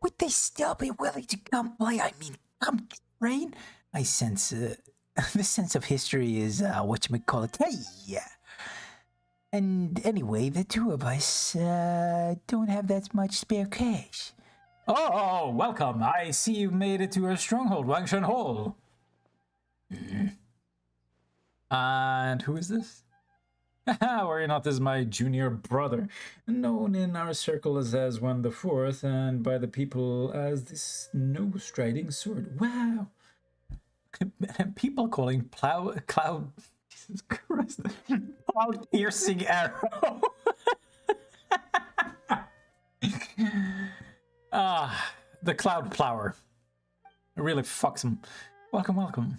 Would they still be willing to come play? I mean, come train? I sense, the sense of history is, whatchamacallit. Hey, yeah. And anyway, the two of us, don't have that much spare cash. Oh, welcome. I see you made it to our stronghold, Wangshan Hall. And who is this? Worry not, this is my junior brother, known in our circle as Wen the Fourth, and by the people as the snow-striding sword. Wow. People calling cloud... Jesus Christ. Cloud-piercing arrow. The Cloud Plower. It really fucks him. Welcome, welcome.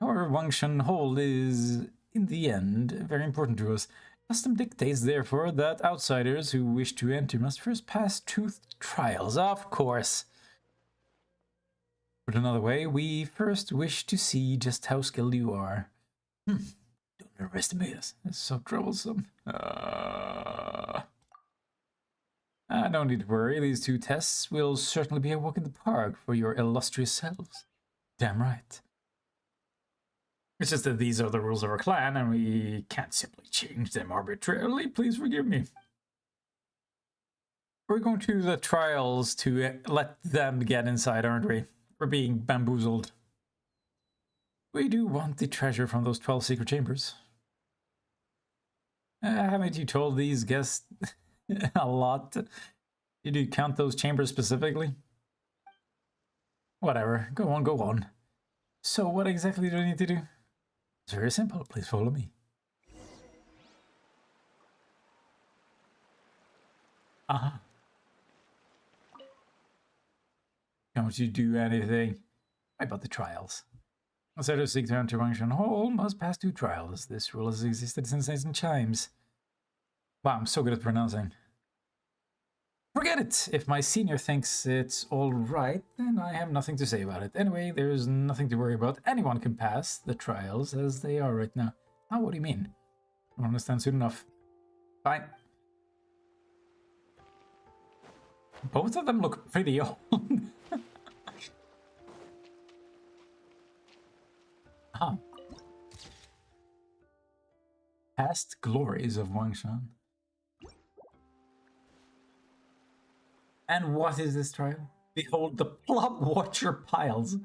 Our Wangshan Hall is, in the end, very important to us. Custom dictates, therefore, that outsiders who wish to enter must first pass truth trials. Of course. Put another way, we first wish to see just how skilled you are. Don't underestimate us. It's so troublesome. No need to worry. These 2 tests will certainly be a walk in the park for your illustrious selves. Damn right. It's just that these are the rules of our clan, and we can't simply change them arbitrarily. Please forgive me. We're going to the trials to let them get inside, aren't we? We're being bamboozled. We do want the treasure from those 12 secret chambers. Haven't you told these guests a lot? Did you count those chambers specifically? Whatever. Go on, go on. So what exactly do I need to do? It's very simple. Please follow me. Don't you do anything about the trials. A set of seek to enter Wangshan Hall must pass 2 trials. This rule has existed since ancient times. Wow, I'm so good at pronouncing. Forget it! If my senior thinks it's alright, then I have nothing to say about it. Anyway, there's nothing to worry about. Anyone can pass the trials as they are right now. Oh, what do you mean? I don't understand soon enough. Fine. Both of them look pretty old. Past glories of Wangshan. And what is this trial? Behold the Plum Watcher Piles.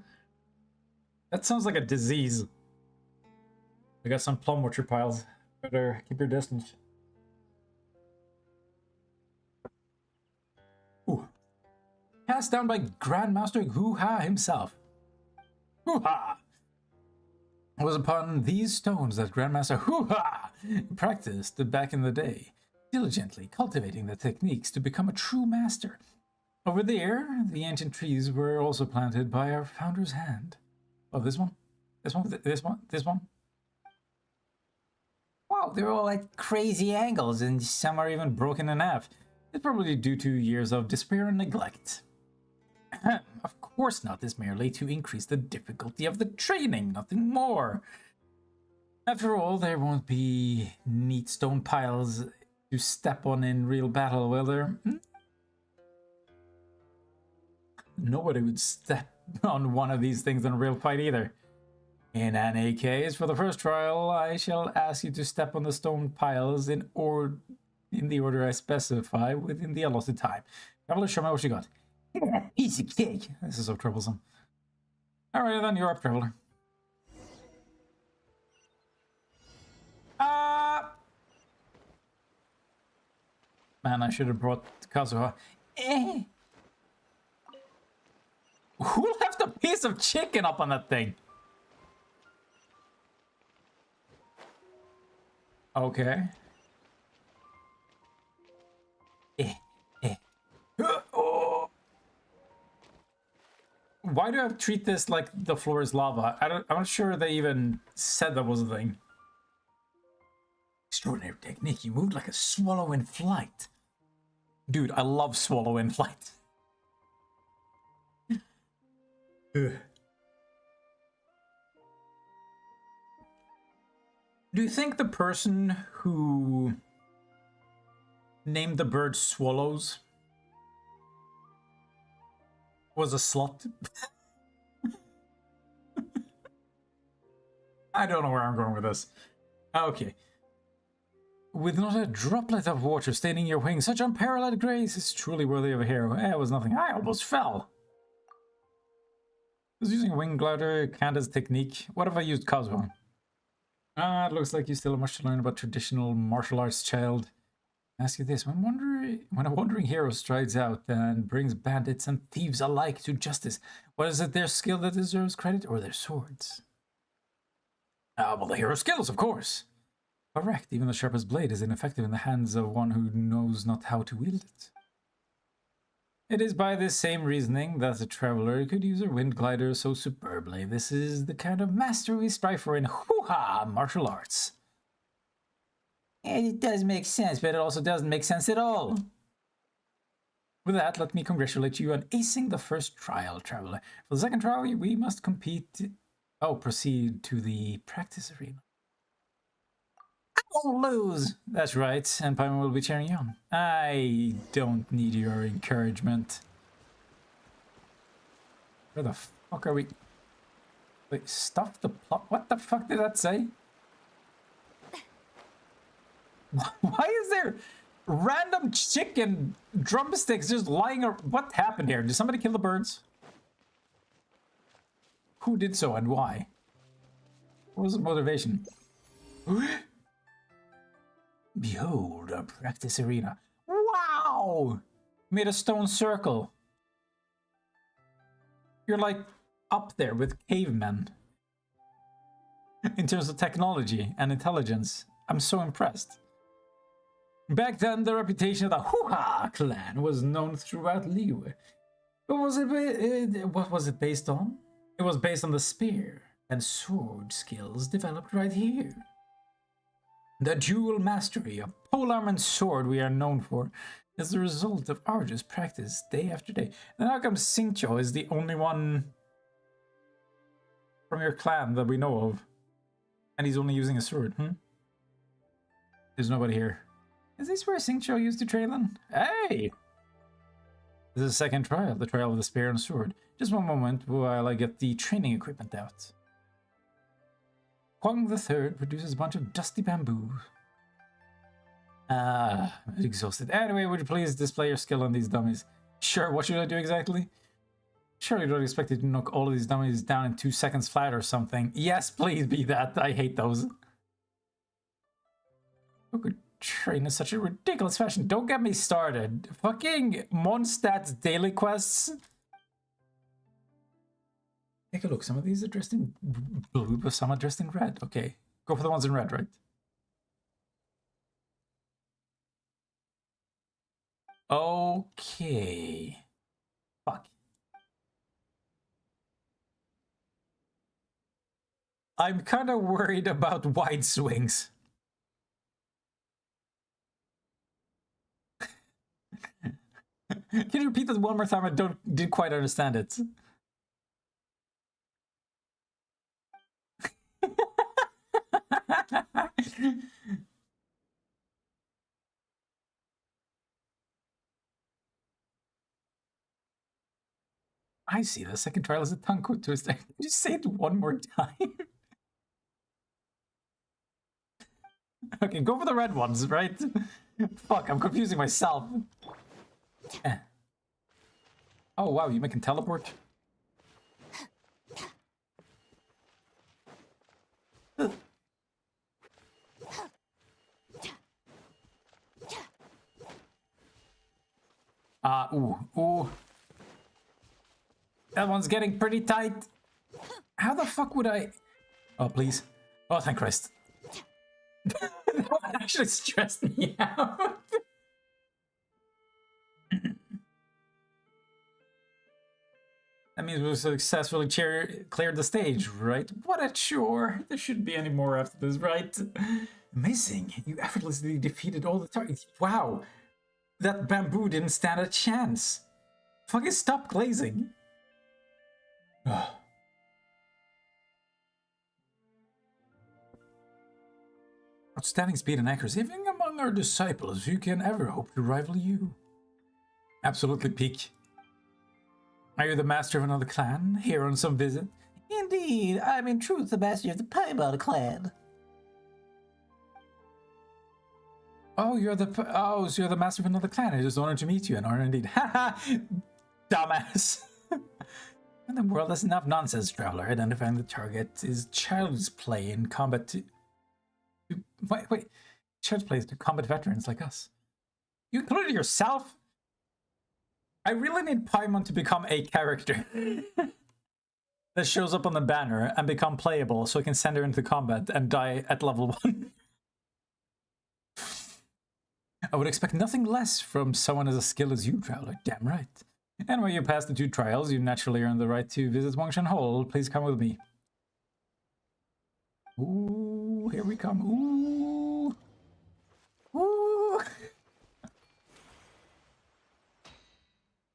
That sounds like a disease. We got some Plum Watcher Piles. Better keep your distance. Ooh. Cast down by Grandmaster Hoo-Ha himself. Hoo-Ha! It was upon these stones that Grandmaster Hoo-Ha practiced back in the day, diligently cultivating the techniques to become a true master. Over there, the ancient trees were also planted by our founder's hand. Oh, this one? This one? This one? This one? Wow, they're all at crazy angles, and some are even broken in half. It's probably due to years of despair and neglect. Of course not, it's merely to increase the difficulty of the training, nothing more. After all, there won't be neat stone piles to step on in real battle, will there? Nobody would step on one of these things in a real fight either. In any case, for the first trial, I shall ask you to step on the stone piles in the order I specify within the allotted time. Traveler, show me what you got. Easy cake. This is so troublesome. Alright then, you're up, Traveler. Man, I should have brought Kazuha. Who left a piece of chicken up on that thing? Okay. Oh. Why do I treat this like the floor is lava? I'm not sure they even said that was a thing. Extraordinary technique. You moved like a swallow in flight. Dude, I love swallow in flight. Do you think the person who named the bird Swallows was a slut? I don't know where I'm going with this. Okay. With not a droplet of water staining your wings, such unparalleled grace is truly worthy of a hero. It was nothing. I almost fell. I was using wing glider, Candace's technique. What if I used Kazuha? It looks like you still have much to learn about traditional martial arts, child. I ask you this, when a wandering hero strides out and brings bandits and thieves alike to justice, what is it, their skill that deserves credit or their swords? Well, the hero's skills, of course. Correct, even the sharpest blade is ineffective in the hands of one who knows not how to wield it. It is by this same reasoning that the traveler could use a wind glider so superbly. This is the kind of mastery we strive for in hoo-ha martial arts. And it does make sense, but it also doesn't make sense at all. With that, let me congratulate you on acing the first trial, traveler. For the second trial, we must proceed to the practice arena. won't lose. That's right, and Paimon will be cheering you on. I don't need your encouragement. Where the fuck are we? Wait, stuff the plot? What the fuck did that say? Why is there random chicken drumsticks just lying around? What happened here? Did somebody kill the birds? Who did so and why? What was the motivation? Behold our practice arena. Wow! Made a stone circle. You're like up there with cavemen. In terms of technology and intelligence, I'm so impressed. Back then, the reputation of the Hoo-Ha clan was known throughout Liyue. What was it based on? It was based on the spear and sword skills developed right here. The dual mastery of polearm and sword we are known for is the result of arduous practice day after day. Then how come Xingqiu is the only one from your clan that we know of? And he's only using a sword, There's nobody here. Is this where Xingqiu used to train then? Hey! This is the second trial, the trial of the spear and sword. Just one moment while I get the training equipment out. Huang the Third produces a bunch of dusty bamboo. I'm exhausted. Anyway, would you please display your skill on these dummies? Sure, what should I do exactly? Surely you don't expect you to knock all of these dummies down in 2 seconds flat or something. Yes, please be that. I hate those. Who could train in such a ridiculous fashion? Don't get me started. Fucking Mondstadt's daily quests. Take a look. Some of these are dressed in blue, but some are dressed in red. Okay, go for the ones in red, right? Okay. Fuck. I'm kind of worried about wide swings. Can you repeat that one more time? I didn't quite understand it. I see. The second trial is a tongue twister. Just say it one more time. Okay, go for the red ones, right? Fuck, I'm confusing myself. Oh wow, you can teleport? Ooh. That one's getting pretty tight. How the fuck would I... Oh, please. Oh, thank Christ. That one actually stressed me out. That means we successfully cleared the stage, right? What a chore. There shouldn't be any more after this, right? Amazing. You effortlessly defeated all the targets. Wow. That bamboo didn't stand a chance. Fucking stop glazing. Outstanding speed and accuracy. Even among our disciples, who can ever hope to rival you? Absolutely peak. Are you the master of another clan, here on some visit? Indeed, I'm in truth the master of the Paimon clan. Oh, so you're the master of another clan. It is an honor to meet you, and honor indeed. Haha, dumbass. And the world has enough nonsense, traveler. Identifying the target is child's play in combat wait. Child's play is to combat veterans like us. You included yourself? I really need Paimon to become a character that shows up on the banner and become playable so I can send her into combat and die at level 1. I would expect nothing less from someone as skilled as you, traveler. Damn right. And when you pass the 2 trials, you naturally earn the right to visit Wangshan Hall. Please come with me. Ooh, here we come. Ooh. Ooh.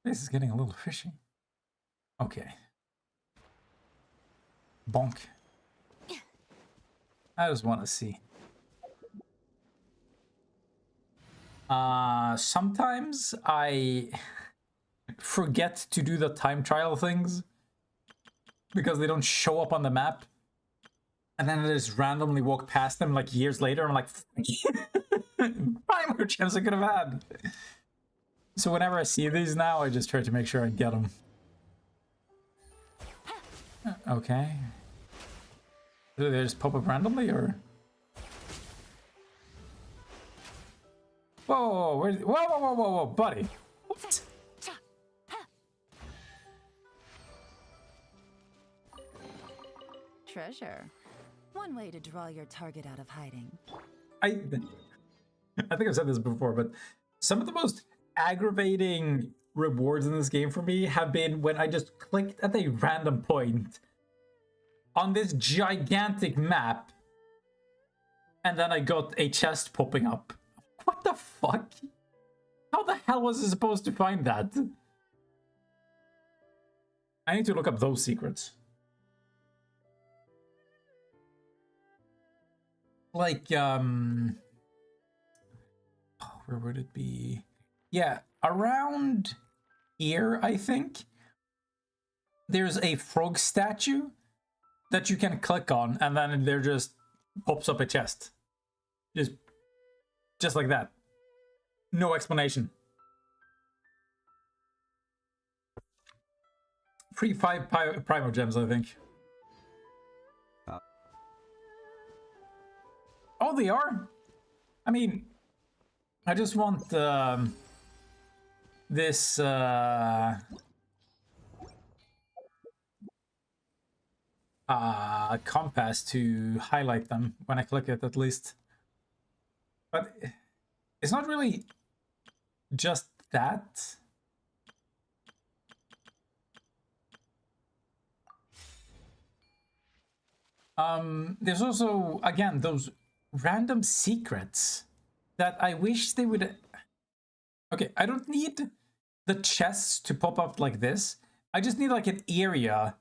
This is getting a little fishy. Okay. Bonk. I just want to see. Sometimes I forget to do the time trial things because they don't show up on the map. And then I just randomly walk past them like years later. I'm like, Primer gems I could have had. So whenever I see these now, I just try to make sure I get them. Okay. Do they just pop up randomly, or? Whoa, whoa, buddy. What? Treasure. One way to draw your target out of hiding. I think I've said this before, but some of the most aggravating rewards in this game for me have been when I just clicked at a random point on this gigantic map and then I got a chest popping up. What the fuck? How the hell was I supposed to find that? I need to look up those secrets. Like, where would it be? Yeah, around here, I think. There's a frog statue that you can click on, and then there just pops up a chest. Just like that. No explanation. Free 5 Primo gems, I think. Oh, they are? I mean, I just want this compass to highlight them when I click it, at least. But it's not really just that. There's also, again, those random secrets that I wish they would... Okay, I don't need the chests to pop up like this. I just need like an area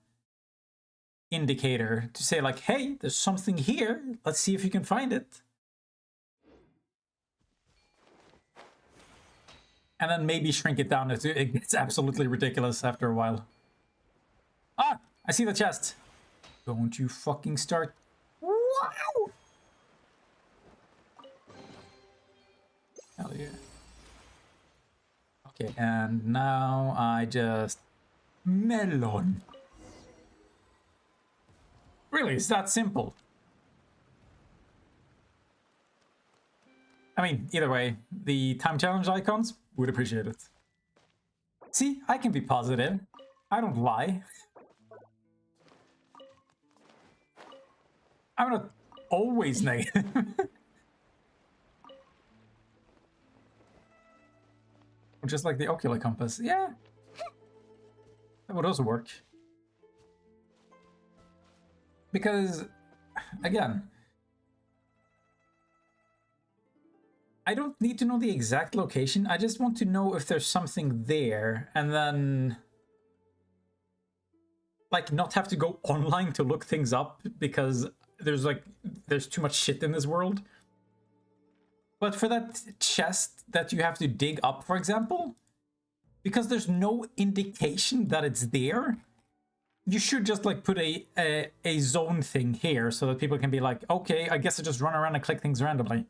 indicator to say like, hey, there's something here. Let's see if you can find it. And then maybe shrink it down. It gets absolutely ridiculous after a while. Ah, I see the chest. Don't you fucking start. Wow! Hell yeah. Okay, and now I just... Melon. Really, it's that simple. I mean, either way, the time challenge icons would appreciate it. See, I can be positive. I don't lie. I'm not always negative. Just like the ocular compass. Yeah. That would also work. Because, again, I don't need to know the exact location. I just want to know if there's something there, and then like not have to go online to look things up because there's too much shit in this world. But for that chest that you have to dig up, for example, because there's no indication that it's there, you should just like put a zone thing here so that people can be like, okay, I guess I just run around and click things randomly.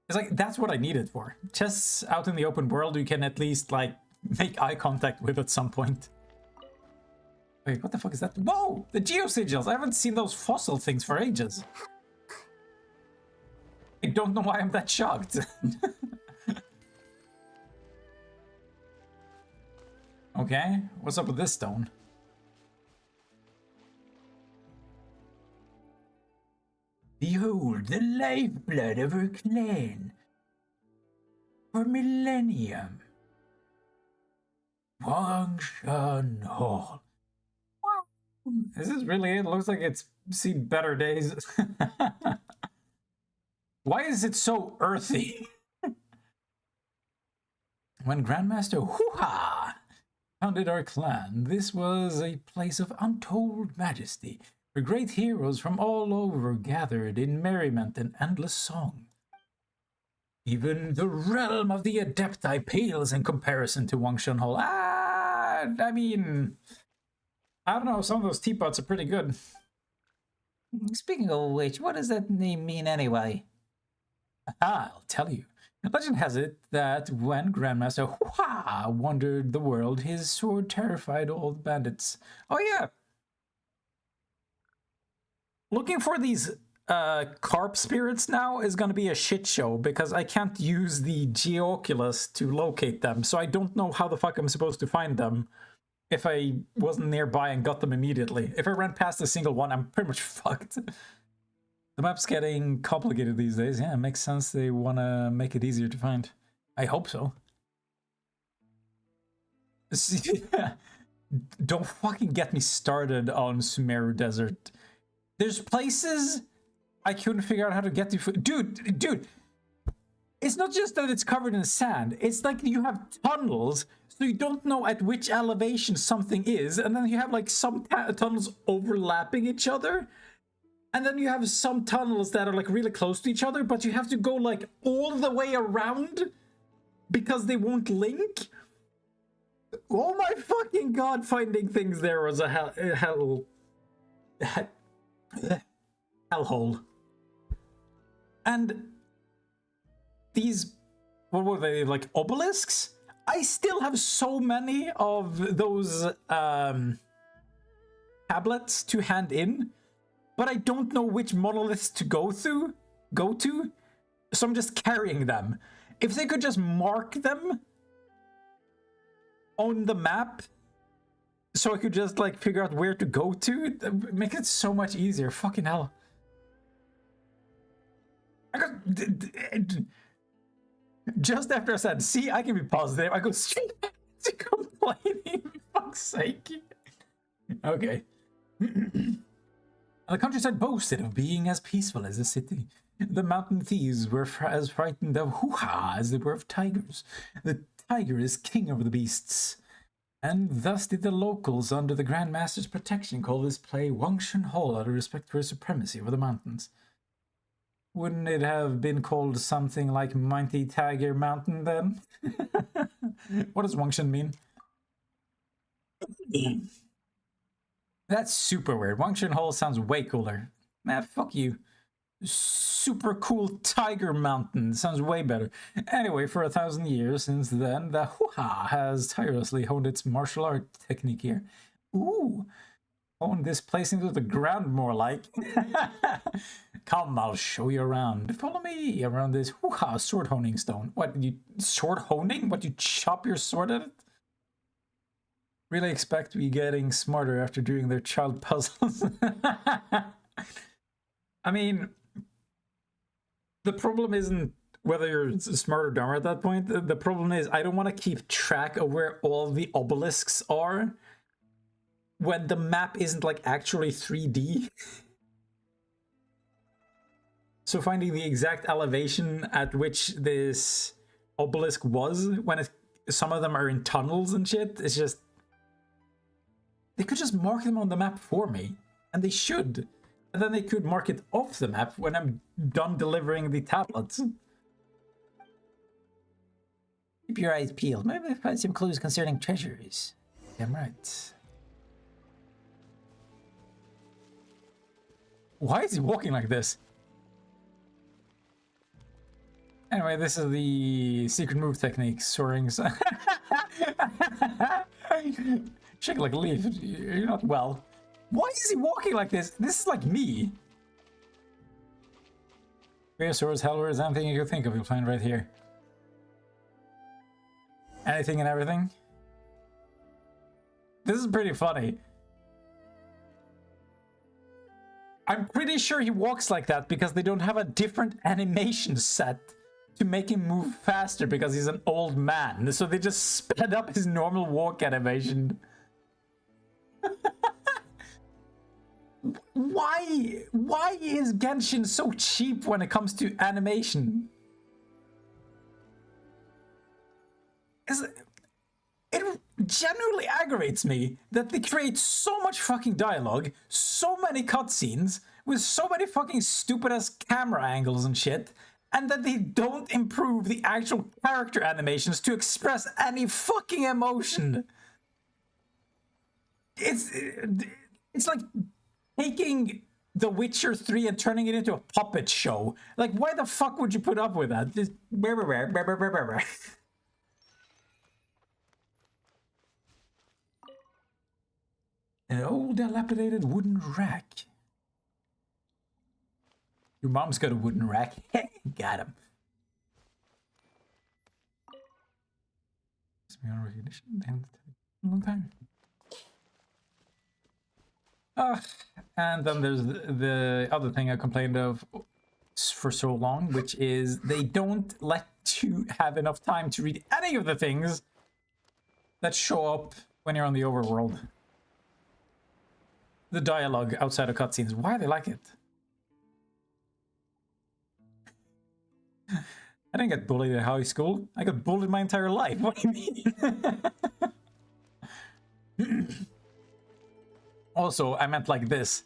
It's like, that's what I need it for. Chests out in the open world you can at least like make eye contact with at some point. Wait, what the fuck is that? Whoa! The geosigils! I haven't seen those fossil things for ages. I don't know why I'm that shocked. Okay, what's up with this stone? Behold the lifeblood of her clan. For millennium. Wangshan Hall. Is this really it? It looks like it's seen better days. Why is it so earthy? When Grandmaster Hoo-Ha founded our clan, this was a place of untold majesty, where great heroes from all over gathered in merriment and endless song. Even the realm of the Adepti pales in comparison to Wangshan Hall. I mean, I don't know, some of those teapots are pretty good. Speaking of which, what does that name mean anyway? I'll tell you. Legend has it that when Grandmaster Hua wandered the world, his sword terrified old bandits. Oh yeah. Looking for these carp spirits now is going to be a shit show because I can't use the Geoculus to locate them, so I don't know how the fuck I'm supposed to find them if I wasn't nearby and got them immediately. If I ran past a single one, I'm pretty much fucked. The map's getting complicated these days. Yeah, it makes sense they want to make it easier to find. I hope so. Don't fucking get me started on Sumeru Desert. There's places I couldn't figure out how to get to. Dude, it's not just that it's covered in sand. It's like you have tunnels, so you don't know at which elevation something is, and then you have like some tunnels overlapping each other, and then you have some tunnels that are like really close to each other, but you have to go like all the way around because they won't link. Oh my fucking god, finding things there was a hellhole. And these, what were they, like obelisks? I still have so many of those tablets to hand in, but I don't know which monoliths to go to, so I'm just carrying them. If they could just mark them on the map, so I could just like figure out where to go to, it would make it so much easier. Fucking hell. I got just after I said, see, I can be positive, I go straight back to complaining, for fuck's sake. Okay. The countryside boasted of being as peaceful as a city. The mountain thieves were as frightened of hoo-ha as they were of tigers. The tiger is king of the beasts. And thus did the locals under the Grand Master's protection call this play Wangshan Hall out of respect for his supremacy over the mountains. Wouldn't it have been called something like Mighty Tiger Mountain then? What does Wangshan mean? That's super weird. Wangshan Hall sounds way cooler. Nah, fuck you. Super cool Tiger Mountain sounds way better. Anyway, for 1,000 years since then, the hoo-ha has tirelessly honed its martial art technique here. Ooh, honed this place into the ground more like. Come, I'll show you around. Follow me around this hoo-ha sword honing stone. What, you sword honing? What, you chop your sword at it? Really expect to be getting smarter after doing their child puzzles. I mean, the problem isn't whether you're smart or dumber at that point. The problem is I don't want to keep track of where all the obelisks are when the map isn't like actually 3D. So finding the exact elevation at which this obelisk was when some of them are in tunnels and shit, it's just... They could just mark them on the map for me, and they should. And then they could mark it off the map when I'm done delivering the tablets. Keep your eyes peeled. Maybe I find some clues concerning treasures. Damn right. Why is he walking like this? Anyway, this is the secret move technique, soaring. Shake like a leaf. You're not well. Why is he walking like this? This is like me. Swords, Hellwards, anything you can think of, you'll find right here. Anything and everything. This is pretty funny. I'm pretty sure he walks like that because they don't have a different animation set to make him move faster because he's an old man. So they just sped up his normal walk animation. Why is Genshin so cheap when it comes to animation? genuinely aggravates me that they create so much fucking dialogue, so many cutscenes, with so many fucking stupid-ass camera angles and shit, and that they don't improve the actual character animations to express any fucking emotion. It's like taking The Witcher 3 and turning it into a puppet show. Like, why the fuck would you put up with that? Just... An old dilapidated wooden rack. Your mom's got a wooden rack. Got him. It's beyond recognition. Damn, a long time. And then there's the other thing I complained of for so long, which is they don't let you have enough time to read any of the things that show up when you're on the overworld. The dialogue outside of cutscenes. Why are they like it? I didn't get bullied in high school. I got bullied my entire life. What do you mean? Also, I meant like this.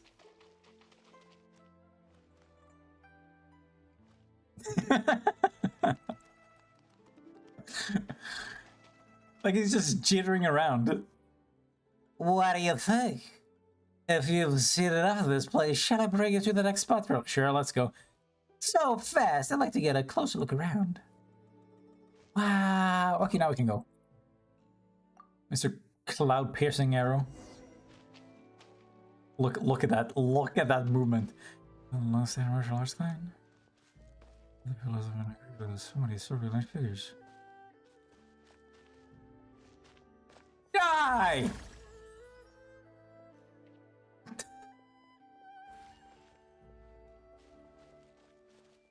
Like he's just jittering around. What do you think? If you've seen enough of this place, shall I bring you to the next spot? Sure, let's go. So fast, I'd like to get a closer look around. Wow. Okay, now we can go. Mr. Cloud-piercing arrow. Look at that. Look at that movement. Last day martial arts thing. So many surveillance figures. Die!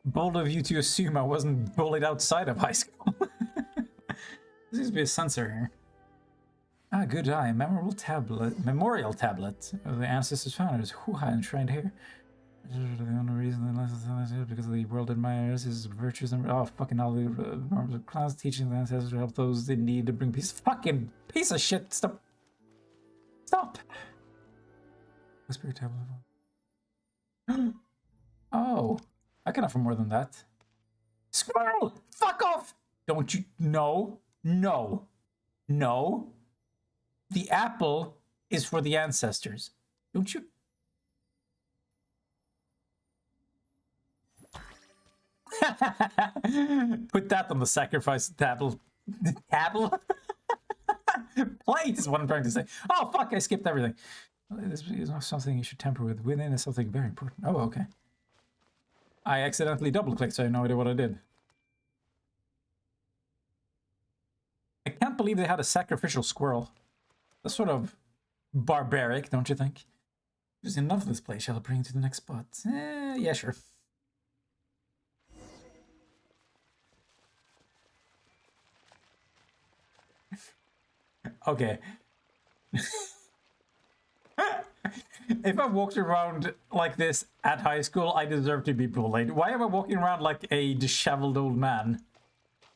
Bold of you to assume I wasn't bullied outside of high school. There seems to be a sensor here. Ah, good eye. Memorial tablet of the ancestors' founders. Hoo-ha, enshrined here. The only reason they left is because the world admires his virtues and fucking all the norms of class, teaching the ancestors to help those in need to bring peace. Fucking piece of shit. Stop. Stop. Whisper tablet. Oh. I can offer more than that. Squirrel! Fuck off! Don't you... No. No. No. The apple is for the ancestors. Don't you... Put that on the sacrifice table. Table? Plate is what I'm trying to say. Oh, fuck, I skipped everything. This is not something you should tamper with. Within is something very important. Oh, okay. I accidentally double-clicked, so I have no idea what I did. I can't believe they had a sacrificial squirrel. That's sort of barbaric, don't you think? There's enough of this place. Shall I bring you to the next spot? Yeah, sure. Okay. If I walked around like this at high school, I deserve to be bullied. Why am I walking around like a disheveled old man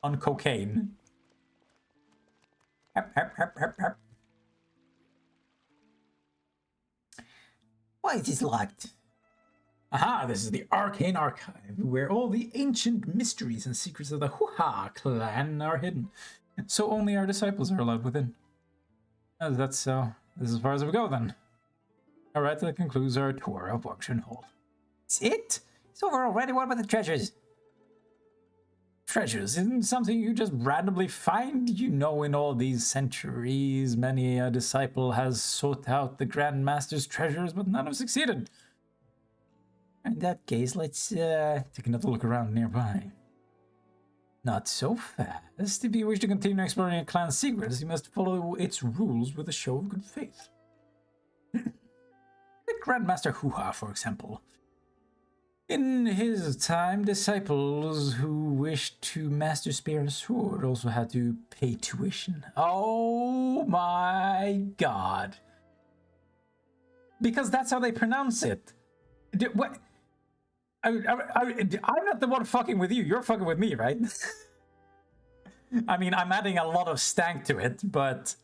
on cocaine? Why is this locked? Aha, this is the Arcane Archive, where all the ancient mysteries and secrets of the Hoo-Ha clan are hidden. So only our disciples are allowed within. Oh, that's so. This is as far as we go, then. Alright, that concludes our tour of Auction Hall. It's it? It's over already. What about the treasures? Treasures isn't something you just randomly find. You know, in all these centuries, many a disciple has sought out the Grand Master's treasures, but none have succeeded. In that case, let's take another look around nearby. Not so fast. If you wish to continue exploring a clan's secrets, you must follow its rules with a show of good faith. The Grandmaster Hoo-Ha, for example. In his time, disciples who wished to master spear and sword also had to pay tuition. Oh my god. Because that's how they pronounce it. What? I'm not the one fucking with you. You're fucking with me, right? I mean, I'm adding a lot of stank to it, but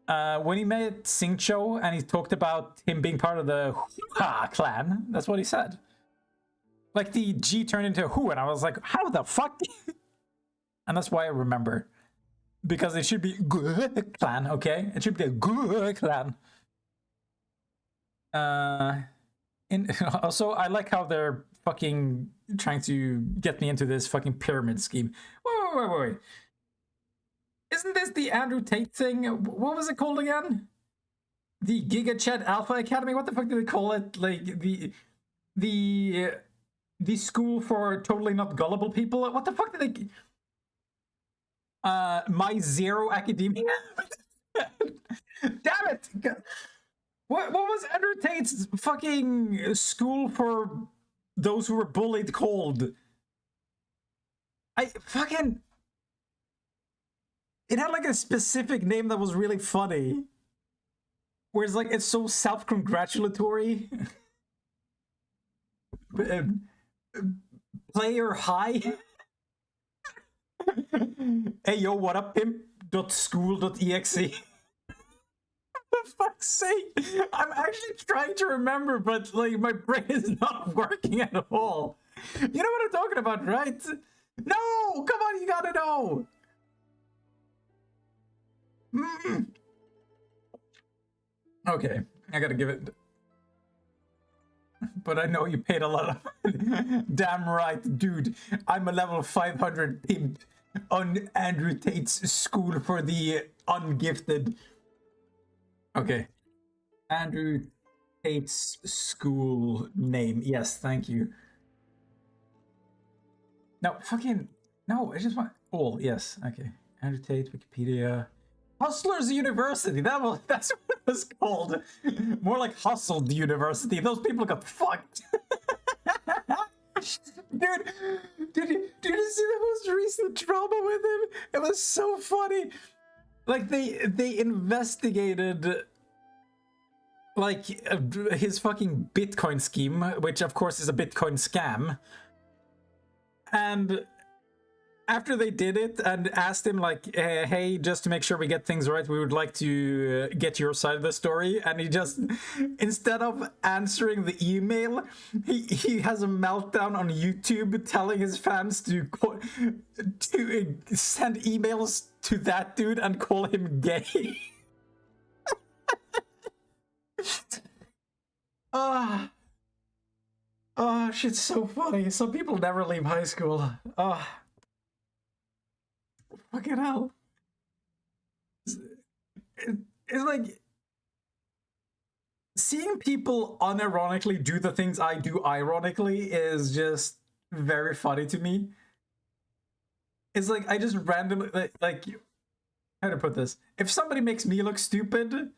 When he met Xingqiu and he talked about him being part of the Hua clan, that's what he said. Like the G turned into Hu, and I was like, how the fuck? And that's why I remember. Because it should be Gu clan, okay? It should be a Gu clan. Also, I like how they're fucking trying to get me into this fucking pyramid scheme. Wait. Isn't this the Andrew Tate thing? What was it called again? The GigaChat Alpha Academy? What the fuck do they call it? Like the school for totally not gullible people? What the fuck did they... My Zero Academia? Damn it! What was Andrew Tate's fucking school for those who were bullied called? I fucking... It had like a specific name that was really funny. Whereas like it's so self-congratulatory. Player high. Hey yo, what up, pimp.school.exe? For fuck's sake. I'm actually trying to remember, but like my brain is not working at all. You know what I'm talking about, right? No! Come on, you gotta know! Okay, I gotta give it. But I know you paid a lot of. Damn right, dude. I'm a level 500 pimp on Andrew Tate's school for the ungifted. Okay. Andrew Tate's school name. Yes, thank you. No, fucking. No, I just want. All, yes, okay. Andrew Tate, Wikipedia. Hustlers University, that's what it was called. More like Hustled University. Those people got fucked. Dude, did you see the most recent drama with him? It was so funny. Like they investigated like his fucking Bitcoin scheme, which of course is a Bitcoin scam. And after they did it and asked him like, hey, just to make sure we get things right, we would like to get your side of the story. And he just, instead of answering the email, he has a meltdown on YouTube telling his fans to send emails to that dude and call him gay. Oh, shit's so funny. Some people never leave high school. Fucking hell. It's like seeing people unironically do the things I do ironically is just very funny to me. It's like I just randomly like how to put this? If somebody makes me look stupid,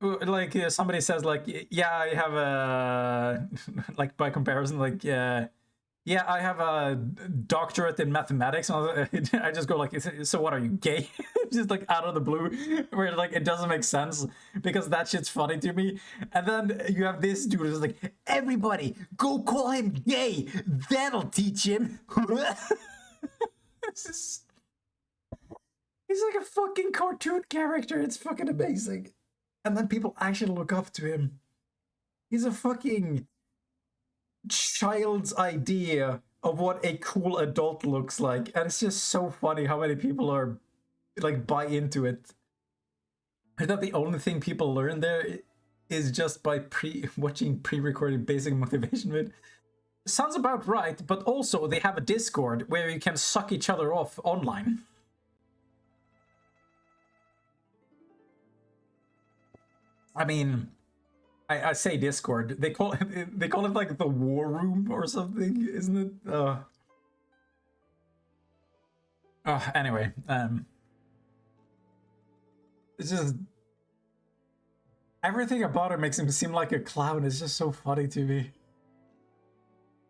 like somebody says like, yeah, I have a like by comparison, like yeah, I have a doctorate in mathematics. And I just go like, so what are you, gay? Just like out of the blue, where like it doesn't make sense because that shit's funny to me. And then you have this dude who's like, everybody, go call him gay. That'll teach him. He's like a fucking cartoon character. It's fucking amazing. And then people actually look up to him. He's a fucking child's idea of what a cool adult looks like, and it's just so funny how many people are like buy into it. I thought the only thing people learn there is just by watching pre-recorded basic motivation vid. Sounds about right, but also they have a Discord where you can suck each other off online. I mean, I say Discord. They call it like the war room or something, isn't it? Anyway, it's just everything about it makes him seem like a clown. It's just so funny to me.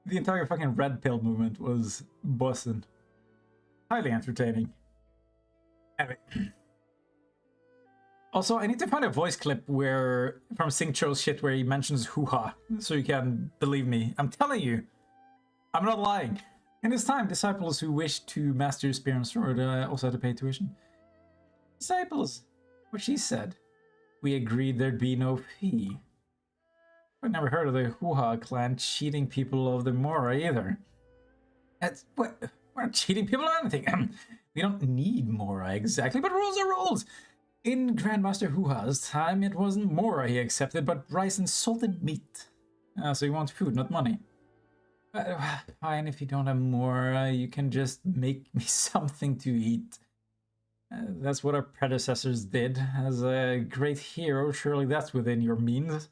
The entire fucking red pill movement was bussin'. Highly entertaining. Anyway. Also, I need to find a voice clip where from Xingqiu's shit where he mentions hoo-ha, so you can believe me. I'm telling you, I'm not lying. In this time, disciples who wish to master Spear and Sword also had to pay tuition. Disciples. What she said. We agreed there'd be no fee. I've never heard of the Hoo-Ha clan cheating people of the Mora either. That's what we're not cheating people or anything. We don't need Mora exactly, but rules are rules. In Grandmaster Hoo-Ha's time, it wasn't Mora he accepted, but rice and salted meat. So you want food, not money. Fine, if you don't have Mora, you can just make me something to eat. That's what our predecessors did. As a great hero, surely that's within your means.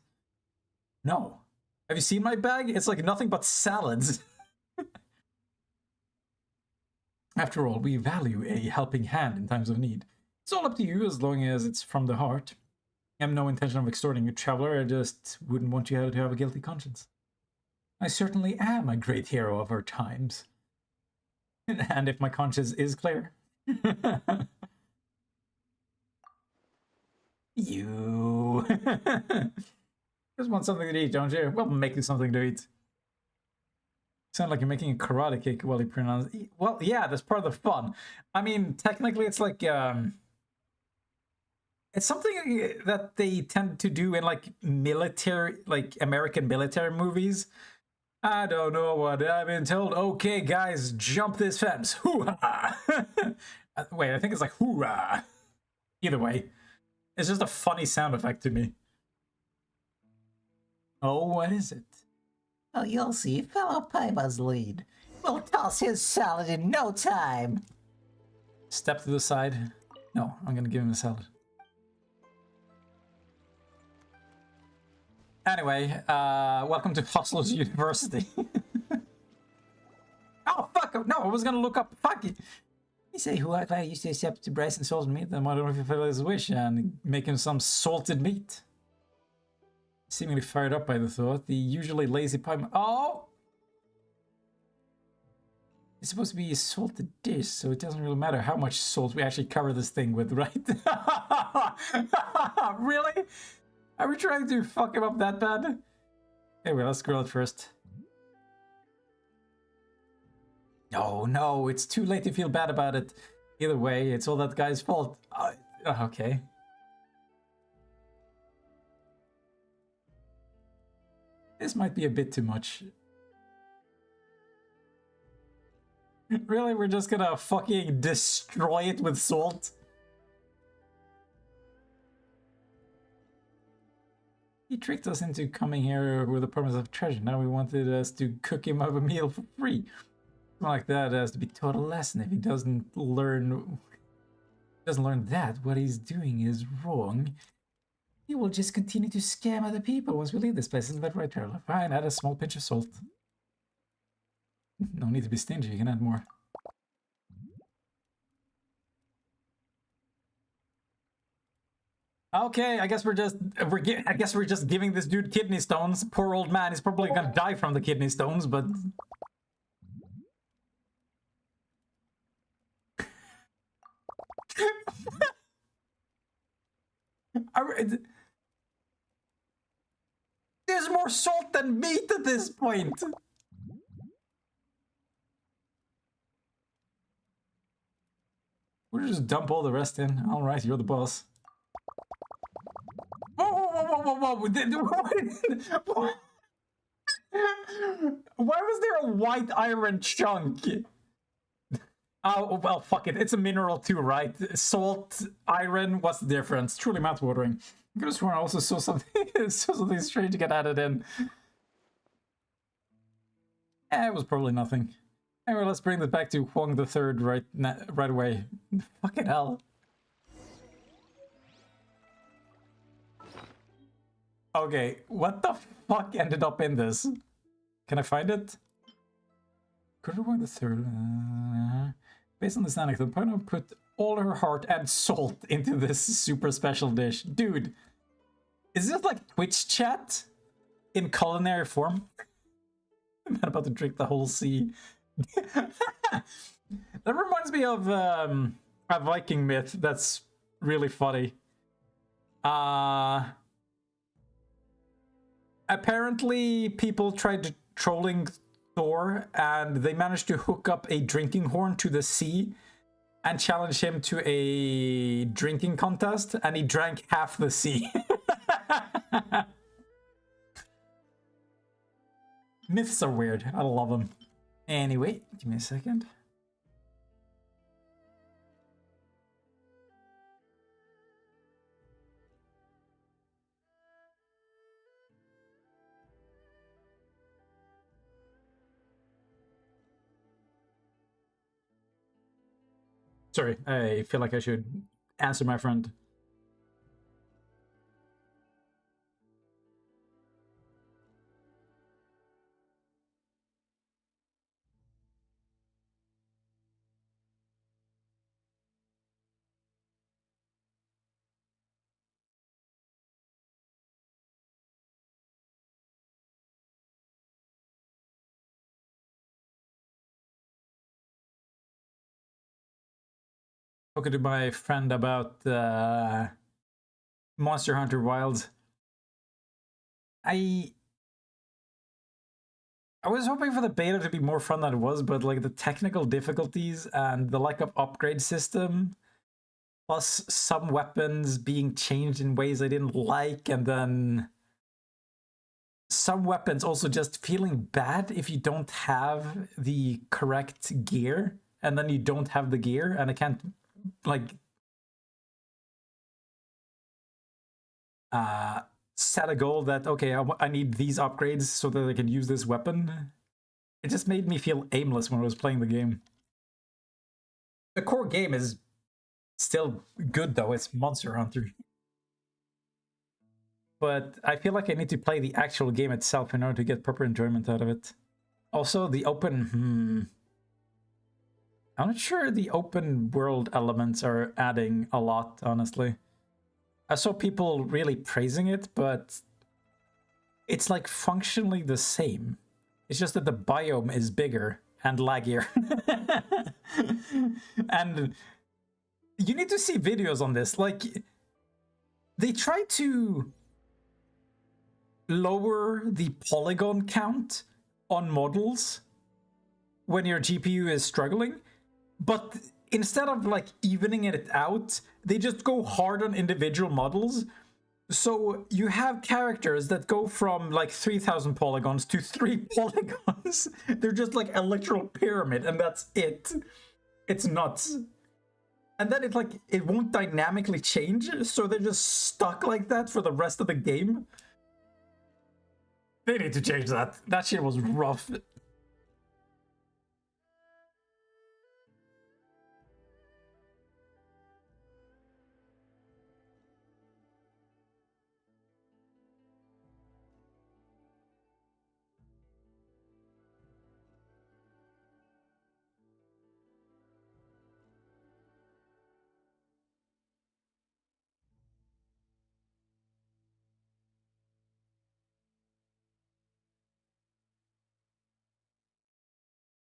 No. Have you seen my bag? It's like nothing but salads. After all, we value a helping hand in times of need. It's all up to you as long as it's from the heart. I have no intention of extorting you, traveler. I just wouldn't want you to have a guilty conscience. I certainly am a great hero of our times. And if my conscience is clear. You just want something to eat, don't you? Well, make you something to eat. Sound like you're making a karate kick while you pronounce. Well, yeah, that's part of the fun. I mean, technically, it's like it's something that they tend to do in like military, like American military movies. I don't know what I've been told. Okay, guys, jump this fence. Hoo-ha! Wait, I think it's like hoorah. Either way. It's just a funny sound effect to me. Oh, what is it? Oh, you'll see. Fellow Paiba's lead. We'll toss his salad in no time. Step to the side. No, I'm gonna give him a salad. Anyway, welcome to Oslo's University. Oh, fuck! No, I was gonna look up. Fuck it. You say who I used to accept to rice and salted meat, then why don't we fulfill his wish and make him some salted meat? Seemingly fired up by the thought, the usually lazy pie. Oh! It's supposed to be a salted dish, so it doesn't really matter how much salt we actually cover this thing with, right? Really? Are we trying to fuck him up that bad? Anyway, let's grill it first. No, it's too late to feel bad about it. Either way, it's all that guy's fault. Okay. This might be a bit too much. Really? We're just gonna fucking destroy it with salt? He tricked us into coming here with the promise of treasure. Now he wanted us to cook him up a meal for free. Something like that has to be taught a lesson. If he doesn't learn that what he's doing is wrong, he will just continue to scam other people once we leave this place. Isn't that right, Traveler? Fine, add a small pinch of salt. No need to be stingy, you can add more. Okay, I guess we're just giving this dude kidney stones. Poor old man, he's probably gonna die from the kidney stones, but there's more salt than meat at this point. We'll just dump all the rest in. All right, you're the boss. Whoa! Why was there a white iron chunk? Oh, well, fuck it. It's a mineral too, right? Salt, iron, what's the difference? Truly mouth-watering. I could have sworn I also saw something strange get added in. It was probably nothing. Anyway, let's bring this back to Huang the Third right away. Fucking hell. Okay, what the fuck ended up in this? Can I find it? Could Huang the Third... based on this anecdote, Pino put all her heart and salt into this super special dish. Dude, is this like Twitch chat in culinary form? I'm about to drink the whole sea. That reminds me of a Viking myth that's really funny. Apparently, people tried trolling Thor, and they managed to hook up a drinking horn to the sea, and challenged him to a drinking contest, and he drank half the sea. Myths are weird. I love them. Anyway, give me a second. Sorry, I feel like I should answer my friend. Talking to my friend about Monster Hunter Wilds. I was hoping for the beta to be more fun than it was, but like the technical difficulties and the lack of upgrade system, plus some weapons being changed in ways I didn't like, and then some weapons also just feeling bad if you don't have the correct gear, and then you don't have the gear, and I can't like set a goal that, okay, I need these upgrades so that I can use this weapon. It just made me feel aimless when I was playing the game. The core game is still good though, it's Monster Hunter. But I feel like I need to play the actual game itself in order to get proper enjoyment out of it. Also, the open... I'm not sure the open world elements are adding a lot, honestly. I saw people really praising it, but it's like functionally the same. It's just that the biome is bigger and laggier. And you need to see videos on this. Like, they try to lower the polygon count on models when your GPU is struggling, but instead of like evening it out, they just go hard on individual models. So you have characters that go from like 3,000 polygons to 3 polygons. They're just like electoral pyramid, and that's it. It's nuts. And then it won't dynamically change, so they're just stuck like that for the rest of the game. They need to change that. That shit was rough.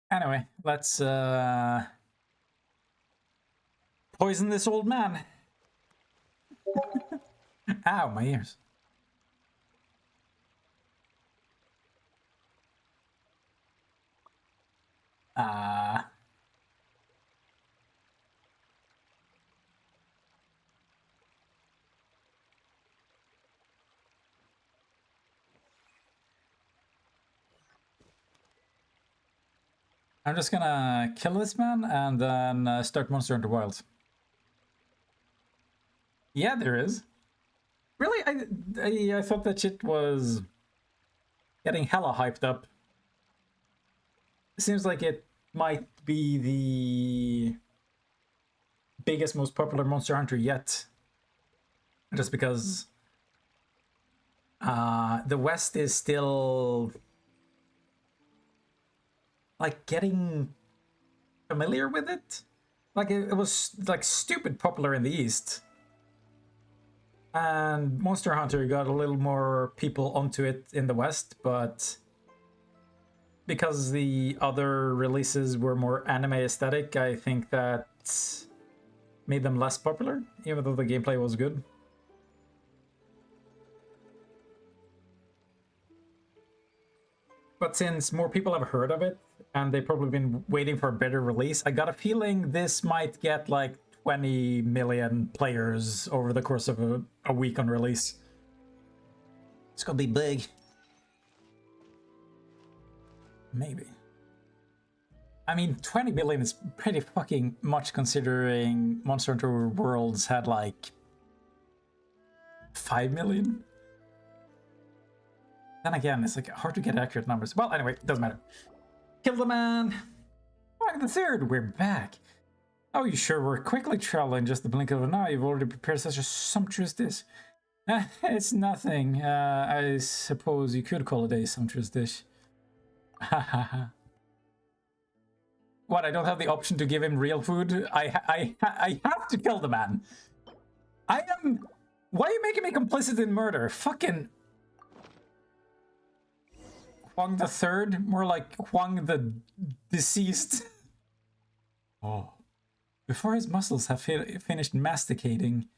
Anyway, let's poison this old man. Ow, my ears. I'm just gonna kill this man and then start Monster Hunter Wilds. Yeah, there is. Really, I thought that shit was getting hella hyped up. It seems like it might be the biggest, most popular Monster Hunter yet. Just because the West is still like getting familiar with it. Like it was like stupid popular in the East. And Monster Hunter got a little more people onto it in the West, but because the other releases were more anime aesthetic, I think that made them less popular, even though the gameplay was good. But since more people have heard of it, and they've probably been waiting for a better release. I got a feeling this might get like 20 million players over the course of a week on release. It's gonna be big. Maybe. I mean, 20 million is pretty fucking much considering Monster Hunter Worlds had like 5 million. Then again, it's like hard to get accurate numbers. Well, anyway, doesn't matter. Kill the man. Wang the Third, we're back. Oh, you sure were quickly traveling just the blink of an eye. You've already prepared such a sumptuous dish. It's nothing. I suppose you could call it a sumptuous dish. Ha ha ha. What, I don't have the option to give him real food? I have to kill the man. I am... Why are you making me complicit in murder? Fucking... Huang the Third? More like Huang the Deceased. Oh. Before his muscles have finished masticating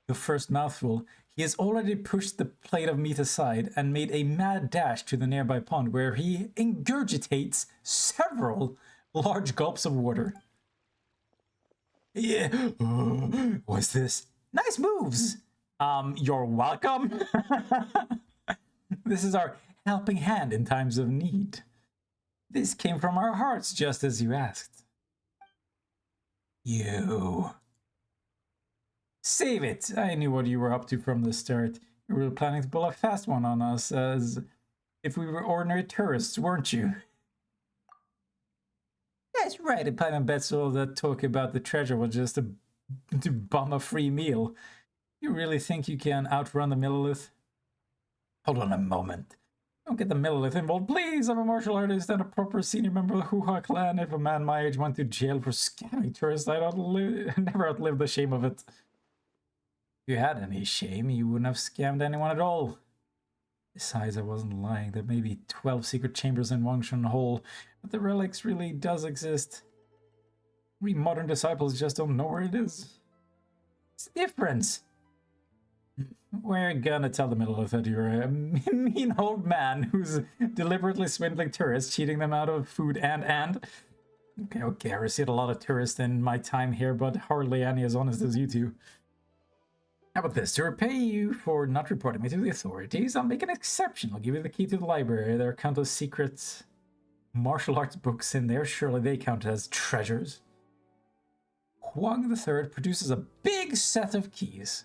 the first mouthful, he has already pushed the plate of meat aside and made a mad dash to the nearby pond where he ingurgitates several large gulps of water. Yeah. What's this? Nice moves. You're welcome. This is our helping hand in times of need. This came from our hearts just as you asked. You. Save it. I knew what you were up to from the start. You were planning to pull a fast one on us as if we were ordinary tourists, weren't you? That's right, I plan on bets all that talk about the treasure was just to bum a free meal. You really think you can outrun the Millelith? Hold on a moment. Don't get the Millelith involved, please. I'm a martial artist and a proper senior member of the Hoo-Ha clan. If a man my age went to jail for scamming tourists, I'd never outlive the shame of it. If you had any shame, you wouldn't have scammed anyone at all. Besides, I wasn't lying. There may be 12 secret chambers in Wangshan Hall, but the relics really does exist. We modern disciples just don't know where it is. What's the difference? We're gonna tell the Millelith that you're a mean old man who's deliberately swindling tourists, cheating them out of food and... Okay, I received a lot of tourists in my time here, but hardly any as honest as you two. How about this? To repay you for not reporting me to the authorities, I'll make an exception. I'll give you the key to the library. There are countless secret martial arts books in there. Surely they count as treasures. Huang the Third produces a big set of keys.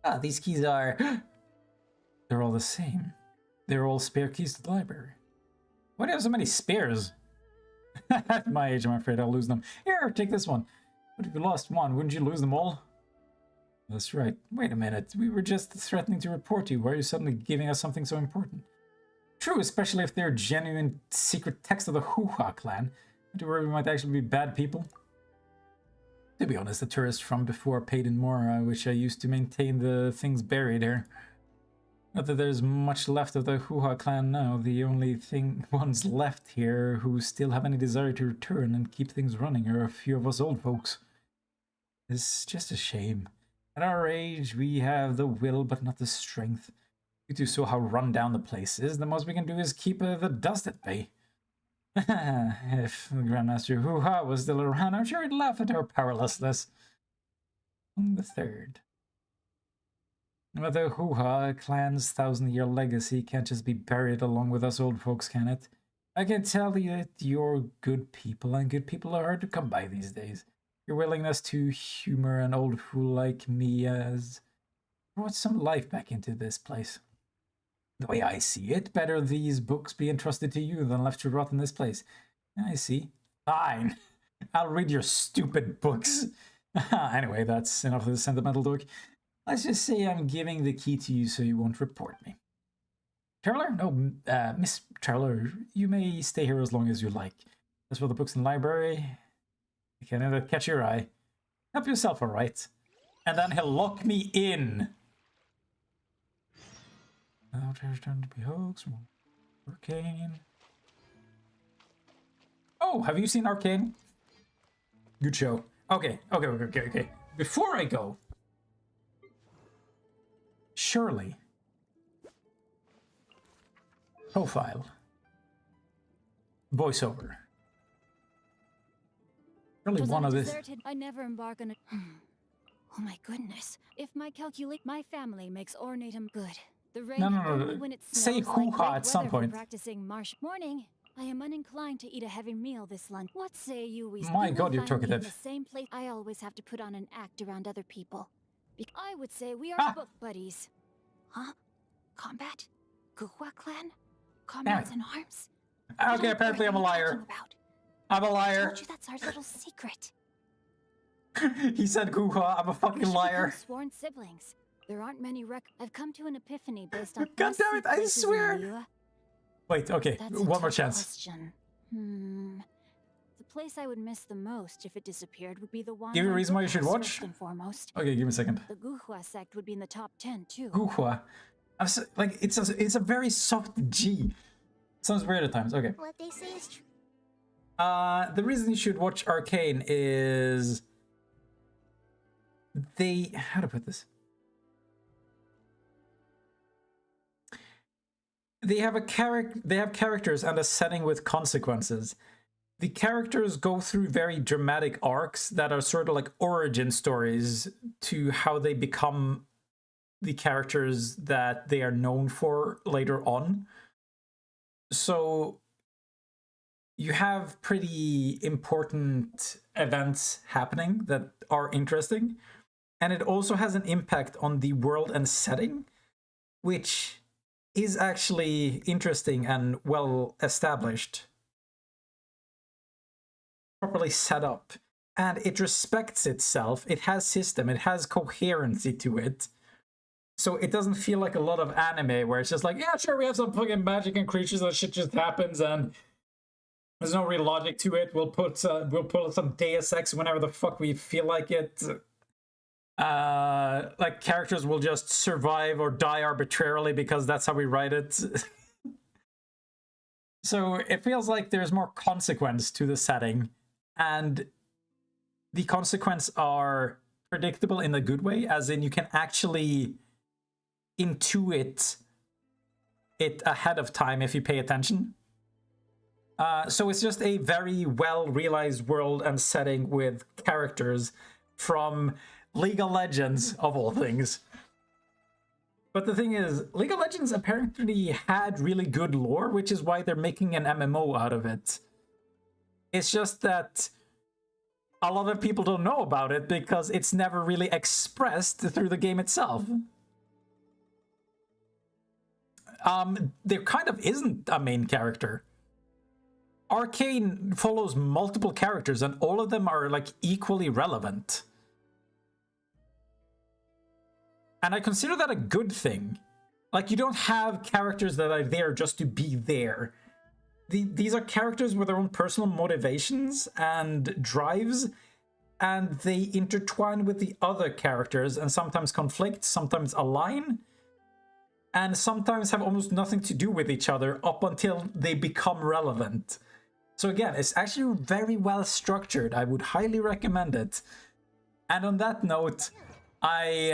Ah, these keys are... They're all the same. They're all spare keys to the library. Why do you have so many spares? At my age, I'm afraid I'll lose them. Here, take this one. But if you lost one, wouldn't you lose them all? That's right. Wait a minute. We were just threatening to report you. Why are you suddenly giving us something so important? True, especially if they're genuine secret texts of the Hoo-Ha clan. I do worry we might actually be bad people. To be honest, the tourists from before paid in more. I wish I used to maintain the things buried here. Not that there's much left of the Hoo-Ha clan now. The only ones left here who still have any desire to return and keep things running are a few of us old folks. It's just a shame. At our age, we have the will, but not the strength. You two saw how run down the place is. The most we can do is keep the dust at bay. If the Grandmaster Hoo-Ha was still around, I'm sure he'd laugh at our powerlessness. The Third. But the Hoo-Ha clan's 1,000-year legacy can't just be buried along with us old folks, can it? I can tell you that you're good people, and good people are hard to come by these days. Your willingness to humor an old fool like me has brought some life back into this place. The way I see it, better these books be entrusted to you than left to rot in this place. I see. Fine. I'll read your stupid books. Anyway, that's enough of the sentimental talk. Let's just say I'm giving the key to you so you won't report me. Traveler? No, Miss Traveler, you may stay here as long as you like. As for the books in the library, I can't let it catch your eye. Help yourself, all right? And then he'll lock me in. Now there's time to be hoax. Arcane. Oh, have you seen Arcane? Good show. Okay. Before I go, surely profile. voiceover. Really Was one on of a this. deserted. I never embark on a. Oh my goodness! If my family makes ornatum good. The rain No. only when it snows. Say like hoo-ha great at some weather for point. Practicing marsh. Morning. I am uninclined to eat a heavy meal this lunch. What say you? We My you God, will you're find me in talkative. the same place. I always have to put on an act around other people. I would say we are Ah. book buddies. Huh? Combat? Guhua clan? Comrades in arms? Okay, apparently I'm a liar. I'm a I liar. told you that's our little secret. He said hoo-ha, I'm a We fucking should liar. become sworn siblings. There aren't many I've come to an epiphany based on God damn it, I places in swear. Liyue. Wait, okay, That's a one more tough chance. question. The place I would miss the most if it disappeared would be the one. Give me a on reason why you Book should House, watch? First and foremost, Okay, give me a second. the Guhua sect would be in the top 10 too. Guhua. Like, it's a very soft G. Sounds weird at times. Okay. What they say is true. The reason you should watch Arcane is how to put this? They have characters and a setting with consequences. The characters go through very dramatic arcs that are sort of like origin stories to how they become the characters that they are known for later on. So you have pretty important events happening that are interesting, and it also has an impact on the world and setting, which is actually interesting and well established, properly set up, and it respects itself. It has system, it has coherency to it. So it doesn't feel like a lot of anime where it's just like, yeah, sure, we have some fucking magic and creatures and shit just happens and there's no real logic to it. We'll put some Deus Ex whenever the fuck we feel like it. Like characters will just survive or die arbitrarily because that's how we write it. So it feels like there's more consequence to the setting, and the consequences are predictable in a good way, as in you can actually intuit it ahead of time if you pay attention. So it's just a very well realized world and setting with characters from League of Legends, of all things. But the thing is, League of Legends apparently had really good lore, which is why they're making an MMO out of it. It's just that a lot of people don't know about it because it's never really expressed through the game itself. There kind of isn't a main character. Arcane follows multiple characters and all of them are like equally relevant. And I consider that a good thing. Like, you don't have characters that are there just to be there. These are characters with their own personal motivations and drives, and they intertwine with the other characters and sometimes conflict, sometimes align, and sometimes have almost nothing to do with each other up until they become relevant. So again, it's actually very well structured. I would highly recommend it. And on that note, I